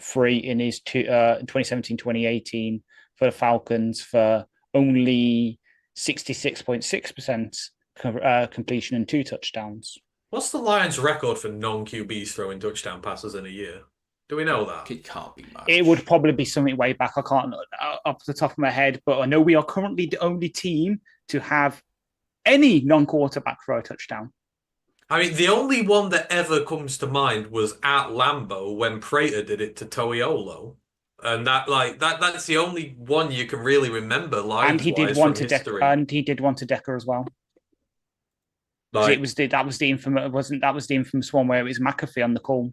3 in his 2017, 2018 for the Falcons for only 66.6% completion and 2 touchdowns. What's the Lions' record for non-QBs throwing touchdown passes in a year? Do we know that? It can't be much. It would probably be something way back. I can't off the top of my head, but I know we are currently the only team to have any non-quarterback throw a touchdown. I mean, the only one that ever comes to mind was at Lambeau when Prater did it to Toiolo. And that's the only one you can really remember live. And he did one to Decker. And he did one to Decker as well. That was the infamous one where it was McAfee on the call.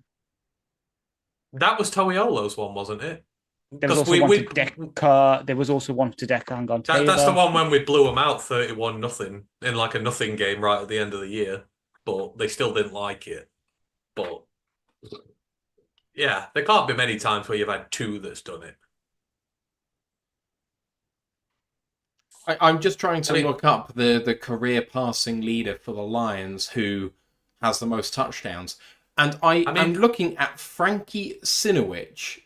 That was Toiolo's one, wasn't it? There was also one to Decker. There was also one to Decker. Hang on, that's the one when we blew them out 31-0 in like a nothing game right at the end of the year. But they still didn't like it. But yeah, there can't be many times where you've had 2 that's done it. I'm just trying to look up the career passing leader for the Lions who has the most touchdowns. And I'm looking at Frankie Sinkwich,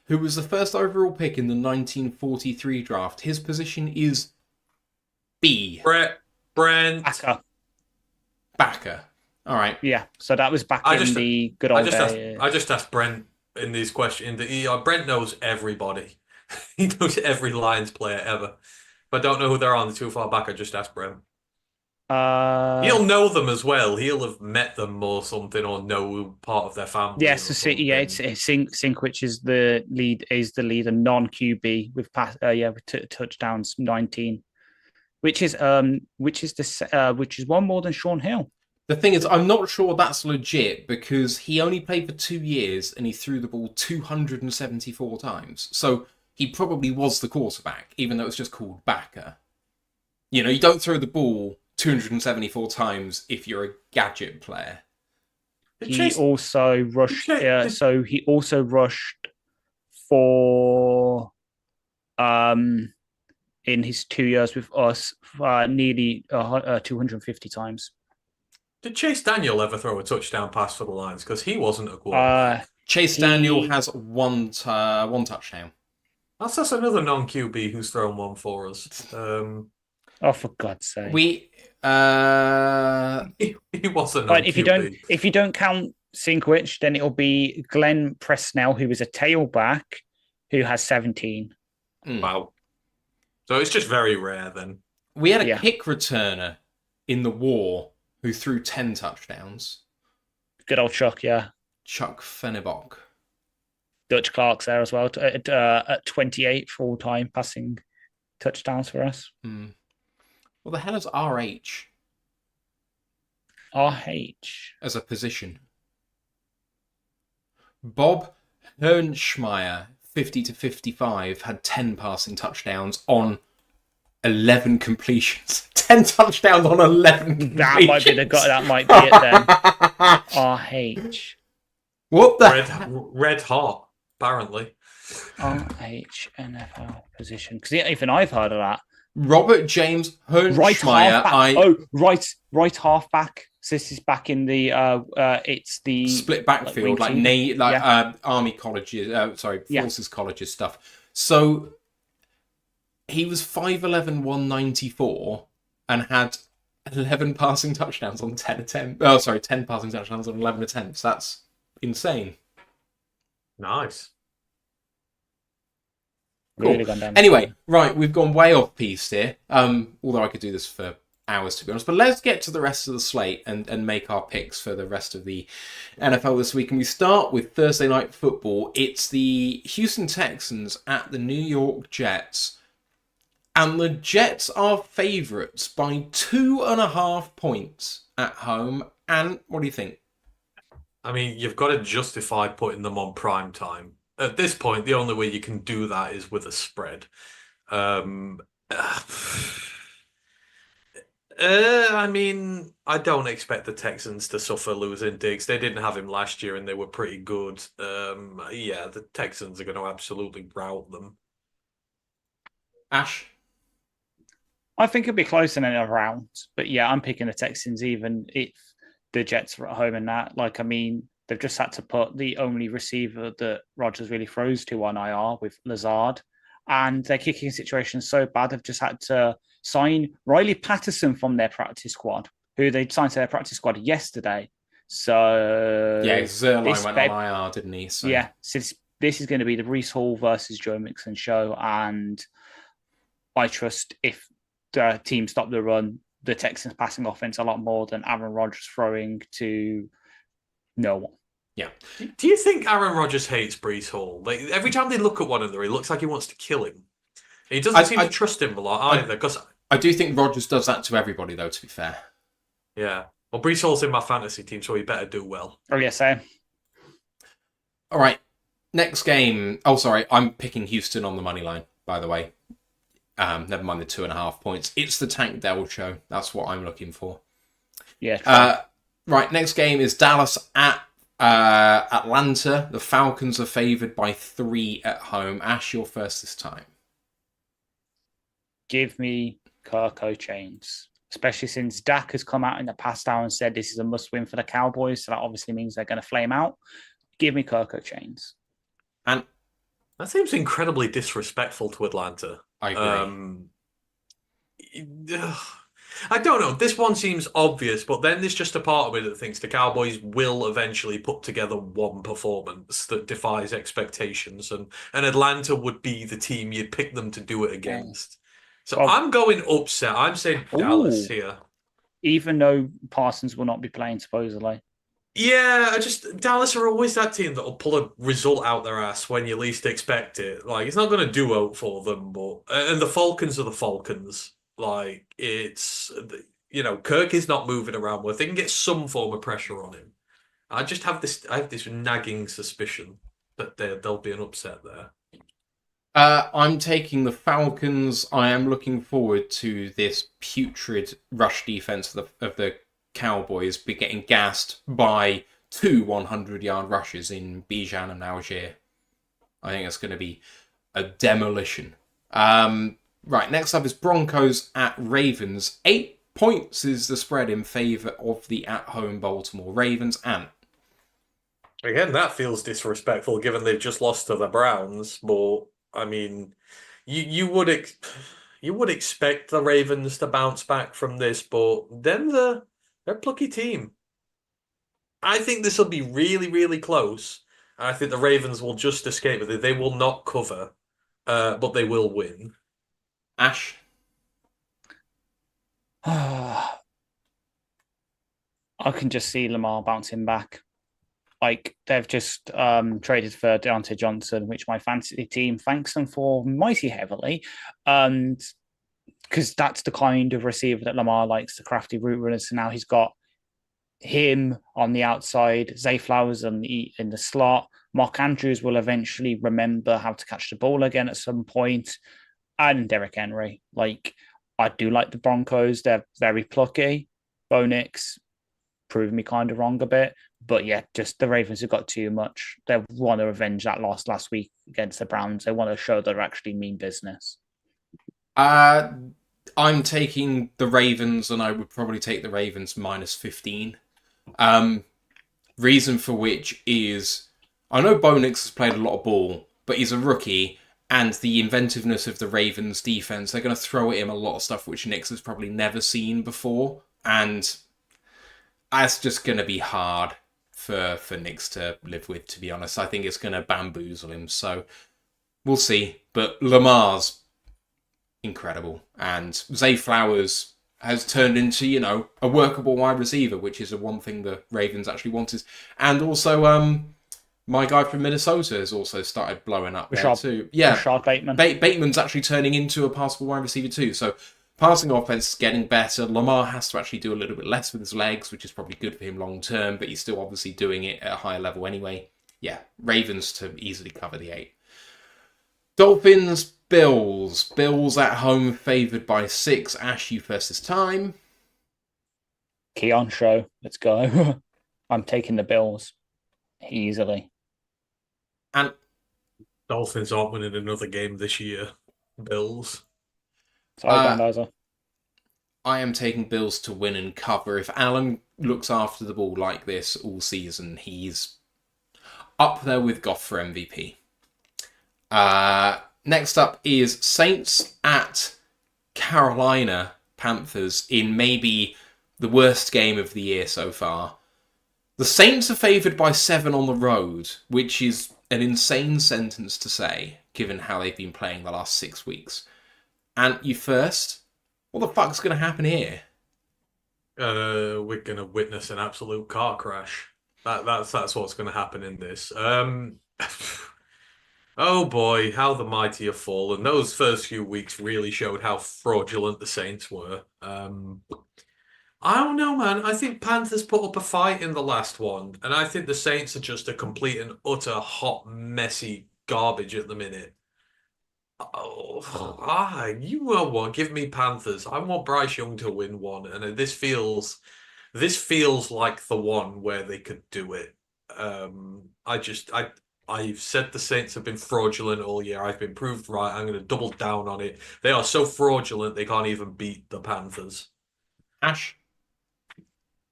who was the first overall pick in the 1943 draft. His position is B. Brent. Backer. All right. Yeah, so that was back in the good old days. I just asked Brent in these questions. Brent knows everybody. He knows every Lions player ever. If I don't know who they're on too far back, I just ask Brent. He'll know them as well. He'll have met them or something, or know part of their family. Yes, it's Sinkwich is the lead. Is the leader non-QB with touchdowns 19, which is one more than Sean Hill. The thing is, I'm not sure that's legit because he only played for 2 years and he threw the ball 274 times. So he probably was the quarterback, even though it's just called backer. You know, you don't throw the ball 274 times if you're a gadget player. He also rushed. So he also rushed for in his 2 years with us nearly 250 times. Did Chase Daniel ever throw a touchdown pass for the Lions? Because he wasn't a quarterback. Chase Daniel has one touchdown. That's another non-QB who's thrown one for us. Oh, for God's sake! He was a non-QB. If you don't count Sinkwich, then it'll be Glenn Presnell, who is a tailback, who has 17. Wow. So it's just very rare then. We had a kick returner in the war who threw 10 touchdowns. Good old Chuck, yeah. Chuck Fennebach. Dutch Clark's there as well at 28 full-time passing touchdowns for us. Well, the hell is RH? RH. As a position. Bob Hernschmeyer, 50 to 55, had 10 passing touchdowns on 11 completions. 10 touchdowns on 11 completions. That might be it then. RH. What the red hot, apparently. RH NFL position. Because even I've heard of that. Robert James Hernschmeyer. Right halfback. So this is back in the it's the split backfield, Army colleges, Forces colleges stuff. So he was 5'11", 194 and had 11 passing touchdowns on 10 attempts. 10 passing touchdowns on 11 attempts. That's insane. Nice. Cool. Really gone down. Anyway, right, we've gone way off piece here. Although I could do this for hours, to be honest. But let's get to the rest of the slate and make our picks for the rest of the NFL this week. And we start with Thursday Night Football. It's the Houston Texans at the New York Jets. And the Jets are favourites by 2.5 points at home. And what do you think? I mean, you've got to justify putting them on prime time. At this point, the only way you can do that is with a spread. I mean, I don't expect the Texans to suffer losing Diggs. They didn't have him last year and they were pretty good. The Texans are going to absolutely rout them. Ash? I think it'll be close in a round. But yeah, I'm picking the Texans even if the Jets are at home and that. They've just had to put the only receiver that Rodgers really throws to on IR with Lazard. And their kicking situation is so bad, they've just had to sign Riley Patterson from their practice squad, who they signed to their practice squad yesterday. So yeah, Zerline went on IR, didn't he? So. Yeah, so this is going to be the Breece Hall versus Joe Mixon show. And I trust if the team stop the run, the Texans passing offense a lot more than Aaron Rodgers throwing to no one. Yeah. Do you think Aaron Rodgers hates Breece Hall? Like every time they look at one another, he looks like he wants to kill him. He doesn't seem to trust him a lot either. Because I do think Rodgers does that to everybody, though. To be fair. Yeah. Well, Breece Hall's in my fantasy team, so he better do well. Oh yeah, same. All right. Next game. Oh, sorry. I'm picking Houston on the money line. By the way. Never mind the 2.5 points. It's the Tank Dell show. That's what I'm looking for. Yeah. Right. Next game is Dallas at Atlanta. The Falcons are favoured by 3 at home. Ash, you're first this time. Give me Kirko Chains, especially since Dak has come out in the past hour and said this is a must-win for the Cowboys. So that obviously means they're going to flame out. Give me Kirko Chains. And that seems incredibly disrespectful to Atlanta. I agree. I don't know. This one seems obvious, but then there's just a part of me that thinks the Cowboys will eventually put together one performance that defies expectations, and Atlanta would be the team you'd pick them to do it against. So I'm going upset. I'm saying Dallas here. Even though Parsons will not be playing, supposedly. Yeah, Dallas are always that team that will pull a result out their ass when you least expect it. Like, it's not going to do out for them, and the Falcons are the Falcons. Like, it's, Kirk is not moving around where they can get some form of pressure on him. I have this nagging suspicion that there'll be an upset there. I'm taking the Falcons. I am looking forward to this putrid rush defense of the Cowboys be getting gassed by two 100-yard rushes in Bijan and Algier. I think it's going to be a demolition. Right, next up is Broncos at Ravens. 8 points is the spread in favour of the at-home Baltimore Ravens. And Again, that feels disrespectful given they've just lost to the Browns. But I mean, you would expect the Ravens to bounce back from this, but then they're a plucky team. I think this will be really, really close. I think the Ravens will just escape with it. They will not cover, but they will win. Ash? I can just see Lamar bouncing back. Like, they've just traded for Deontay Johnson, which my fantasy team thanks them for mighty heavily. And because that's the kind of receiver that Lamar likes, the crafty route runners. So now he's got him on the outside, Zay Flowers in the slot. Mark Andrews will eventually remember how to catch the ball again at some point. And Derrick Henry. Like, I do like the Broncos. They're very plucky. Bo Nix proved me kind of wrong a bit. But yeah, just the Ravens have got too much. They want to avenge that loss last week against the Browns. They want to show they're actually mean business. I'm taking the Ravens, and I would probably take the Ravens minus 15. Reason for which is, I know Bo Nix has played a lot of ball, but he's a rookie, and the inventiveness of the Ravens defense, they're going to throw at him a lot of stuff which Nix has probably never seen before, and that's just going to be hard for Nix to live with, to be honest. I think it's going to bamboozle him, so we'll see. But Lamar's incredible, and Zay Flowers has turned into, a workable wide receiver, which is the one thing the Ravens actually wanted. And also, my guy from Minnesota has also started blowing up there too. Yeah, Rashad Bateman. Bateman's actually turning into a passable wide receiver too. So passing offense is getting better. Lamar has to actually do a little bit less with his legs, which is probably good for him long term, but he's still obviously doing it at a higher level anyway. Yeah, Ravens to easily cover the 8. Dolphins, Bills. Bills at home favoured by 6. Ash, you first this time. Keon show. Let's go. I'm taking the Bills easily. And Dolphins aren't winning another game this year. Bills. Sorry, Bandizer. I am taking Bills to win and cover. If Allen looks after the ball like this all season, he's up there with Goff for MVP. Next up is Saints at Carolina Panthers in maybe the worst game of the year so far. The Saints are favoured by 7 on the road, which is an insane sentence to say, given how they've been playing the last 6 weeks. And you first, what the fuck's going to happen here? We're going to witness an absolute car crash. That's what's going to happen in this. Oh boy, how the mighty have fallen. Those first few weeks really showed how fraudulent the Saints were. I don't know, man. I think Panthers put up a fight in the last one, and I think the Saints are just a complete and utter hot, messy garbage at the minute. You know what? Give me Panthers. I want Bryce Young to win one, and this feels like the one where they could do it. I've said the Saints have been fraudulent all year. I've been proved right. I'm going to double down on it. They are so fraudulent they can't even beat the Panthers. Ash?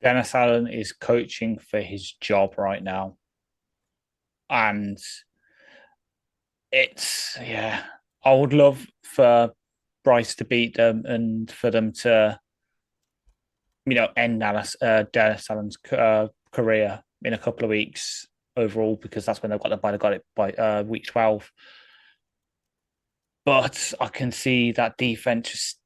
Dennis Allen is coaching for his job right now. And I would love for Bryce to beat them and for them to, end Dennis Allen's career in a couple of weeks overall, because that's when they got it by week 12. But I can see that defense just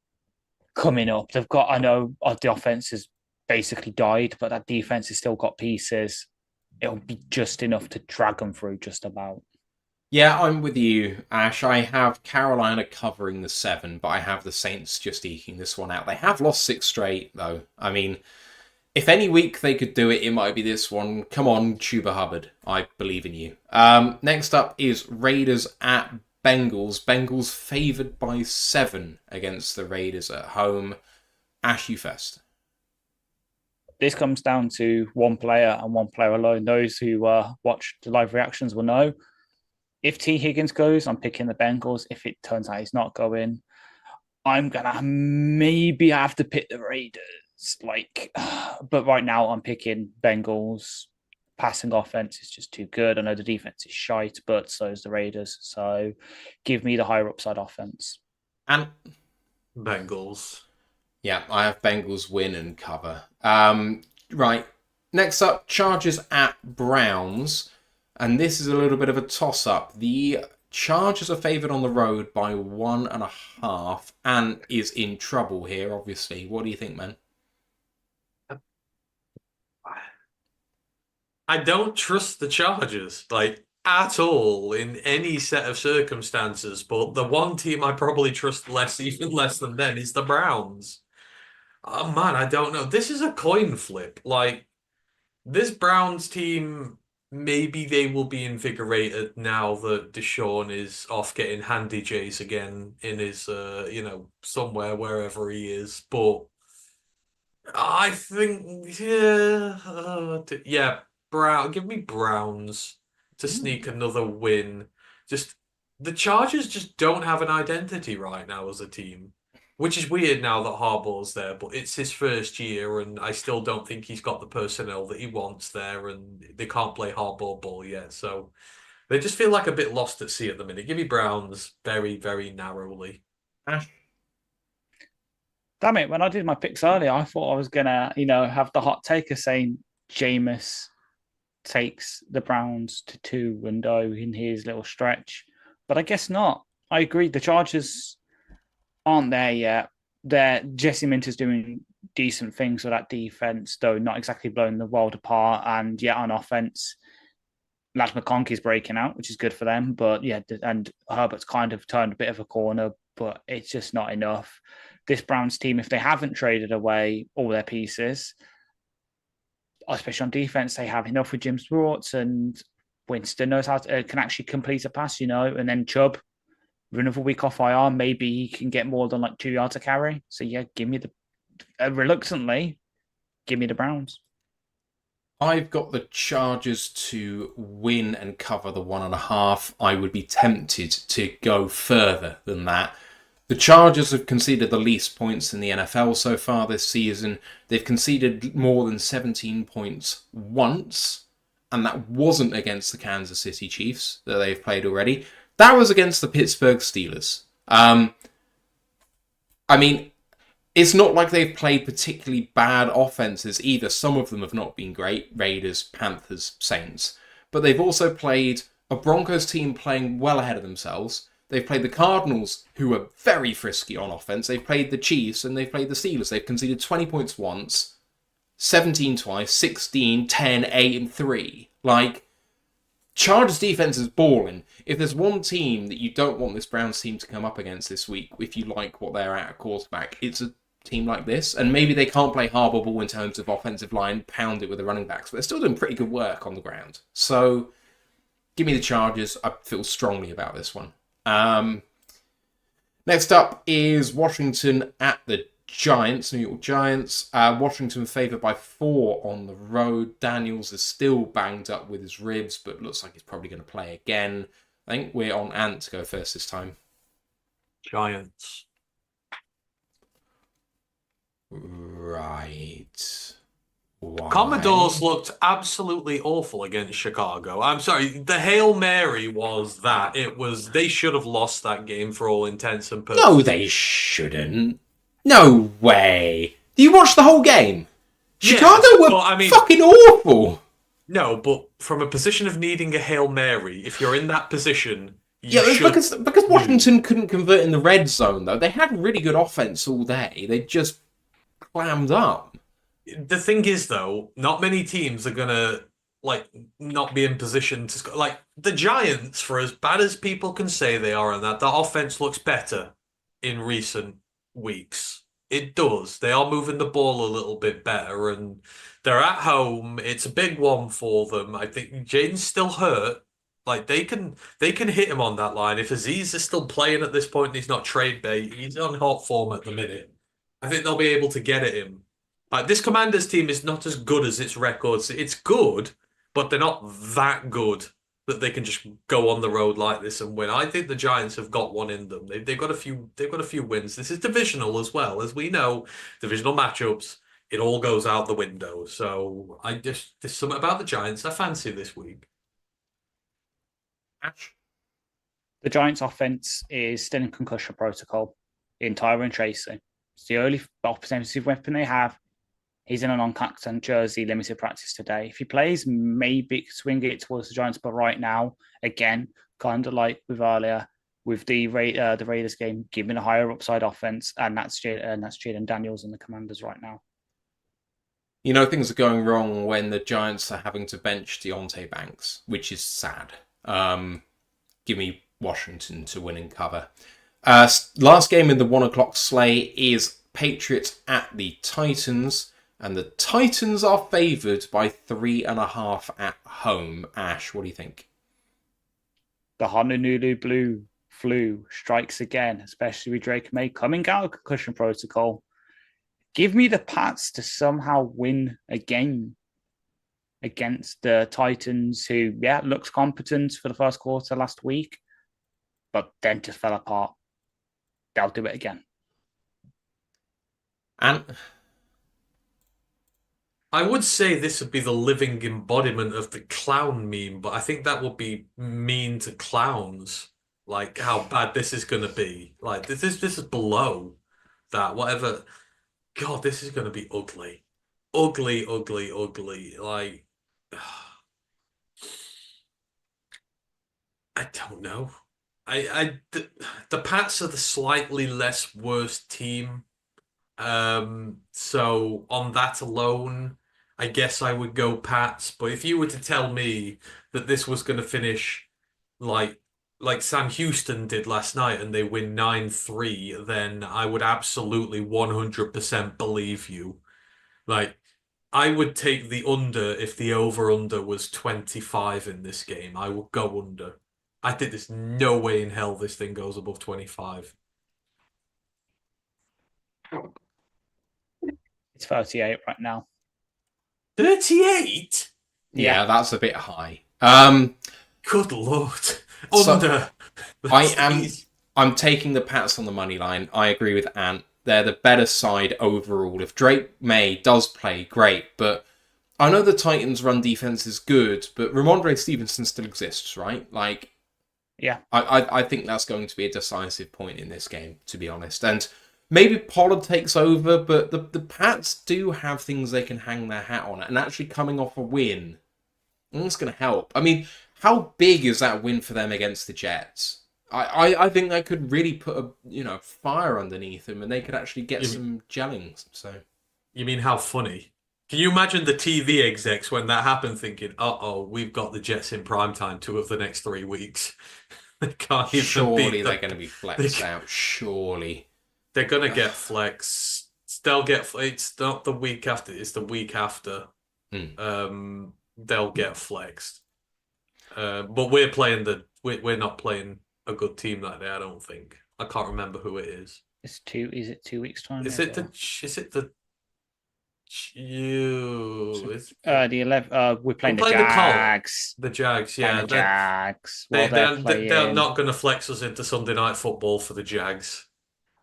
coming up. I know the offense has basically died, but that defense has still got pieces. It'll be just enough to drag them through just about. Yeah, I'm with you, Ash. I have Carolina covering the 7, but I have the Saints just eking this one out. They have lost 6 straight, though. I mean, if any week they could do it, it might be this one. Come on, Chuba Hubbard. I believe in you. Next up is Raiders at Bengals. Bengals favoured by 7 against the Raiders at home. Ash, you first. This comes down to one player and one player alone. Those who watch the live reactions will know. If T. Higgins goes, I'm picking the Bengals. If it turns out he's not going, I'm gonna maybe have to pick the Raiders. But right now I'm picking Bengals. Passing offense is just too good. I know the defense is shite, but so is the Raiders. So give me the higher upside offense. And Bengals. Yeah, I have Bengals win and cover. Right. Next up, Chargers at Browns. And this is a little bit of a toss-up. The Chargers are favoured on the road by 1.5. And is in trouble here, obviously. What do you think, man? I don't trust the Chargers, at all, in any set of circumstances. But the one team I probably trust less, even less than them, is the Browns. Oh, man, I don't know. This is a coin flip. This Browns team, maybe they will be invigorated now that Deshaun is off getting handy J's again in his, somewhere, wherever he is. But I think, give me Browns to sneak another win. The Chargers just don't have an identity right now as a team, which is weird now that Harbaugh's there, but it's his first year, and I still don't think he's got the personnel that he wants there, and they can't play Harbaugh ball yet. So they just feel like a bit lost at sea at the minute. Give me Browns very, very narrowly. Damn it, when I did my picks earlier, I thought I was going to, have the hot take of saying Jameis takes the Browns to 2 window in his little stretch. But I guess not. I agree. The Chargers aren't there yet. Jesse Minter's doing decent things with that defense, though not exactly blowing the world apart. And yet on offense, Ladd McConkey's breaking out, which is good for them. But yeah, and Herbert's kind of turned a bit of a corner, but it's just not enough. This Browns team, if they haven't traded away all their pieces, especially on defense, they have enough with Jim Schwartz, and Winston knows how to can actually complete a pass, and then Chubb, with another week off IR, maybe he can get more than 2 yards a carry. So yeah, give me reluctantly, give me the Browns. I've got the Chargers to win and cover the 1.5. I would be tempted to go further than that. The Chargers have conceded the least points in the NFL so far this season. They've conceded more than 17 points once, and that wasn't against the Kansas City Chiefs that they've played already. That was against the Pittsburgh Steelers. It's not like they've played particularly bad offenses either. Some of them have not been great. Raiders, Panthers, Saints. But they've also played a Broncos team playing well ahead of themselves. They've played the Cardinals, who are very frisky on offense. They've played the Chiefs, and they've played the Steelers. They've conceded 20 points once, 17 twice, 16, 10, 8, and 3. Chargers defense is balling. If there's one team that you don't want this Browns team to come up against this week, if you like what they're at quarterback, it's a team like this. And maybe they can't play Harbaugh ball in terms of offensive line, pound it with the running backs, but they're still doing pretty good work on the ground. So give me the Chargers. I feel strongly about this one. Next up is Washington at the Giants, New York Giants. Washington favoured by 4 on the road. Daniels is still banged up with his ribs, but looks like he's probably going to play again. I think we're on Ant to go first this time. Giants. Right. Why? Commodores looked absolutely awful against Chicago. I'm sorry, the Hail Mary was that. They should have lost that game for all intents and purposes. No, they shouldn't. No way. Do you watch the whole game? Chicago were fucking awful. No, but from a position of needing a Hail Mary, if you're in that position, because Washington couldn't convert in the red zone, though. They had really good offense all day. They just clammed up. The thing is, though, not many teams are going to, not be in position to score. The Giants, for as bad as people can say they are, and that offense looks better in recent weeks. It does. They are moving the ball a little bit better, and they're at home. It's a big one for them. I think Jaden's still hurt, Like they can hit him on that line. If Aziz is still playing at this point and he's not trade bait, he's on hot form at the minute. I think they'll be able to get at him. Like this Commanders team is not as good as its records. It's good, but they're not that good that they can just go on the road like this and win. I think the Giants have got one in them. They've got a few wins. This is divisional as well, as we know. Divisional matchups, it all goes out the window. So there's something about the Giants I fancy this week. Ash? The Giants' offense is still in concussion protocol in Tyron Tracy. It's the only offensive weapon they have. He's in a non-captain jersey, limited practice today. If he plays, maybe swing it towards the Giants. But right now, again, kind of like with earlier, with the Raiders game, giving a higher upside offense, and that's Jaden Daniels and the Commanders right now. You know, things are going wrong when the Giants are having to bench Deontay Banks, which is sad. Give me Washington to win and cover. Last game in the 1 o'clock slate is Patriots at the Titans. And the Titans are favoured by 3.5 at home. Ash, what do you think? The Honolulu Blue flu strikes again, especially with Drake May coming out of concussion protocol. Give me the Pats to somehow win a game against the Titans, who, looks competent for the first quarter last week, but then just fell apart. They'll do it again. And I would say this would be the living embodiment of the clown meme, but I think that would be mean to clowns. Like how bad this is going to be. Like this is below that. Whatever. God, this is going to be ugly, ugly, ugly, ugly. Like I don't know. The Pats are the slightly less worse team. So on that alone, I guess I would go Pats. But if you were to tell me that this was going to finish like Sam Houston did last night and they win 9-3, then I would absolutely 100% believe you. Like, I would take the under if the over-under was 25 in this game. I would go under. I think there's no way in hell this thing goes above 25. It's 38 right now. 38? yeah, that's a bit high. Good Lord. So, Under. I'm taking the Pats on the money line. I agree with Ant. They're the better side overall. If Drake May does play, great. But I know the Titans' run defense is good, but Ramondre Stevenson still exists, right? Like, yeah, I think that's going to be a decisive point in this game, to be honest. And maybe Pollard takes over, but the Pats do have things they can hang their hat on. And actually coming off a win, it's going to help. I mean, how big is that win for them against the Jets? I think that could really put a fire underneath them, and they could actually get some gelling. So, you mean how funny? Can you imagine the TV execs when that happened thinking, we've got the Jets in primetime 2 of the next 3 weeks. They can't even surely they're going to be flexed out. Surely. They're going to get flexed. They'll get, it's not the week after, it's the week after. They'll get flexed. But we're not playing a good team that day, I don't think. I can't remember who it is. Is it 2 weeks time? The 11th. We're playing the Jags. The Jags, yeah. The Jags. They're not going to flex us into Sunday Night Football for the Jags.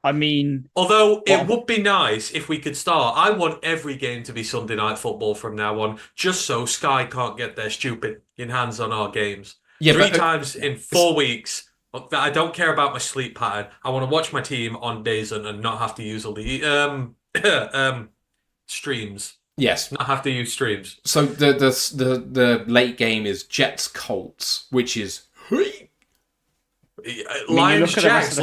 I mean, although it would be nice if we could start. I want every game to be Sunday Night Football from now on, just so Sky can't get their stupid hands on our games. Yeah, 3 times in 4 weeks. I don't care about my sleep pattern. I want to watch my team on days and not have to use all the streams. Yes, not have to use streams. So the late game is Jets Colts, which is Lions Jags.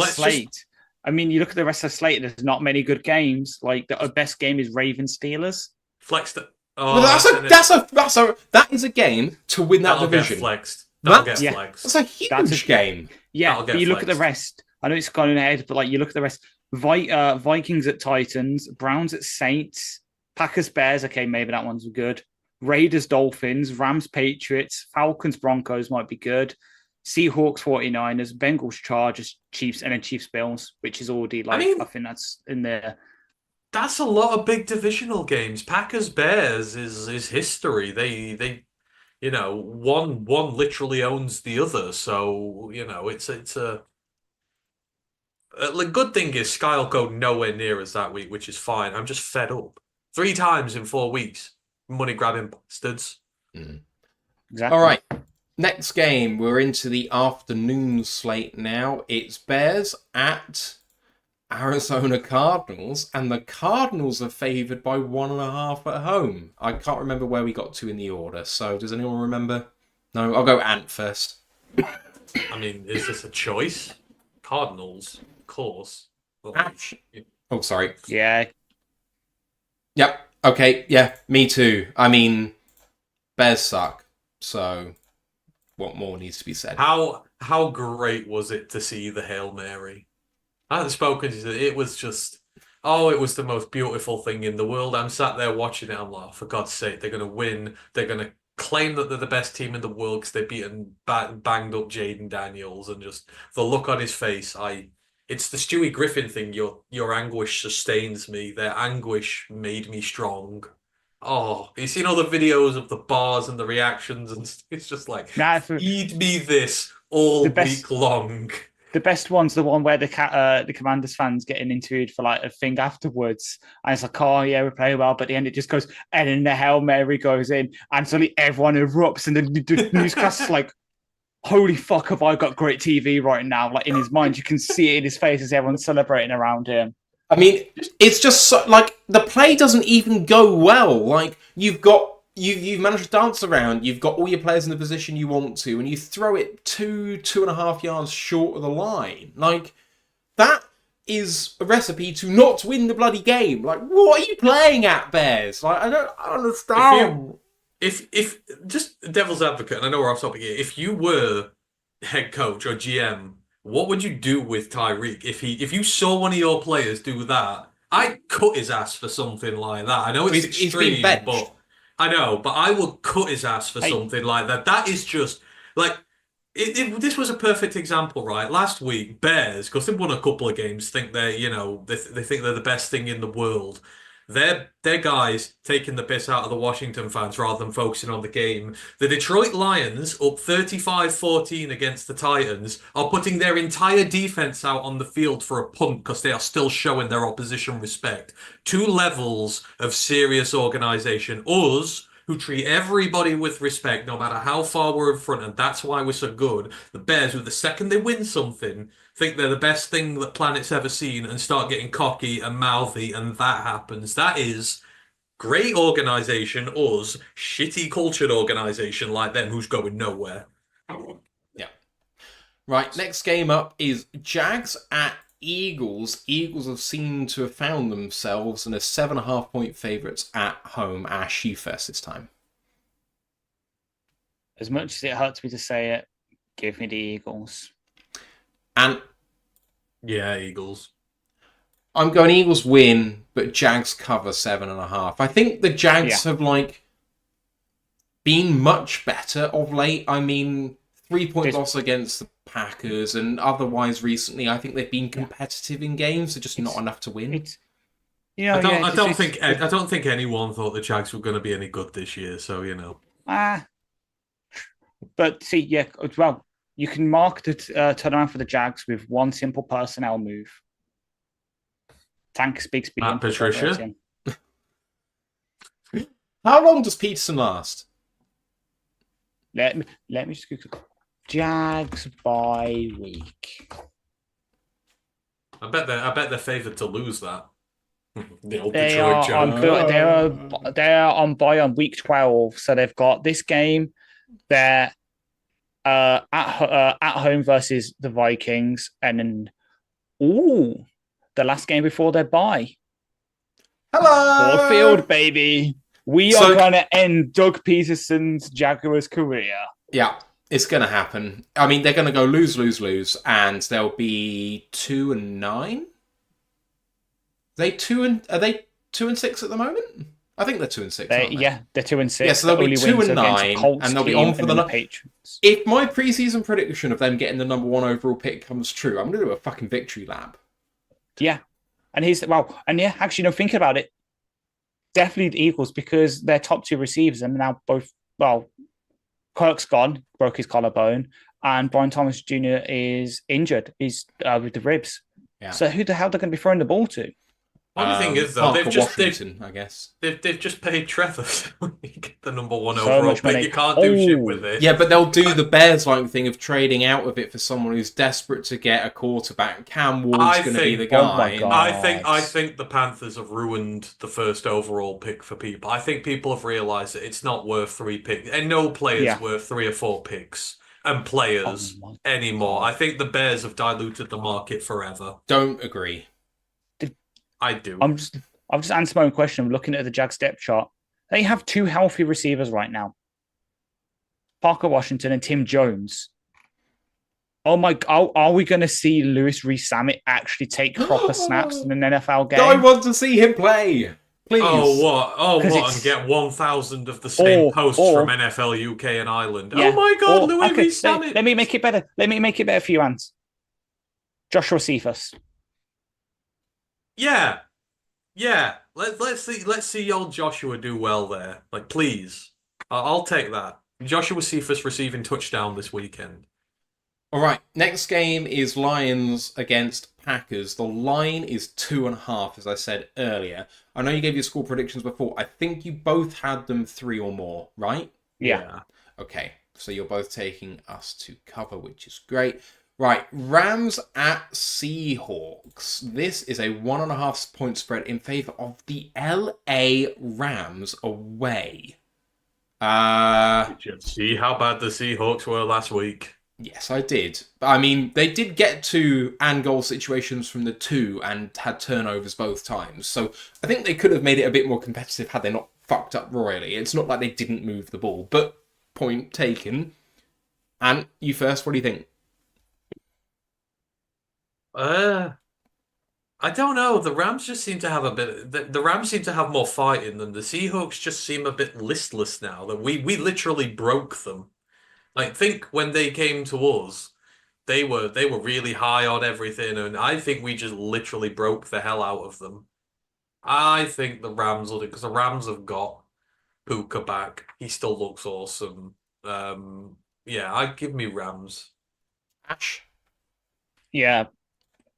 I mean, you look at the rest of the slate. There's not many good games. Like the best game is Ravens Steelers. Flexed. That is a game to win that division. Get flexed. That'll get flexed. That's a huge game. Yeah, but you look at the rest. I know it's gone ahead, but you look at the rest. Vikings at Titans, Browns at Saints, Packers Bears. Okay, maybe that one's good. Raiders, Dolphins, Rams, Patriots, Falcons, Broncos might be good. Seahawks, 49ers, Bengals, Chargers, Chiefs, and then Chiefs, Bills, which is already like, I think that's in there. That's a lot of big divisional games. Packers Bears is history. They one literally owns the other. So, it's a the good thing is Sky will go nowhere near us that week, which is fine. I'm just fed up. 3 times in 4 weeks. Money grabbing bastards. Exactly. All right. Next game, we're into the afternoon slate now. It's Bears at Arizona Cardinals, and the Cardinals are favoured by 1.5 at home. I can't remember where we got to in the order, so does anyone remember? No, I'll go Ant first. I mean, is this a choice? Cardinals, of course. Oh, sorry. Yeah. Yep. Okay. Yeah, me too. I mean, Bears suck, so what more needs to be said? How great was it to see the Hail Mary? I haven't spoken to you. It was just, it was the most beautiful thing in the world. I'm sat there watching it. I'm like, for God's sake, they're going to win. They're going to claim that they're the best team in the world because they've beaten banged up Jaden Daniels, and just the look on his face. It's the Stewie Griffin thing. Your anguish sustains me. Their anguish made me strong. Oh, you seen all the videos of the bars and the reactions, and it's just like, feed me this all week long. The best one's the one where the Commanders fans getting interviewed for like a thing afterwards, and it's like, oh yeah, we play well, but at the end it just goes, and then the Hail Mary goes in, and suddenly everyone erupts, and the newscaster's is like, holy fuck, have I got great TV right now? Like in his mind, you can see it in his face as everyone's celebrating around him. I mean, it's just so, like the play doesn't even go well. Like you've managed to dance around. You've got all your players in the position you want to, and you throw it 2.5 yards short of the line. Like that is a recipe to not win the bloody game. Like, what are you playing at, Bears? Like, I don't understand. If just devil's advocate, and I know we're off topic here. If you were head coach or GM, what would you do with Tyreek if you saw one of your players do that? I'd cut his ass for something like that. I know it's extreme, but I would cut his ass for something like that. That is just like this was a perfect example, right? Last week, Bears, because they've won a couple of games, think they're they think they're the best thing in the world. They're guys taking the piss out of the Washington fans rather than focusing on the game. The Detroit Lions, up 35-14 against the Titans, are putting their entire defense out on the field for a punt because they are still showing their opposition respect. 2 levels of serious organization. Us, who treat everybody with respect no matter how far we're in front, and that's why we're so good. The Bears, who the second they win something, think they're the best thing that planet's ever seen and start getting cocky and mouthy, and that happens. That is great organization. Us, shitty cultured organization like them who's going nowhere. Yeah. Right, next game up is Jags at Eagles. Eagles have seemed to have found themselves and are 7.5 point favourites at home. Ash, you first this time. As much as it hurts me to say it, give me the Eagles. And yeah, Eagles. I'm going Eagles win, but Jags cover 7.5. I think the Jags have been much better of late. I mean, 3-point loss against the Packers, and otherwise recently, I think they've been competitive in games. They're just not enough to win. I don't think anyone thought the Jags were going to be any good this year. So but see, well, you can mark the turnaround for the Jags with one simple personnel move. Tank speaks. Matt Patricia. How long does Peterson last? Let me just Google. Jags by week. I bet they're favoured to lose that. The old they are on bye on week 12, so they've got this game. They're at home versus the Vikings, and then the last game before their bye. Hello, Ford Field, baby. We are going to end Doug Peterson's Jaguars career. Yeah. It's going to happen. I mean, they're going to go lose, and they'll be 2-9. Are they 2-6 at the moment? I think they're 2-6. Aren't they? Yeah, they're 2-6. Yeah, so they'll be 2-9, and they'll be on for the Patriots. If my preseason prediction of them getting the number 1 overall pick comes true, I'm going to do a fucking victory lap. Yeah, and actually, no, thinking about it, definitely the Eagles, because their top 2 receivers are now both, Kirk's gone, broke his collarbone, and Brian Thomas Jr. is injured. He's with the ribs. Yeah. So who the hell they're going to be throwing the ball to? Only thing is, though, they've just paid Trevor to get the number 1 overall pick. You can't do shit with it. Yeah, but they'll do the Bears-like thing of trading out of it for someone who's desperate to get a quarterback. Cam Ward's going to be the guy. I think the Panthers have ruined the first overall pick for people. I think people have realised that it's not worth 3 picks, and no player's worth 3 or 4 picks and players anymore. I think the Bears have diluted the market forever. Don't agree. I do. I'm just answering my own question. I'm looking at the Jags depth chart. They have 2 healthy receivers right now. Parker Washington and Tim Jones. Oh my! Are we going to see Lewis Rees-Sammet actually take proper snaps in an NFL game? I want to see him play. Please. And get 1,000 of the same posts from NFL, UK, and Ireland. Yeah, oh my God, Lewis Rees-Sammet. Let me make it better. Let me make it better for you, Ants. Joshua Cephas. Yeah. Let's see old Joshua do well there. Like, please, I'll take that. Joshua Cephas receiving touchdown this weekend. All right, next game is Lions against Packers. The line is 2.5, as I said earlier. I know you gave your score predictions before. I think you both had them 3 or more, right? Yeah. Okay, so you're both taking us to cover, which is great. Right, Rams at Seahawks. This is a 1.5 point spread in favour of the LA Rams away. Did you see how bad the Seahawks were last week? Yes, I did. I mean, they did get to and goal situations from the 2 and had turnovers both times. So I think they could have made it a bit more competitive had they not fucked up royally. It's not like they didn't move the ball, but point taken. And you first, what do you think? I don't know. The Rams just seem to have a bit. The Rams seem to have more fight in them. The Seahawks just seem a bit listless now. That we literally broke them. Like, think when they came to us, they were really high on everything, and I think we just literally broke the hell out of them. I think the Rams will do, because the Rams have got Puka back. He still looks awesome. I'd give me Rams. Ash? Yeah.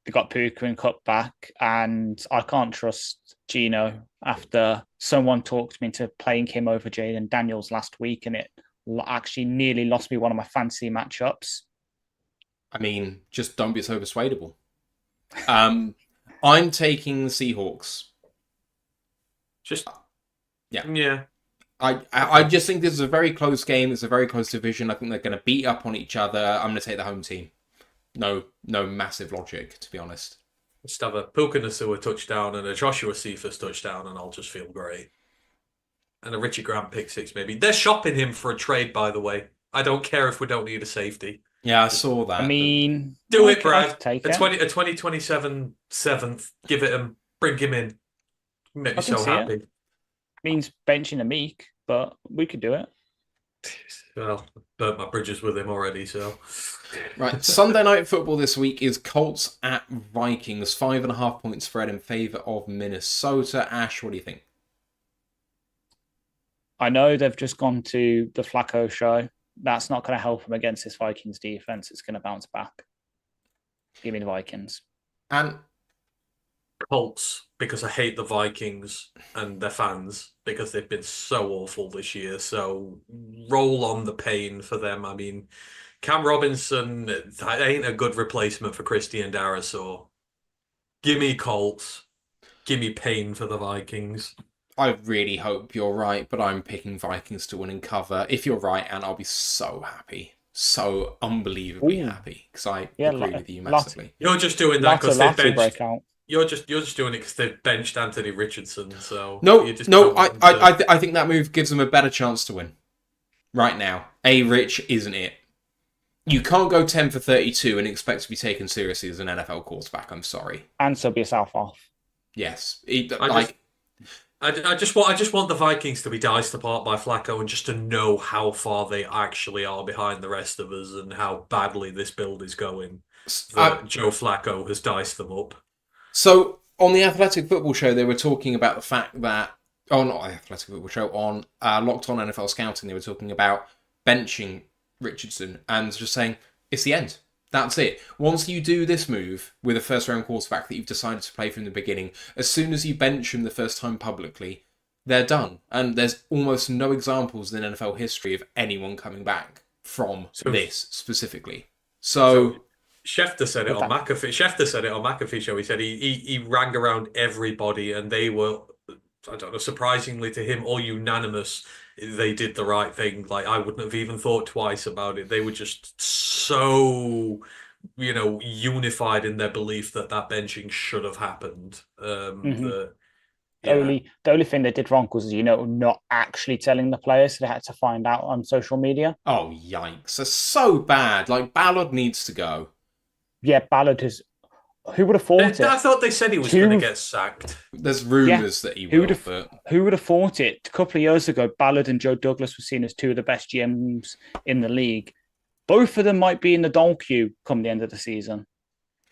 They got Puka and Cup back, and I can't trust Gino after someone talked me into playing him over Jaden Daniels last week, and it actually nearly lost me one of my fantasy matchups. I mean, just don't be so persuadable. I'm taking the Seahawks. Yeah. I just think this is a very close game. It's a very close division. I think they're going to beat up on each other. I'm going to take the home team. No massive logic, to be honest. Just have a Puka Nacua touchdown and a Joshua Cephas touchdown, and I'll just feel great. And a Richie Grant pick 6, maybe. They're shopping him for a trade, by the way. I don't care if we don't need a safety. Yeah, I saw that. I mean, do it, Brad. A 2027 7th. Give it him. Bring him in. Make me so happy. It means benching a Meek, but we could do it. Well, burnt my bridges with him already, so. Right, Sunday night football this week is Colts at Vikings. 5.5 point spread in favour of Minnesota. Ash, what do you think? I know they've just gone to the Flacco show. That's not going to help them against this Vikings defense. It's going to bounce back. Give me the Vikings. And Colts, because I hate the Vikings and their fans, because they've been so awful this year. So roll on the pain for them. I mean, Cam Robinson ain't a good replacement for Christian Darrisaw. Give me Colts. Give me pain for the Vikings. I really hope you're right, but I'm picking Vikings to win and cover. If you're right, and I'll be so happy. So unbelievably happy. Because I agree with you massively. You're just doing that because they benched. You're just doing it because they've benched Anthony Richardson. So I think that move gives them a better chance to win. Right now. Rich, isn't it? You can't go 10 for 32 and expect to be taken seriously as an NFL quarterback. I'm sorry. And so be a South off. Yes. I just want the Vikings to be diced apart by Flacco and just to know how far they actually are behind the rest of us and how badly this build is going. That Joe Flacco has diced them up. So on the Athletic Football Show, they were talking about the fact that, oh, not the Athletic Football Show, on Locked On NFL Scouting, they were talking about benching Richardson and just saying it's the end. That's it. Once you do this move with a first-round quarterback that you've decided to play from the beginning, as soon as you bench him the first time publicly, they're done. And there's almost no examples in NFL history of anyone coming back from this specifically. So Schefter said it on McAfee. Schefter said it on McAfee show. He said he rang around everybody, and they were, I don't know, surprisingly to him, all unanimous. They did the right thing. Like, I wouldn't have even thought twice about it. They were just so, unified in their belief that benching should have happened. The only thing they did wrong was, not actually telling the players, so they had to find out on social media. Oh, yikes. That's so bad. Like, Ballard needs to go. Yeah, Ballard has... Who would have thought it? I thought they said he was going to get sacked. There's rumours that he will. Who would have thought it? A couple of years ago, Ballard and Joe Douglas were seen as two of the best GMs in the league. Both of them might be in the dole queue come the end of the season.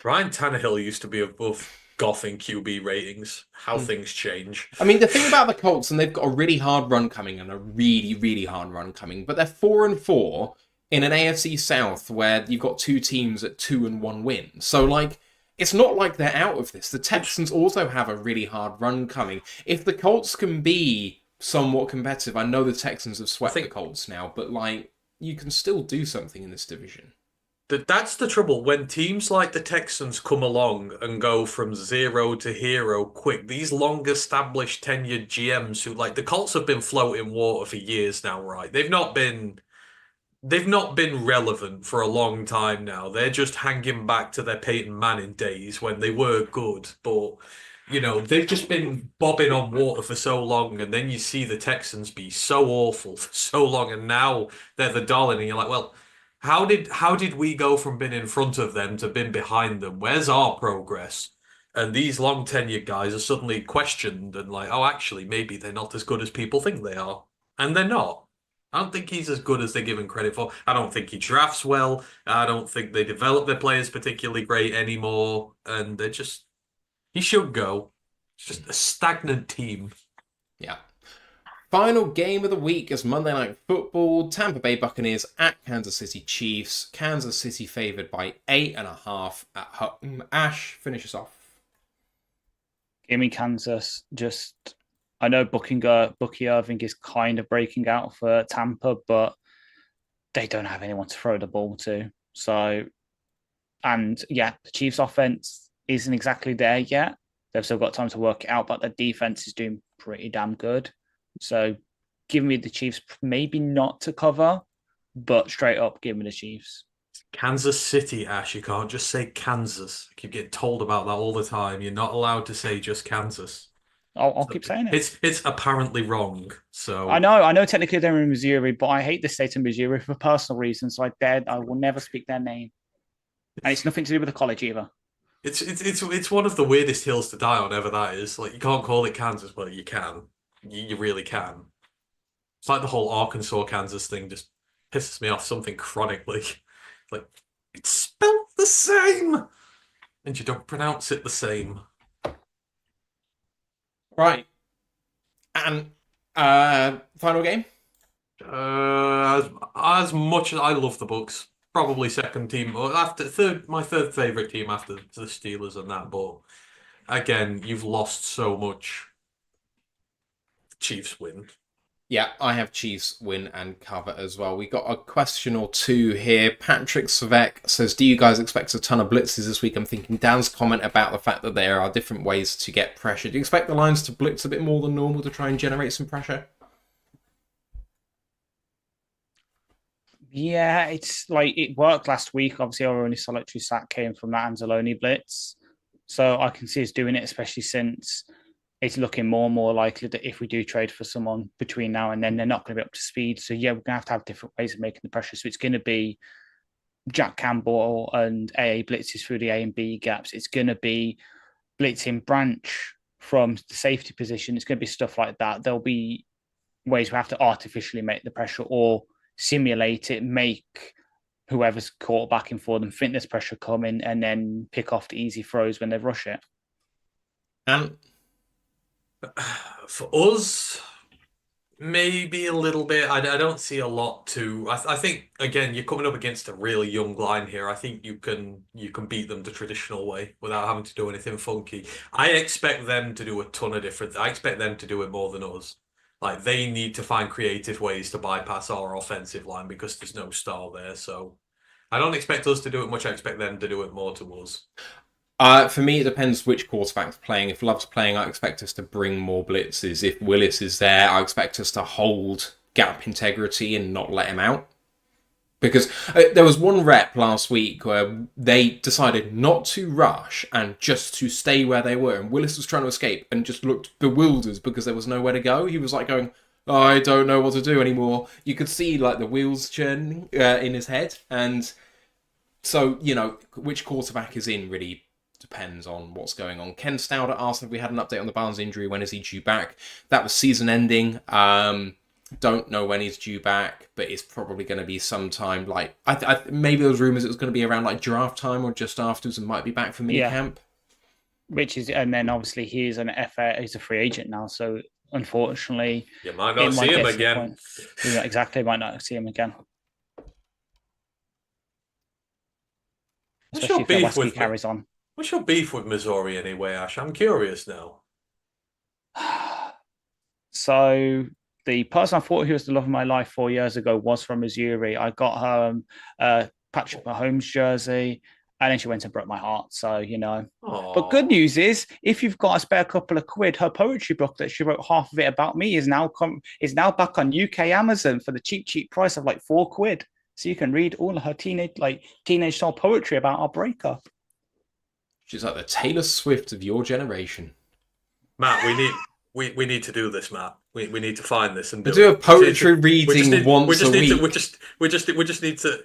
Ryan Tannehill used to be above Goff in QB ratings. How things change. I mean, the thing about the Colts, and they've got a really hard run coming and a really, really hard run coming, but they're 4-4 in an AFC South where you've got two teams at 2-1 wins. So, like, it's not like they're out of this. The Texans also have a really hard run coming. If the Colts can be somewhat competitive, I know the Texans have swept the Colts now, but, like, you can still do something in this division. That's the trouble. When teams like the Texans come along and go from zero to hero quick, these long-established tenured GMs who, like, the Colts have been floating water for years now, right? They've not been relevant for a long time now. They're just hanging back to their Peyton Manning days when they were good. But, they've just been bobbing on water for so long. And then you see the Texans be so awful for so long. And now they're the darling. And you're like, well, how did we go from being in front of them to being behind them? Where's our progress? And these long tenured guys are suddenly questioned and like, oh, actually, maybe they're not as good as people think they are. And they're not. I don't think he's as good as they're given credit for. I don't think he drafts well. I don't think they develop their players particularly great anymore. And they're just... He should go. It's just a stagnant team. Yeah. Final game of the week is Monday Night Football. Tampa Bay Buccaneers at Kansas City Chiefs. Kansas City favoured by 8.5 at home. Ash, finish us off. Give me Kansas. Just... I know Bucky Irving is kind of breaking out for Tampa, but they don't have anyone to throw the ball to. So, and yeah, the Chiefs' offense isn't exactly there yet. They've still got time to work it out, but their defense is doing pretty damn good. So, give me the Chiefs, maybe not to cover, but straight up, give me the Chiefs. Kansas City, Ash. You can't just say Kansas. I keep getting told about that all the time. You're not allowed to say just Kansas. I'll keep saying it. It's apparently wrong. So I know technically they're in Missouri, but I hate the state of Missouri for personal reasons. So I will never speak their name, and it's nothing to do with the college either. It's one of the weirdest hills to die on ever. That is, like, you can't call it Kansas, but you can. You really can. It's like the whole Arkansas Kansas thing just pisses me off something chronically. Like, it's spelled the same, and you don't pronounce it the same. Right. And final game? As much as I love the Bucks, probably second team, or my third favorite team after the Steelers and that. But again, you've lost so much. Chiefs win. Yeah, I have Chiefs win and cover as well. We got a question or two here. Patrick Svek says, do you guys expect a ton of blitzes this week? I'm thinking Dan's comment about the fact that there are different ways to get pressure. Do you expect the Lions to blitz a bit more than normal to try and generate some pressure? Yeah, it's like it worked last week. Obviously, our only solitary sack came from that Anzalone blitz. So I can see us doing it, especially since it's looking more and more likely that if we do trade for someone between now and then, they're not going to be up to speed. So, yeah, we're going to have different ways of making the pressure. So it's going to be Jack Campbell and AA blitzes through the A and B gaps. It's going to be blitzing Branch from the safety position. It's going to be stuff like that. There'll be ways we have to artificially make the pressure or simulate it, make whoever's quarterbacking for them think there's pressure coming, and then pick off the easy throws when they rush it. And for us, maybe a little bit. I don't see a lot to. I think again, you're coming up against a really young line here. I think you can beat them the traditional way without having to do anything funky. I expect them to do a ton of different. I expect them to do it more than us. Like they need to find creative ways to bypass our offensive line because there's no star there. So I don't expect us to do it much. I expect them to do it more to us. For me, it depends which quarterback's playing. If Love's playing, I expect us to bring more blitzes. If Willis is there, I expect us to hold gap integrity and not let him out. Because there was one rep last week where they decided not to rush and just to stay where they were. And Willis was trying to escape and just looked bewildered because there was nowhere to go. He was like going, I don't know what to do anymore. You could see like the wheels churning in his head. And so, which quarterback is in really depends on what's going on. Ken Stouder asked if we had an update on the Barnes injury. When is he due back? That was season ending. Don't know when he's due back, but it's probably going to be sometime like maybe there was rumours it was going to be around like draft time or just afterwards and might be back for mini camp. Which is, and then obviously he's he's a free agent now, so unfortunately you might not see him again. Yeah, exactly, might not see him again. Especially if Wesky carries on. What's your beef with Missouri anyway, Ash? I'm curious now. So the person I thought he was the love of my life 4 years ago was from Missouri. I got her Patrick Mahomes jersey, and then she went and broke my heart. So, Aww. But good news is, if you've got a spare couple of quid, her poetry book that she wrote half of it about me is now back on UK Amazon for the cheap price of like £4. So you can read all of her teenage style poetry about our breakup. She's like the Taylor Swift of your generation. Matt, we need to do this, Matt. We need to find this and do a poetry reading once a week. We just need to.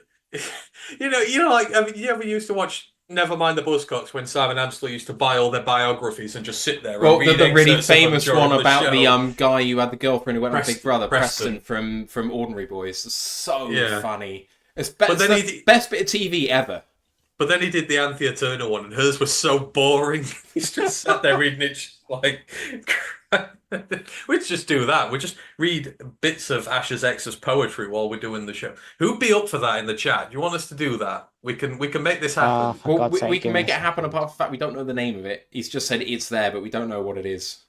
Like you ever used to watch Nevermind the Buzzcocks when Simon Amstel used to buy all their biographies and just sit there. Well, and read the really famous one the about show. the guy who had the girlfriend who went on Big Brother, Preston from Ordinary Boys. So funny. It's the best bit of TV ever. But then he did the Anthea Turner one, and hers was so boring. He's just sat there reading it like. We'd just do that. We just read bits of Ash's ex's poetry while we're doing the show. Who'd be up for that in the chat? Do you want us to do that? We can make this happen. Well, we can make it happen. Apart from the fact we don't know the name of it. He's just said it's there, but we don't know what it is.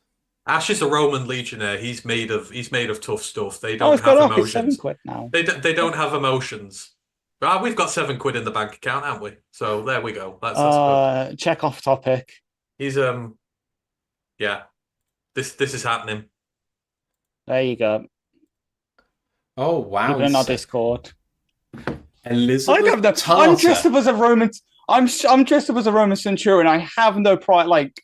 Ash is a Roman legionnaire. He's made of tough stuff. They don't have emotions. £7 now. They don't have emotions. We've got £7 in the bank account, haven't we? So there we go. That's good. Check off topic. He's yeah. This is happening. There you go. Oh wow! Even in our Discord. Elizabeth I'm dressed up as a Roman. I'm dressed up as a Roman centurion. I have no pride, like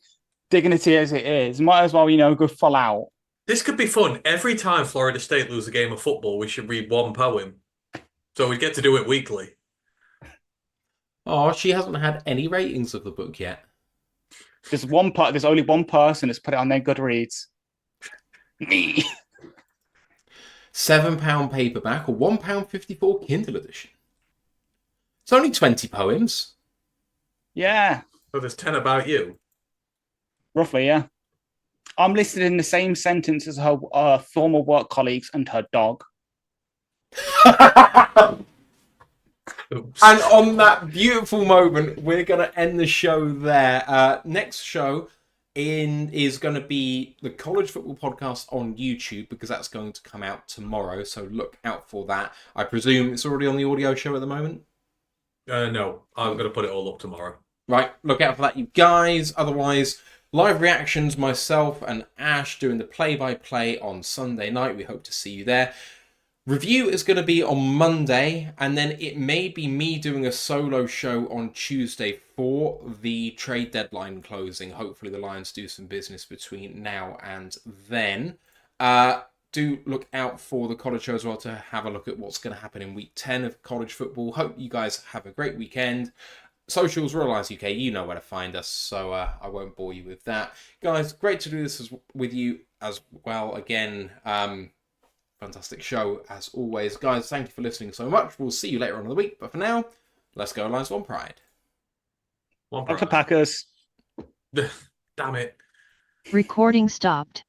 dignity as it is. Might as well, go full out. This could be fun. Every time Florida State lose a game of football, we should read one poem. So we get to do it weekly. Oh, she hasn't had any ratings of the book yet. There's only one person that's put it on their Goodreads. Me. £7 paperback or £1.54 Kindle edition. It's only 20 poems. Yeah. So there's 10 about you. Roughly, yeah. I'm listed in the same sentence as her former work colleagues and her dog. And on that beautiful moment, we're going to end the show there. Next show is going to be the College Football Podcast on YouTube, because that's going to come out tomorrow. So look out for that. I presume it's already on the audio show at the moment? No, I'm going to put it all up tomorrow. Right, look out for that, you guys. Otherwise, live reactions, myself and Ash doing the play-by-play on Sunday night. We hope to see you there. Review is going to be on Monday, and then it may be me doing a solo show on Tuesday for the trade deadline closing. Hopefully the Lions do some business between now and then. Do look out for the college show as well to have a look at what's going to happen in week 10 of college football. Hope you guys have a great weekend, socials, Real Lives UK, you know where to find us, so I won't bore you with that. Guys, great to do this with you as well. Again, fantastic show as always. Guys, thank you for listening so much. We'll see you later on in the week, but for now, let's go Lions, one pride. One Dr. pride. Packers. Damn it. Recording stopped.